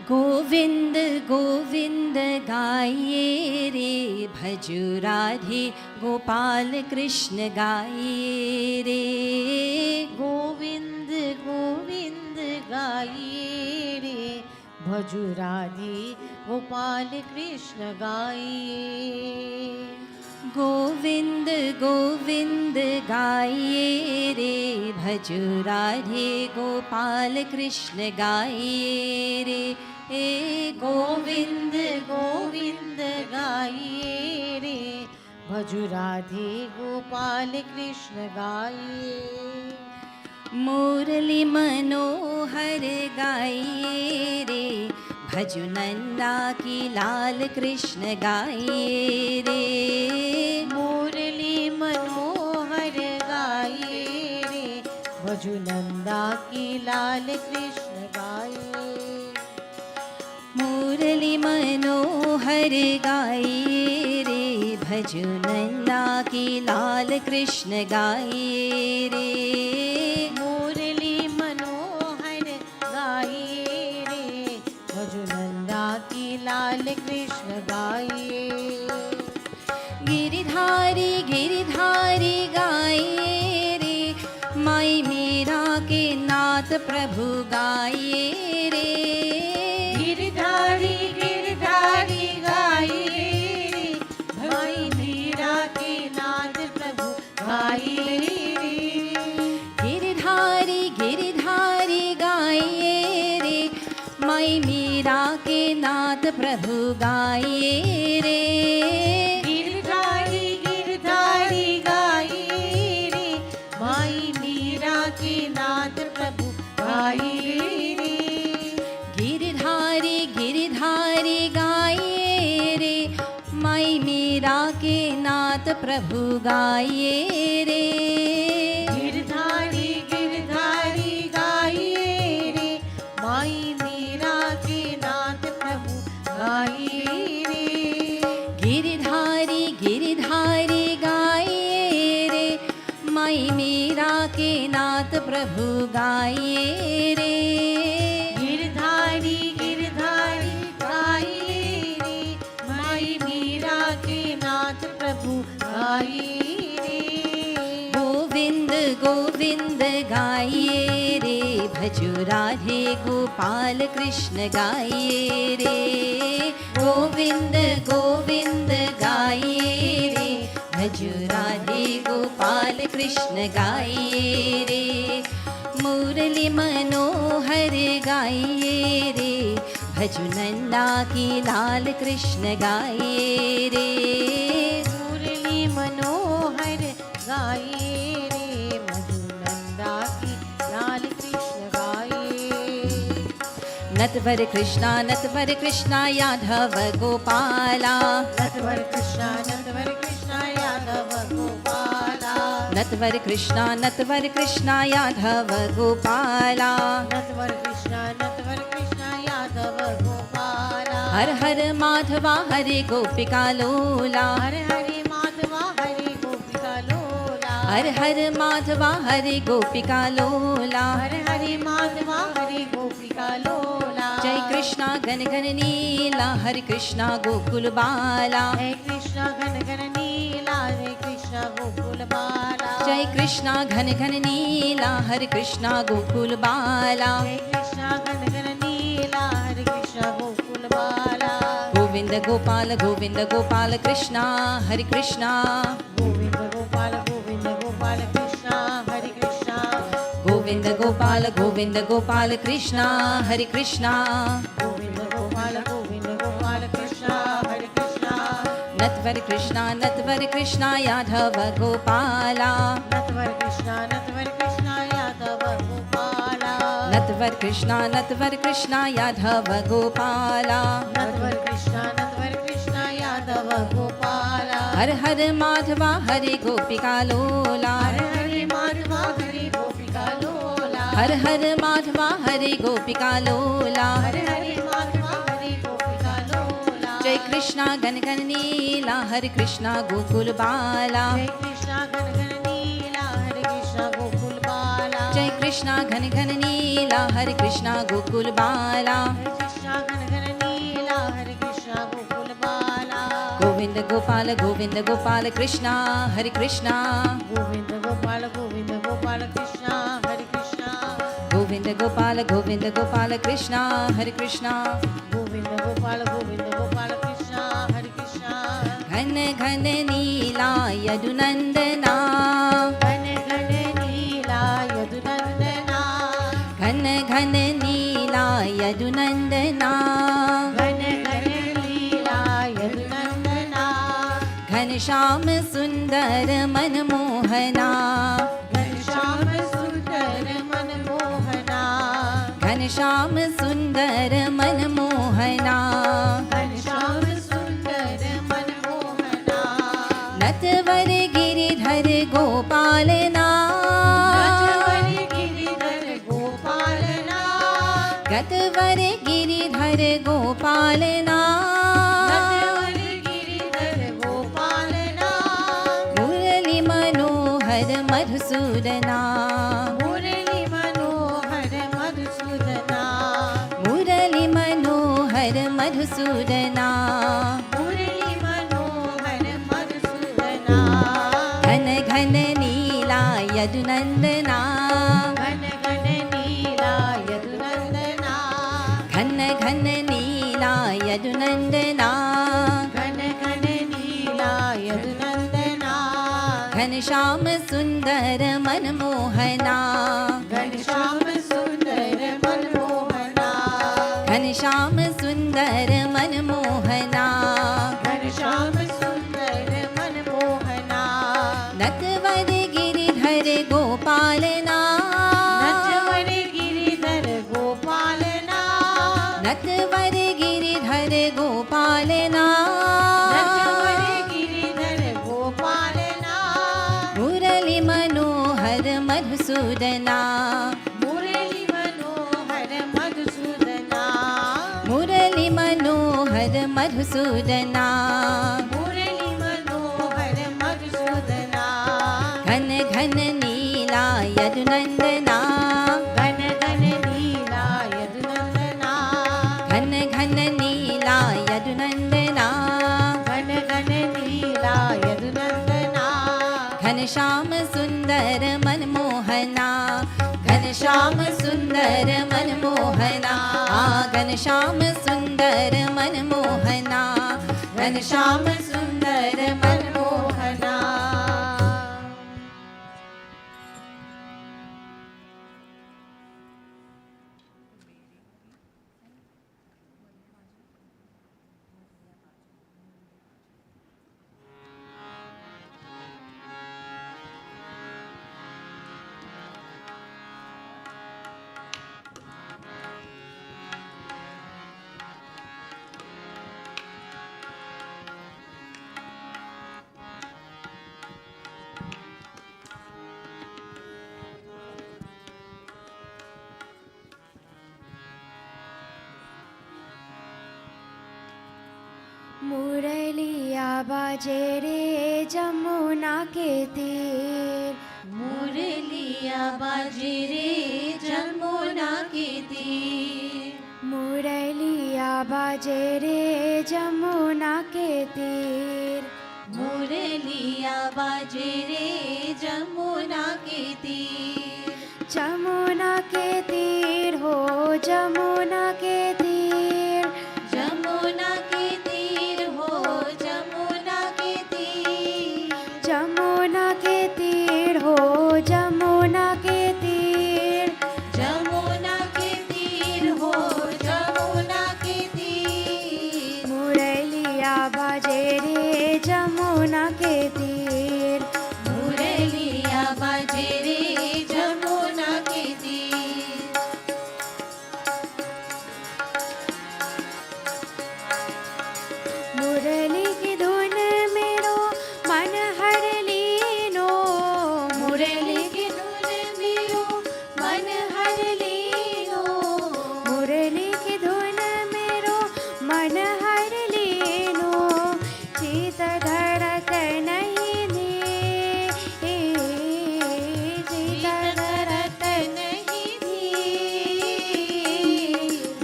गोविंद गोविंद गाइए रे, भजु राधे गोपाल कृष्ण गाइए रे। गोविंद गोविंद गाइए रे, भजु राधे गोपाल कृष्ण गाइए। गोविंद गोविंद गाइए रे, भजु राधे गोपाल कृष्ण गाइए रे। गोविंद गोविंद गाइए रे, भजु राधे गोपाल कृष्ण गाइए। मुरली मनोहर गाइए रे, भजु नंदा की लाल कृष्ण गाइए रे। मुरली मनोहर गाइए रे, भजु नंदा की लाल कृष्ण गाइए। मुरली मनोहर गाइए रे, भजु नंदा की लाल कृष्ण गाइए रे। मुरली मनोहर गाइए रे, भजु नंदा की लाल कृष्ण गाइए। गिरिधारी गिरिधारी गाइए रे, माई मीरा के नाथ प्रभु गाइए रे। गिरधारी गिरधारी गाइए रे, माई मीरा के नाथ प्रभु गाइए रे। गिरधारी गिरधारी गाइए रे, माई मीरा के नाथ प्रभु गाइए रे। गिरधारी गिरधारी गाइए रे, माई मीरा के नाथ प्रभु गाइए रे। गिरधारी गिरधारी गाइए रे, माई मीरा के नाथ नाथ प्रभु गाइए रे। गिरधारी गिरधारी गाइए रे, माई मीरा के नाथ प्रभु गाइए रे। गिरधारी गिरधारी गाइए रे, माई मीरा के नाथ प्रभु गाइए रे। गिरधारी गिरधारी गाइए रे, माई मीरा के नाथ प्रभु गाइए रे। गोविंद गोविंद गाइए रे, भजो राधे गोपाल कृष्ण गाइए रे। गोविंद गोविंद गाइए रे, भजो राधे गोपाल कृष्ण गाइए रे। मुरली मनोहर गाइए रे, भजो नंदा की लाल कृष्ण गाइए रे। मुरली मनोहर गाइए रे, मधुनंदा की लाल कृष्ण गाइए। नटवर कृष्णा यादव गोपाला। नटवर कृष्णा यादव गोपाला। नटवर कृष्णा यादव गोपाला। नटवर कृष्णा यादव गोपाला। हर हर माधवा हरे गोपिका लोला। हरे हरे माधवा हरे गोपिका लोला। हर हर माधवा हरे गोपिका लोला। हरे हरे माधवा हरे गोपिका लोला। जय कृष्णा घन घन नीला, हरे कृष्णा गोकुल बाला। जय कृष्णा घन घन नीला, हरे कृष्णा गोकुल बाला। जय कृष्णा घन घन नीला, हरे कृष्णा गोकुल बाला। जय कृष्णा घन घन नीला, हरे कृष्णा गोकुल बाला। गोविंद गोपाल कृष्णा हरे कृष्णा। गोविंद गोपाल कृष्णा हरे कृष्णा। गोविंद गोपाल कृष्णा हरे कृष्णा। गोविंद गोपाल कृष्णा हरे कृष्णा। नटवर कृष्णा यादव गोपाला। नटवर कृष्णा यादव गोपाला। नटवर कृष्णा यादव गोपाला। नटवर कृष्णा यादव गोपाला। हर हर माधवा हरे गोपिका लोला। हरे हरे माधवा हरे गोपिका लोला। हर हर माधवा हरे गोपिका लोला। हरे हरे माधवा हरे गोपिका लोला। जय कृष्णा घन घन नीला, हरे कृष्णा गोकुल बाला। जय कृष्णा घन घन नीला, हरे कृष्णा गोकुल बाला। जय कृष्णा घन घन नीला, हरे कृष्णा गोकुल बाला। जय कृष्णा घन घन नीला, हरे कृष्णा गोकुल बाला। गोविंद गोपाल कृष्णा हरे कृष्णा। गोविंद गोपाल कृष्णा हरे कृष्णा। गोविंद गोपाल कृष्णा हरे कृष्णा। गोविंद गोपाल कृष्णा हरे कृष्णा। घन घन नीला यदुनंदना। घन घन नीला यदुनंदना। घन घन नीला यदुनंदना। घन घन लीला यदुनंदना। घनश्याम सुंदर मनमोहना। घनश्याम सुंदर मनमोहना। घनश्याम सुंदर मनमोहना। घनश्याम सुंदर मनमोहना। नटवर गिरिधर गोपालना। नटवर गिरिधर गोपालना। गतवर गिरिधर गोपालना। नटवर गिरिधर गोपालना। मुरली मनोहर मधुसूदना। मुरली मनोहर मधुसूदना। मुरली मनोहर मधुसूदना। मुरली मनोहर मधुसूदना। घन घन नीला यदुनंदना। घन घन नीला यदुनंदना। घन घन नीला यदुनंदना। घन घन नीला यदुनंदना। घनश्याम सुंदर मनमोहना। घनश्याम सुंदर मनमोहना। घनश्याम सुंदर मनमोहना। घनश्याम सुंदर मनमोहना। नटवर गिरिधर गोपालना। नटवर गिरिधर गोपालना। नटवर गिरिधर गोपालना। नटवर गिरिधर गोपालना। मधुसूदना मुरली मनोहर मधुसूदना मुरली मनोहर मधुसूदना मुरली मनोहर मधुसूदना घन घन नीला यदुनंदना घन घन नीला यदुनंदना घन घन नीला यदुनंदना घन घन नीला यदुनंदना घनश्याम सुंदर मनमोहना घनश्याम सुंदर मनमोहना घनश्याम सुंदर मनमोहना घनश्याम सुंदर मनमोहना मुरलिया बाजे रे जमुना के तीर मुरलिया बाजे रे जमुना के तीर मुरलिया बाजे रे जमुना के तीर मुरलिया बाजे रे जमुना के तीर जमुना के तीर हो जमुना के तीर जमुना के तीर हो जमुना के तीर जमुना के तीर हो जमुना के तीर जमुना के तीर हो जमुना के तीर मुरलिया बाजे रे जमुना के तीर मुरलिया बाजे रे जमुना के तीर मुरली की धुन मेरो मन हर लीनो मुरली की धुन मेरो मन हर लीनो मुरली की धुन मेरो मन हर लीनो चित धरत नहीं दे चित धरत नहीं थी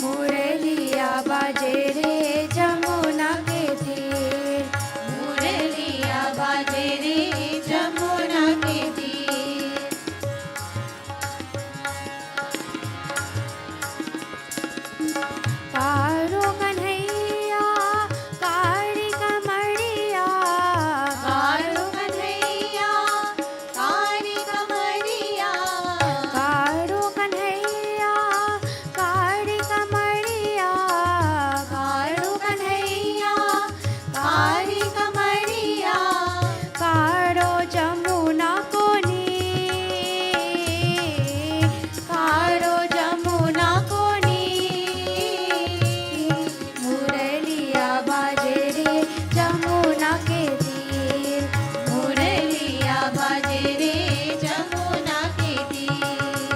मुरलिया बाजे रे जमुना के तीर मुरलिया बाजे रे जमुना के तीर कारो कन्हैया कारी कमरिया कारो कन्हैया कारी कमरिया कारो कन्हैया कारी कमरिया कारो कन्हैया कारी कमरिया कारो जमुना को कारो जमुना को मुरलिया बाजे रे जमुना के तीर मुरलिया बाजे रे जमुना के तीर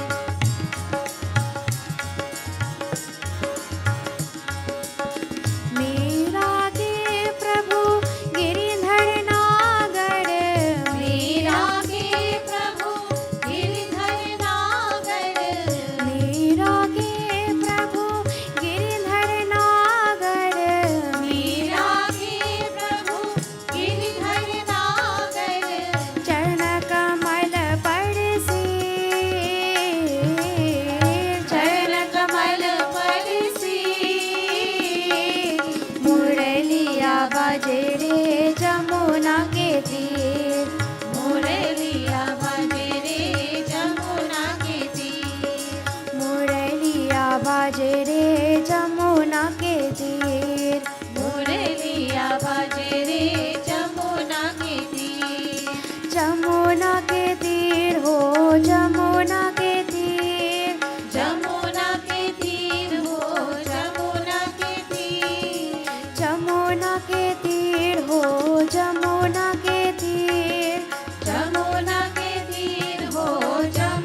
मीरा के प्रभु गिरिधर नागर मीरा के प्रभु गिरिधर नागर मीरा के प्रभु गिरिधर नागर मीरा के प्रभु गिरिधर नागर चरण कमल परसी चरण कमल परसी मुरलिया बाजे रे जमुना के तीर मुरलिया बाजे रे जमुना के तीर मुरलिया बाजे रे जमुना के तीर मुरलिया बाजे रे जमुना के तीर जमुना के तीर हो जमुना के तीर जमुना के तीर हो जमुना के तीर जमुना के तीर हो जमुना के तीर जमुना के तीर हो जमुना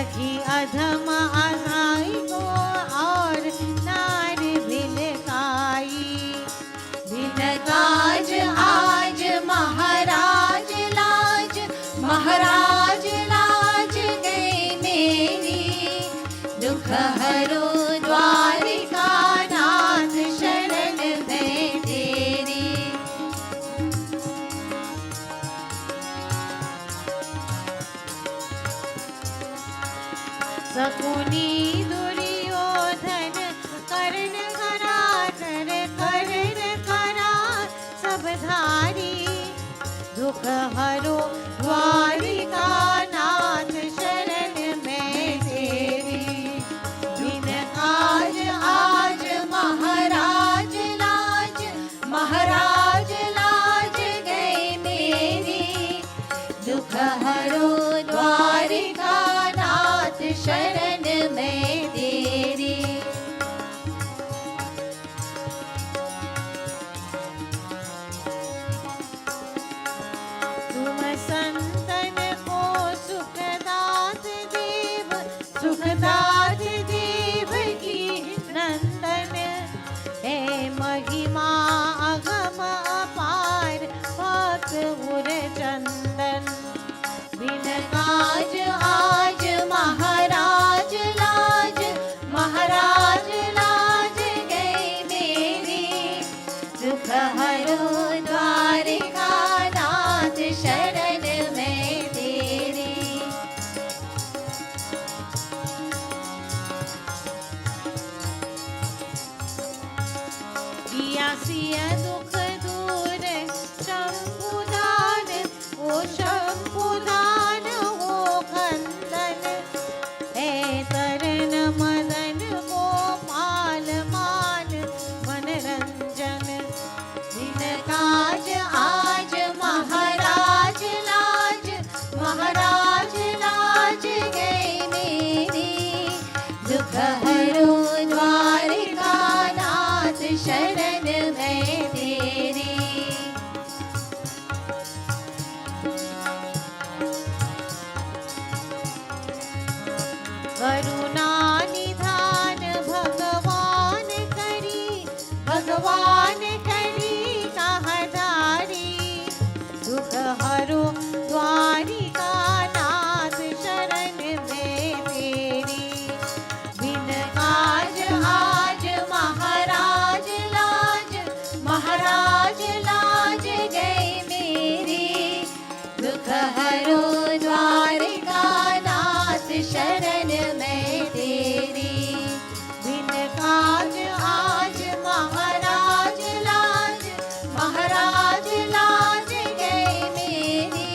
सखी अधम अघाई को और नारी भिलकाई। भिलकाज आज महाराज लाज, महाराज लाज गई मेरी। दुख हरो द्वारिका नाथ शरण में तेरी। सकुनी दुर्योधन कर्ण कराधर कर्ण करा सब धारी। दुख हरो द्वारिका नाथ शरण में तेरी। बिन काज आज महाराज लाज, महाराज लाज गई मेरी। दुख हरो द्वारिका नाथ शरण में तेरी। तुम संतन को सुखदात देव, सुखदात देव की नंदन। हे महिमा अगम अपार भक्त उर चंदन। बिन काज आज महाराज लाज, महाराज लाज गई मेरी। दुख हरो द्वारिका नाथ शरण में तेरी। किया सिया दुख दूर शंभुदान, ओ शंभुदान हो खंदन। हे तरन मदन गोपाल मान मनरंजन। बिन काज आज महाराज लाज, महाराज लाज गई मेरी। दुख हरो द्वारिका नाथ शरण में तेरी। करुणा निधान भगवान करी, भगवान करी कहधारी। दुख हरो द्वारिका नाथ शरण में तेरी। बिन काज आज महाराज लाज, महाराज लाज गई मेरी। दुख हरो द्वारिका नाथ शरण में तेरी। बिन काज आज महाराज लाज, महाराज लाज गई मेरी।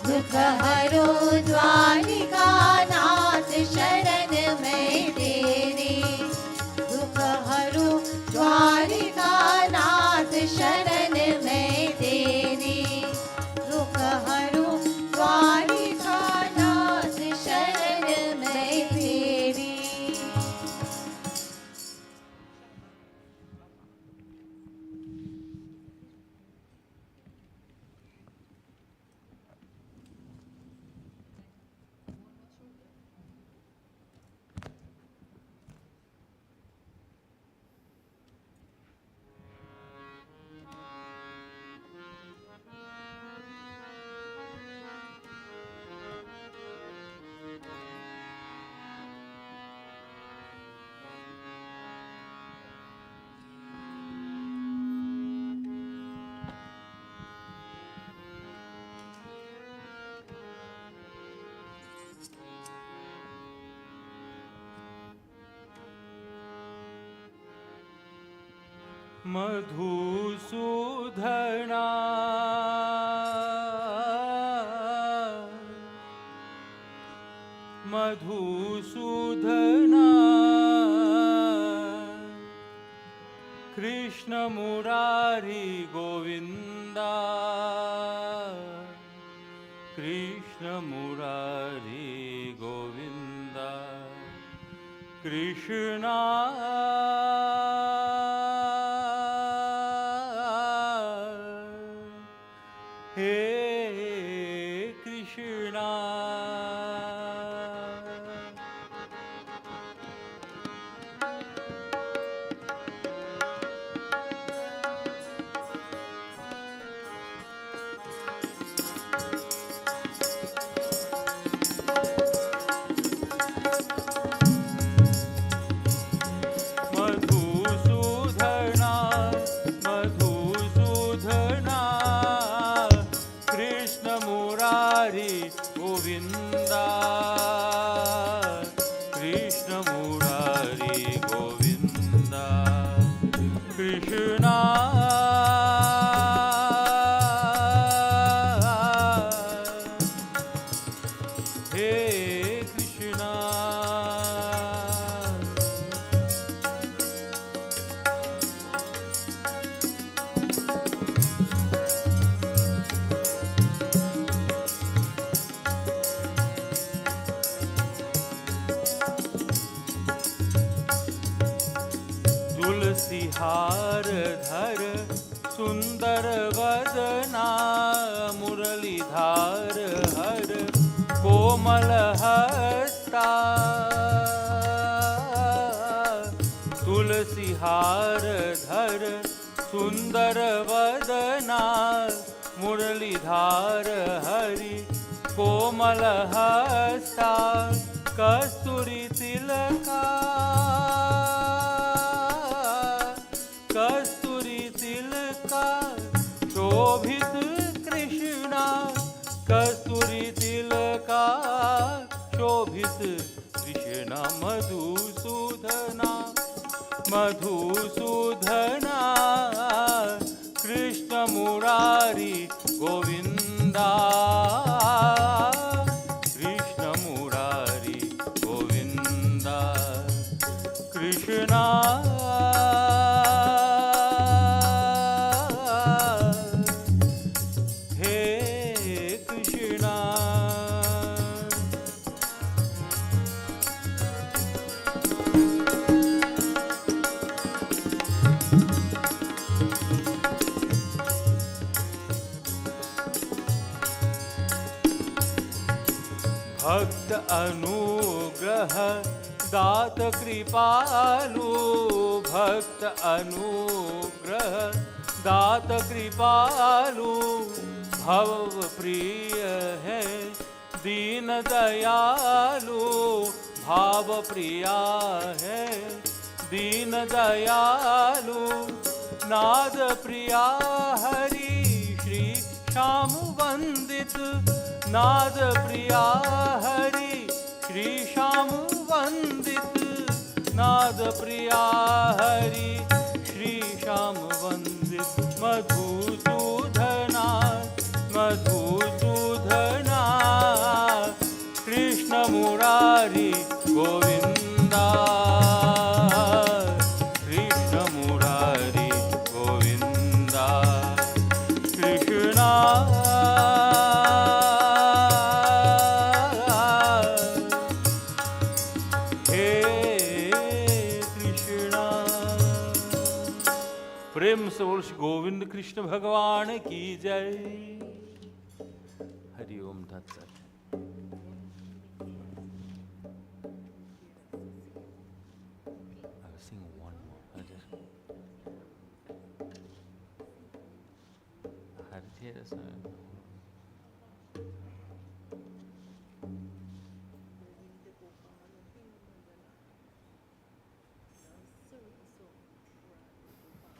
दुख हरो द्वारिका नाथ शरण में तेरी। दुख हरो द्वारिका नाथ शरण में तेरी। दुख हरो द्वारिका नाथ शरण में तेरी। मधुसूदना मधुसूदना कृष्ण मुरारी गोविंदा कृष्ण मुरारी गोविंदा कृष्णा हे Krishna Krishna Murari Govinda, Krishna Murari Govinda, Krishna. हार धर सुंदर वदना, मुरलीधार हर कोमल हस्ता, तुलसी हार धर सुंदर वदना, मुरलीधार हरि कोमल हस्ता, कस्तूरी तिलका, कस्तूरी तिलका शोभित कृष्णा, कस्तूरी तिलका शोभित कृष्णा, मधुसूदना, मधुसूदना, कृष्ण मुरारी गोविंदा, कृष्ण मुरारी गोविंदा, कृष्णा। भक्त अनुग्रह दात कृपालु, भक्त अनुग्रह दात कृपालु, भव प्रिय है दीन दयालु, भाव प्रिया है दीन दयालु, नाद प्रिया हरि श्री श्याम वंदित, नाद प्रिया हरि श्री श्याम वंदित, नाद प्रिया हरि श्री श्याम वंदित, मधुसूदना, मधुसूदना, कृष्ण मुरारी गोविंदा, कृष्ण मुरारी गोविंदा, कृष्णा। प्रेम से बोल श्री गोविंद कृष्ण भगवान की जय। हरि ओम तत्सत। I'll sing one more. I'll just.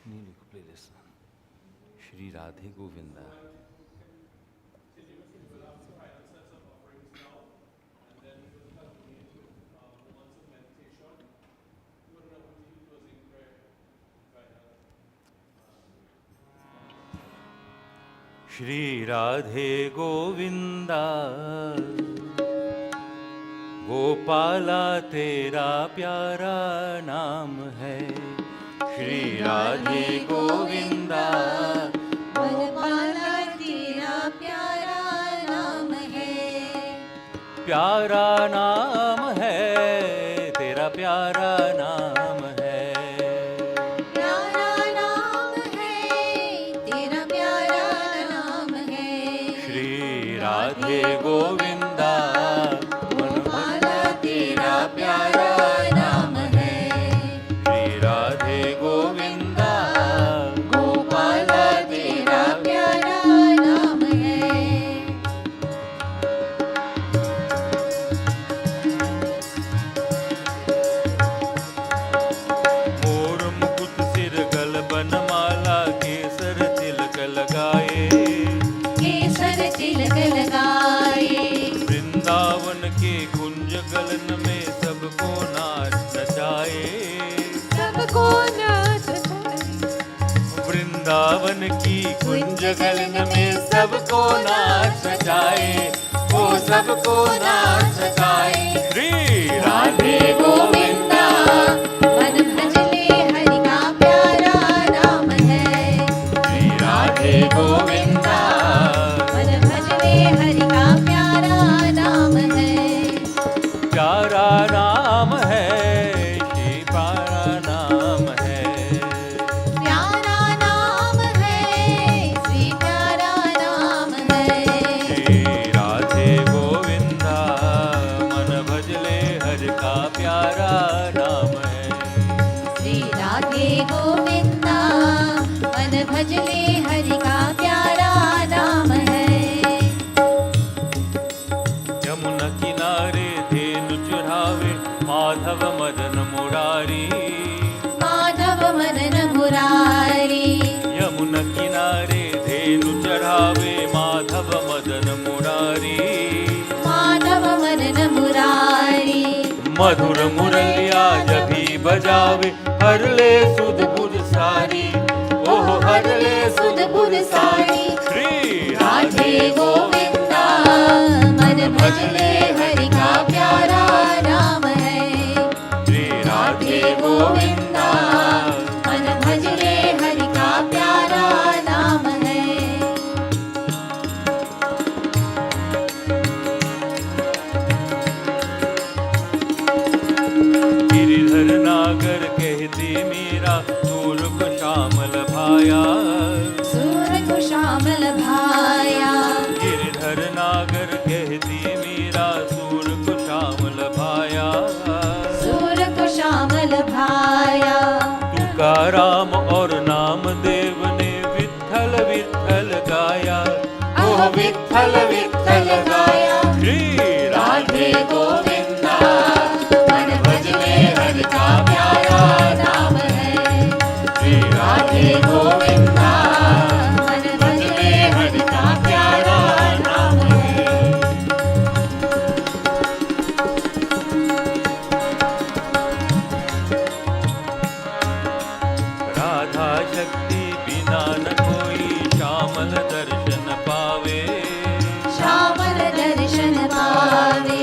Nearly complete this. Shri Radhe Govinda. Shri Radhe Govinda, Gopala तेरा प्यारा नाम है। श्री राधे गोविंदा, गोपाला तेरा प्यारा नाम है। प्यारा नाम है तेरा, प्यारा नाम है। प्यारा नाम है तेरा, प्यारा नाम है। श्री राधे गोविंदा, प्यारा नाम है। श्री राधे गोविंदा, गोपाला तेरा प्यारा नाम है। मोर मुकुट सिर गल बनमाला, केसर तिलक लगाए। केसर तिलक ब्रज गलन में सबको नाच सजाए, वो सबको नाच सजाए। श्री राधे गोविंदा मन भजले हरि का प्यारा नाम है। श्री राधे गोविंदा मन भजले हरि का प्यारा नाम है। प्यारा नाम है, श्री प्यारा नाम है। प्यारा नाम है, श्री प्यारा नाम है। श्री राधे गोविंदा मन भजले हरि का प्यारा नाम है। श्री राधे गोविंदा मन भजले हरि का प्यारा नाम है। यमुना किनारे धेनु चुरावे माधव मदन मुरारी। माधव मदन मुरारी। यमुना किनारे धेनु चढ़ावे माधव मदन मुरारी। माधव मदन मुरारी। मधुर मुरलिया जभी बजावे हर ले सुध बुध सारी। ओह हर ले सुध बुध सारी। श्री राधे गोविंदा मन भजले हरि का प्यारा नाम है। श्री राधे गोविंदा मन भजले हरि का प्यारा नाम है। गिरिधर नागर कहती मीरा सूर को श्यामल भाया। सूर को श्यामल भाया। गिरिधर नागर कहती मीरा सूर को श्यामल भाया। सूर को श्यामल भाया। तुकाराम और नामदेव ने विठ्ठल विठ्ठल गाया। ओह विठ्ठल विठ्ठल गाया। श्री राधे गोविंदा मन भजले हरि का प्यारा नाम है। श्री राधे गोविंदा मन भजले हरि का प्यारा नाम है। राधा शक्ति बिना न कोई श्यामल दर्शन पावे। श्यामल दर्शन पावे।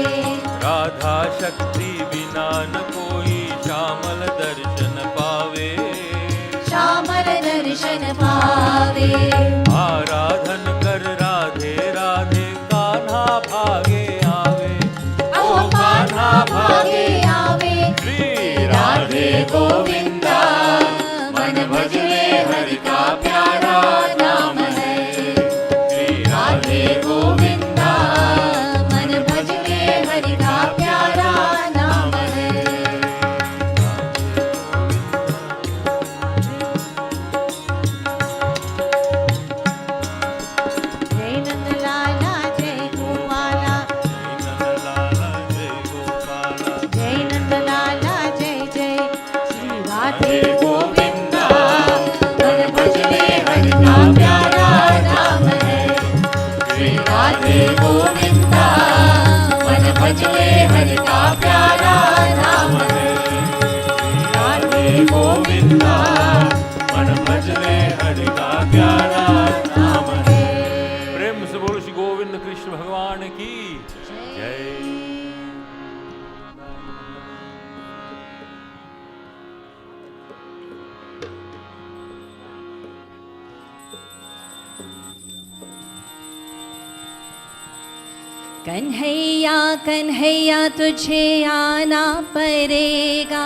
राधा शक्ति बिना न कोई श्यामल दर्शन पावे। श्यामल दर्शन पावे। आराधन कर राधे राधे कान्हा भागे आवे। ओ कान्हा भागे आवे। श्री राधे गोविंदा मन भजले हरि का प्यारा नाम है। श्री राधे गोविंदा मन भजले हरि का प्यारा नाम है। जय नंदलाला जय गोपाला। जय गोपाला। जय नंदलाला जय जय श्री राधे गोविंदा मन भजले हरि का प्यारा नाम है। श्री राधे गोविंदा मन भजले हरि का प्यारा नाम है। श्री राधे गोविंदा मन भजले हरि का प्यारा नाम है। प्रेम से बोलो श्री गोविंद कृष्ण भगवान की जय। कन्हैया कन्हैया तुझे आना पड़ेगा।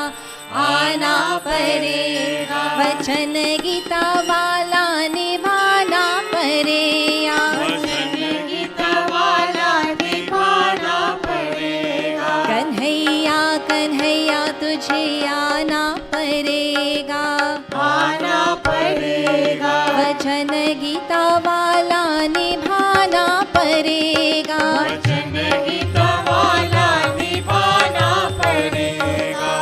आना पड़ेगा। वचन गीता वाला निभाना पड़ेगा। वचन गीता वाला निभाना पड़ेगा। कन्हैया कन्हैया तुझे आना पड़ेगा। आना पड़ेगा। वचन गीता वाला निभाना पड़ेगा। वचन गीता वाला निभाना पड़ेगा।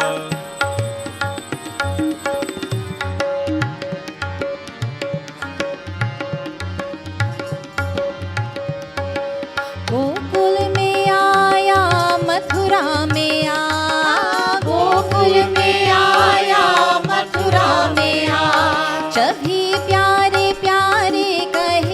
गोकुल में आया मथुरा में आ। गोकुल में आया मथुरा में आ। सभी प्यारे प्यारे कहे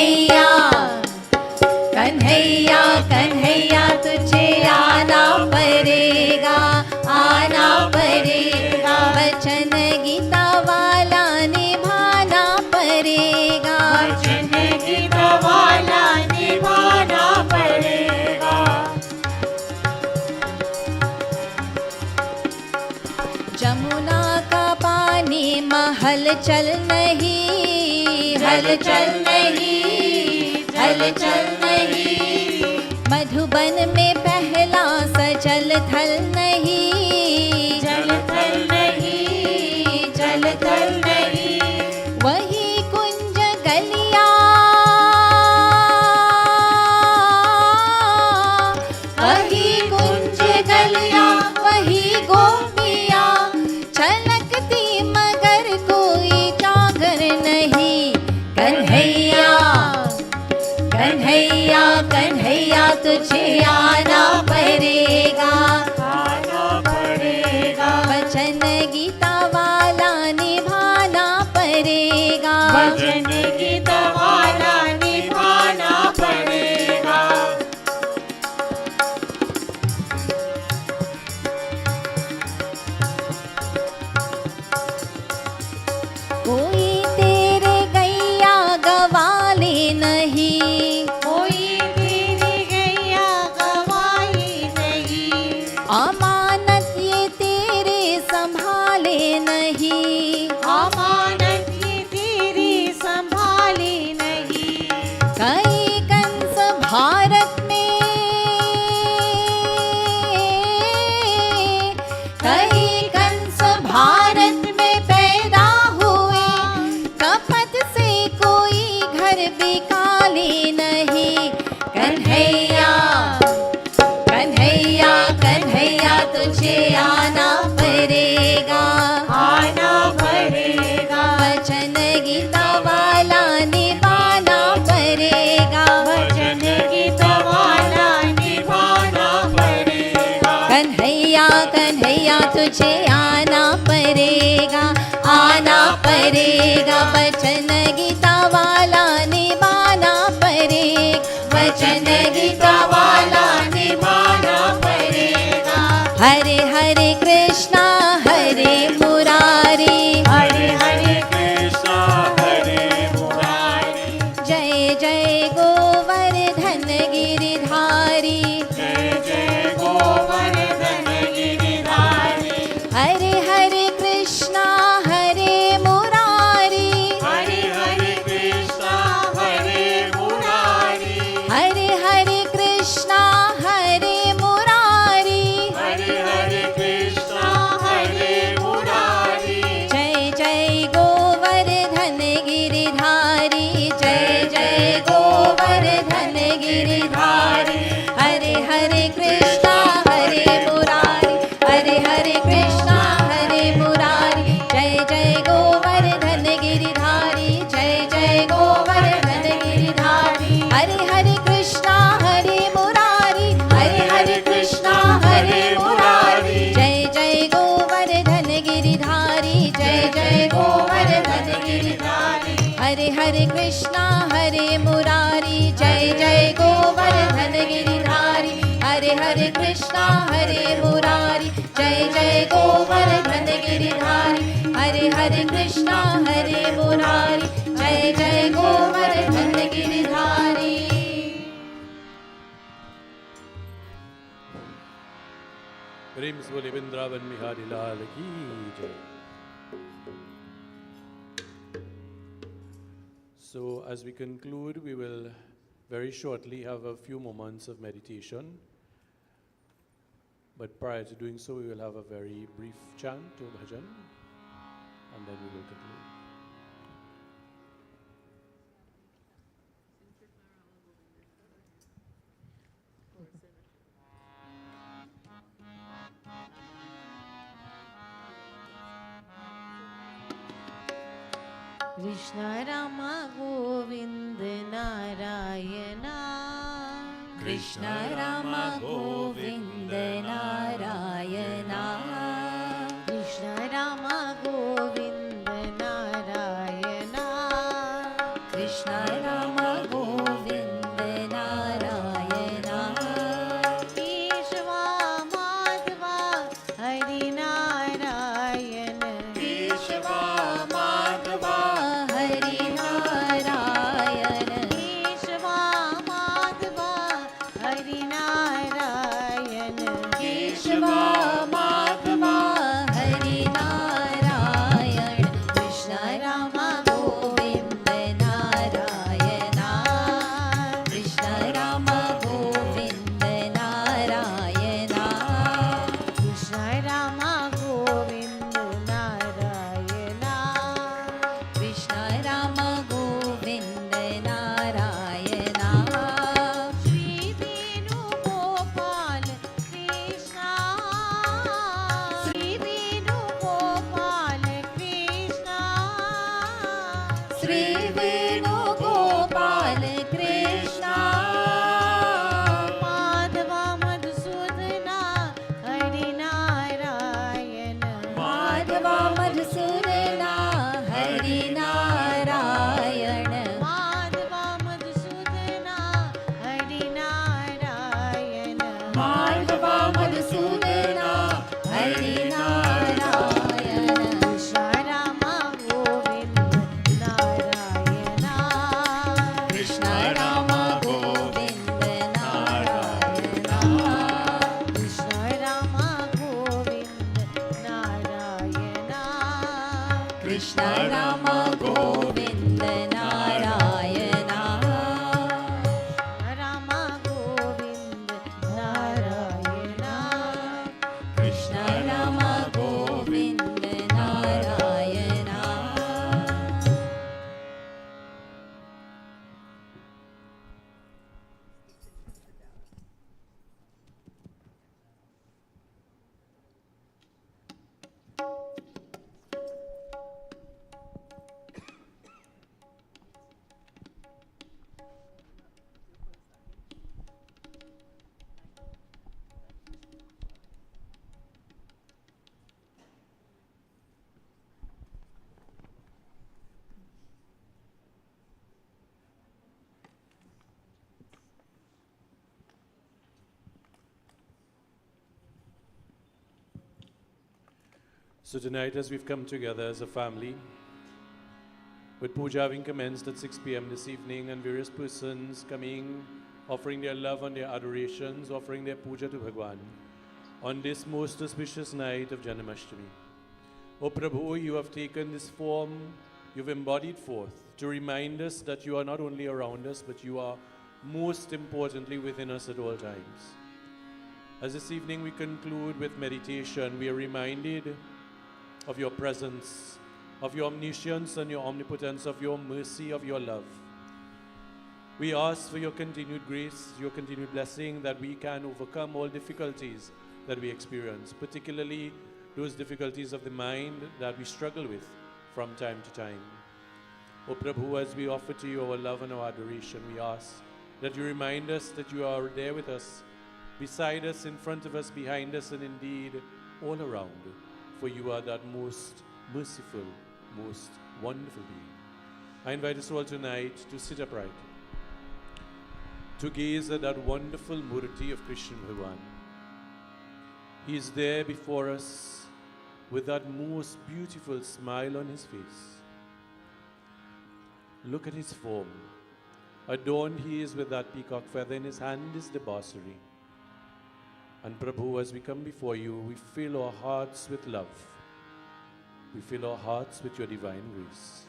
कन्हैया कन्हैया कन्हैया तुझे आना पड़ेगा, आना पड़ेगा। वचन गीता वाला निभाना पड़ेगा, वचन गीता वाला निभाना पड़ेगा। जमुना का पानी महल चल नहीं, हलचल नहीं, हलचल नहीं। मधुबन में पहला सजल थल नहीं, जल थल नहीं, जल थल नहीं। वही कुंज गलिया, वही कुंज गलिया, वही गोपिया छलकती मगर कोई जागर नहीं। कन्हैया कन्हैया कन्हैया तुझे आना पड़ेगा, आना पड़ेगा। वचन गीता वाला निभाना पड़ेगा, वचन गीता वाला निभाना पड़ेगा। कोई तेरे गैया गवाले नहीं, कोई तेरी गैया गवाई नहीं। अमानत ये तेरे संभाले नहीं। अमानत ये तेरी संभाली नहीं। कई कंस भारत में, कई कंस भारत में पैदा हुए, कपट से कोई घर बिकाले नहीं। कन्हैया कन्हैया कन्हैया तुझे आना पड़ेगा, आना पड़ेगा। वचन गीता वाला निभाना पड़ेगा, वचन गीता वाला निभाना पड़ेगा। कन्हैया कन्हैया तुझे आना पड़ेगा, आना पड़ेगा। वचन गीता वाला निभाना पड़ेगा, वचन गीता वाला निभाना पड़ेगा। हरे हरे कृष्णा हरे मुरारी, हरे हरे कृष्णा हरे मुरारी। जय जय गोवर्धन गिरिधारी। जय जय गोवर्धन गिरिधारी। हरे हरे कृष्णा हरे मुरारी, हरे हरे कृष्णा हरे मुरारी। हरे हरे कृष्णा हरे मुरारी। हरे हरे कृष्णा हरे मुरारी। जय जय गोवर्धन गिरिधारी, जय जय गोवर्धन गिरिधारी। हरे हरे कृष्णा हरे मुरारी, हरे हरे कृष्णा हरे मुरारी। जय जय गोवर्धन गिरिधारी, जय जय गोवर्धन गिरिधारी। हरे हरे कृष्णा हरे मुरारी, हरे हरे कृष्णा हरे मुरारी। जय जय गोवर्धन गिरिधारी, जय जय गोवर्धन गिरिधारी। हरे हरे कृष्णा हरे मुरारी, जय जय गोवर्धन गिरिधारी। हरे हरे कृष्णा हरे मुरारी, जय जय गोवर्धन गिरिधारी। हरे हरे कृष्णा हरे मुरारी, जय जय गोवर्धन गिरिधारी। प्रेम से बोले वृंदावन बिहारी लाल की जय। So as we conclude, we will very shortly have a few moments of meditation. But prior to doing so, we will have a very brief chant to bhajan, and then we will conclude. Krishna Rama Govinda Narayana, Krishna Rama Govinda Narayana, Krishna Rama Govinda Narayana, Krishna Rama Govinda Shri Venu Gopal Krishna Madhava Madhusudana Hari Narayana Madhava Madhusudana Hari Narayana Madhava Madhusudana Hari Narayana Madhava Madhusudana Hari Narayana Krishna Rama Govinda Narayana Krishna Rama Govinda Narayana Krishna Krishna Rama Govinda Narayana Rama Govinda Narayana Rama Govinda Narayana Krishna Rama Govinda Narayana So tonight, as we've come together as a family, with puja having commenced at 6 p.m. this evening, and various persons coming, offering their love and their adorations, offering their puja to Bhagwan, on this most auspicious night of Janmashtami. O Prabhu, you have taken this form, you've embodied forth to remind us that you are not only around us, but you are most importantly within us at all times. As this evening we conclude with meditation, we are reminded of your presence, of your omniscience and your omnipotence, of your mercy, of your love. We ask for your continued grace, your continued blessing, that we can overcome all difficulties that we experience, particularly those difficulties of the mind that we struggle with from time to time. O Prabhu, as we offer to you our love and our adoration, we ask that you remind us that you are there with us, beside us, in front of us, behind us, and indeed all around. For you are that most merciful, most wonderful being. I invite us all tonight to sit upright, to gaze at that wonderful murti of Krishna Bhagwan. He is there before us with that most beautiful smile on his face. Look at his form. Adorned he is with that peacock feather, in his hand is the basuri. And Prabhu, as we come before you, we fill our hearts with love. We fill our hearts with your divine grace.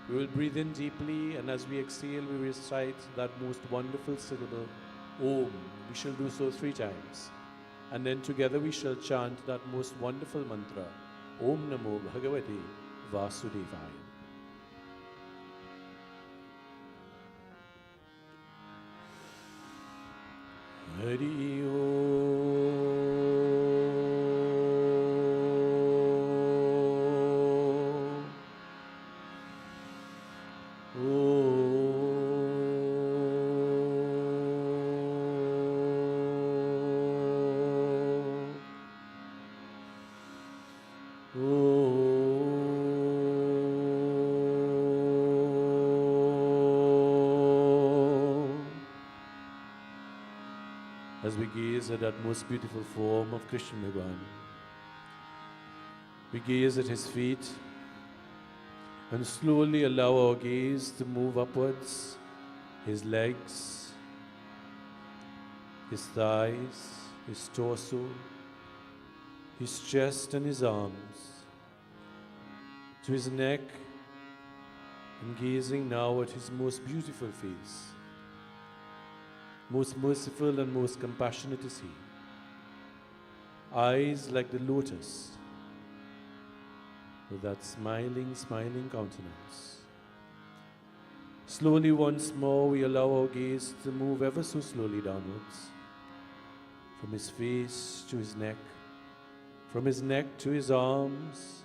We will breathe in deeply, and as we exhale, we recite that most wonderful syllable, Om. We shall do so 3 times. And then together we shall chant that most wonderful mantra, Om Namo Bhagavate Vasudevaya. Hari As we gaze at that most beautiful form of Krishna Bhagwan, we gaze at his feet and slowly allow our gaze to move upwards, his legs, his thighs, his torso, his chest and his arms, to his neck, and gazing now at his most beautiful face. Most merciful and most compassionate is he. Eyes like the lotus, with that smiling, smiling countenance. Slowly once more we allow our gaze to move ever so slowly downwards, from his face to his neck, from his neck to his arms,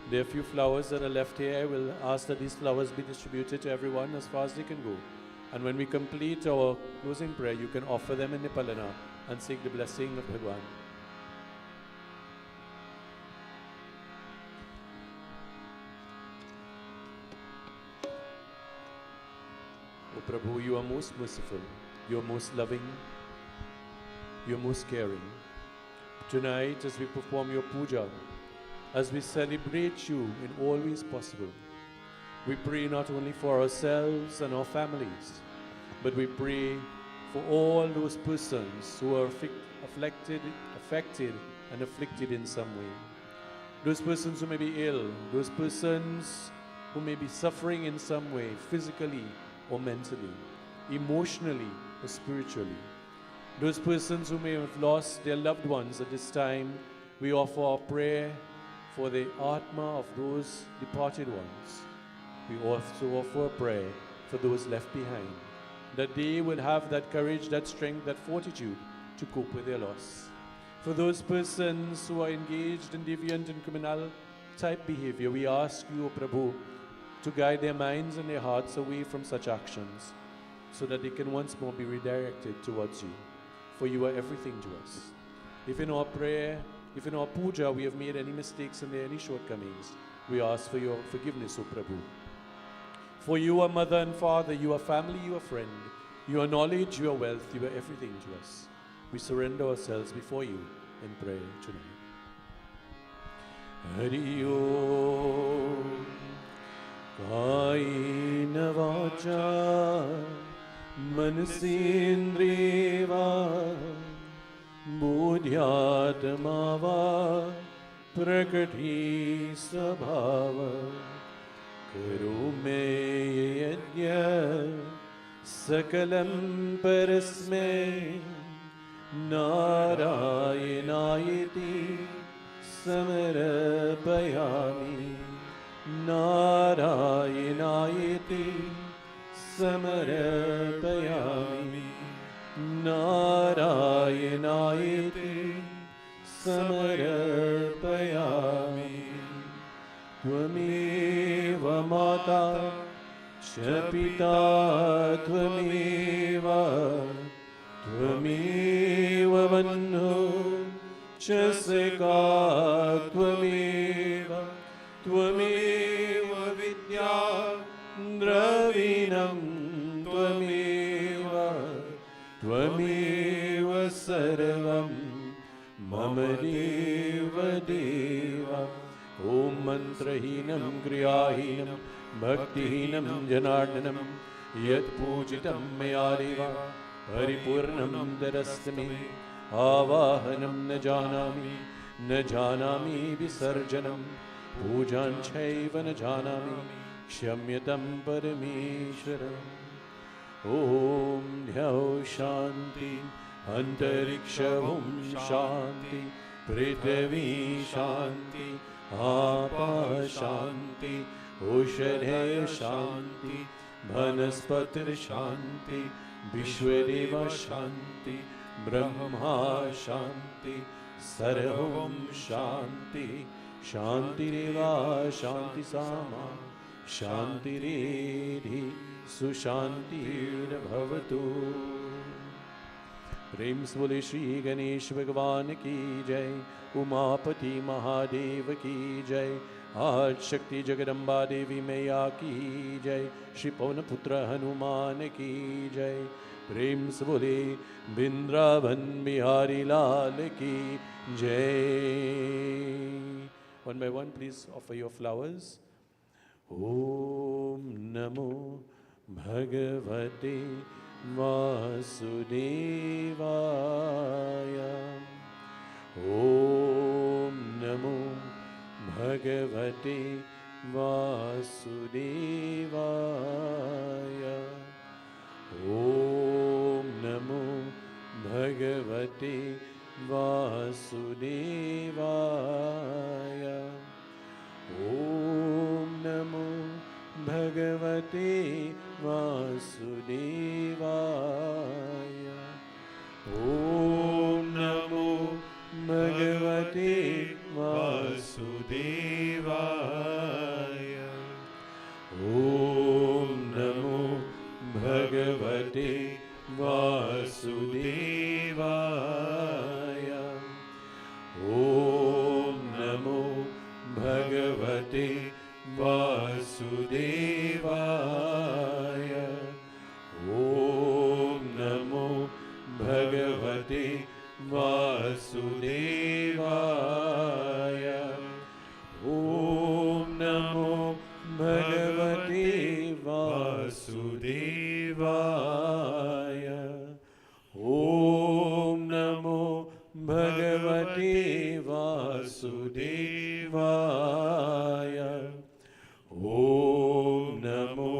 There are a few flowers that are left here. I will ask that these flowers be distributed to everyone as far as they can go. And when we complete our closing prayer, you can offer them in Nipalana and seek the blessing of Bhagwan. O Prabhu, you are most merciful, you are most loving, you are most caring. Tonight, as we perform your puja, as we celebrate you in all ways possible, we pray not only for ourselves and our families, but we pray for all those persons who are affected and afflicted in some way. Those persons who may be ill, those persons who may be suffering in some way, physically or mentally, emotionally or spiritually. Those persons who may have lost their loved ones at this time, we offer our prayer for the Atma of those departed ones. We also offer a prayer for those left behind, that they will have that courage, that strength, that fortitude to cope with their loss. For those persons who are engaged in deviant and criminal type behavior, we ask you, O Prabhu, to guide their minds and their hearts away from such actions, so that they can once more be redirected towards you. For you are everything to us. If in our prayer, if in our puja we have made any mistakes and there are any shortcomings, we ask for your forgiveness, O Prabhu. For you are mother and father, you are family, you are friend, you are knowledge, you are wealth, you are everything to us. We surrender ourselves before you in prayer tonight. Hari Om Kayena Vacha Manasindriya Va Buddhyatma Va Prakati Sabhava Karo me yajna sakalam parasme Narayanaiti samarapayami Narayanaiti samarapayami Narayanaiti samarapayami Tvameva mata cha pita tvameva Tvameva vanno cha seka tvameva Tvameva vidya dravinam Tvameva Tvameva sarvam mama deva deva Om mantrahinam kriyahinam bhaktihinam janardanam yat pujitam maya deva Paripurnam darastami Avahanam na janami visarjanam Pujan chaiva na janami Kshamyatam parameshwaram Om Dhyau Shanti Antariksha Om Shanti Prithvi Shanti Apa Shanti Ushadhe Shanti Bhanaspatir Shanti Vishwadeva Shanti Brahma Shanti Sarvam Shanti Shantireva Shanti Sama Shantiredhi Sushantir Bhavatu Prem Svole Shri Ganesh Bhagwan Ki Jai Umapati Mahadev Ki Jai Aaj Shakti Jagadamba Devi Maya Ki Jai Shri Pavnaputra Hanuman Ki Jai Prem Svole Bindravan Bihari Lal Ki Jai. One by one, please offer your flowers. Om Namo Bhagavate Vasudevaya. Om Namo Bhagavate Vasudevaya. Om Namo Bhagavate Vasudevaya. Om Namo Bhagavate Vasudevaya. Om Namo Bhagavate Vasudevaya. वासुदेवाय ॐ नमो भगवते वासुदेवाय ॐ नमो भगवते वासुदेवाय ॐ नमो भगवते वासुदेवाय ॐ नमो भगवते वासुदेवाय ॐ नमो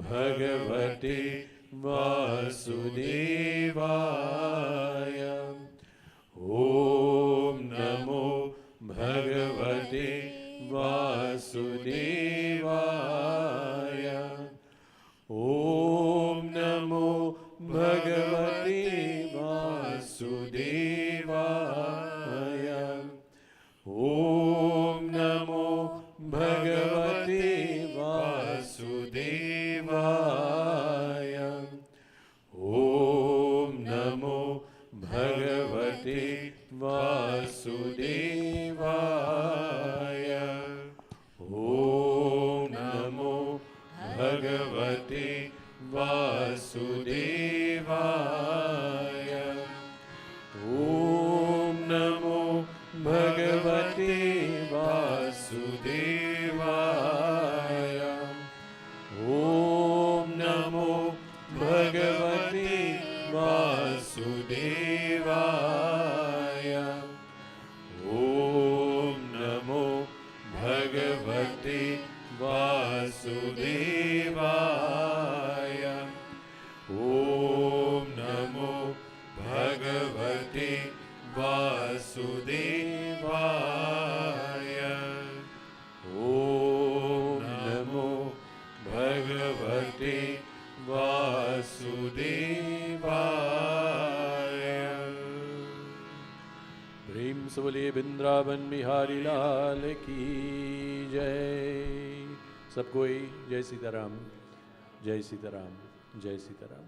भगवते वासुदेवाय ॐ नमो भगवते वासुदेवाय ॐ नमो भगवते वासुदेवाय ॐ नमो भगवते वासुदेवाय ॐ नमो भगवते वासुदेवाय ॐ नमो भगवते वासुदेवाय ॐ नमो भगवते वासुदेवाय ॐ नमो भगवते वासुदेवाय ॐ नमो भगवते वासुदेवाय ॐ नमो भगवते वासुदेवाय ॐ नमो भगवते वासुदेवाय। प्रेम से बोलिए वृंदावन बिहारी लाल की जय। सब कोई जय सीताराम, जय सीताराम, जय सीताराम।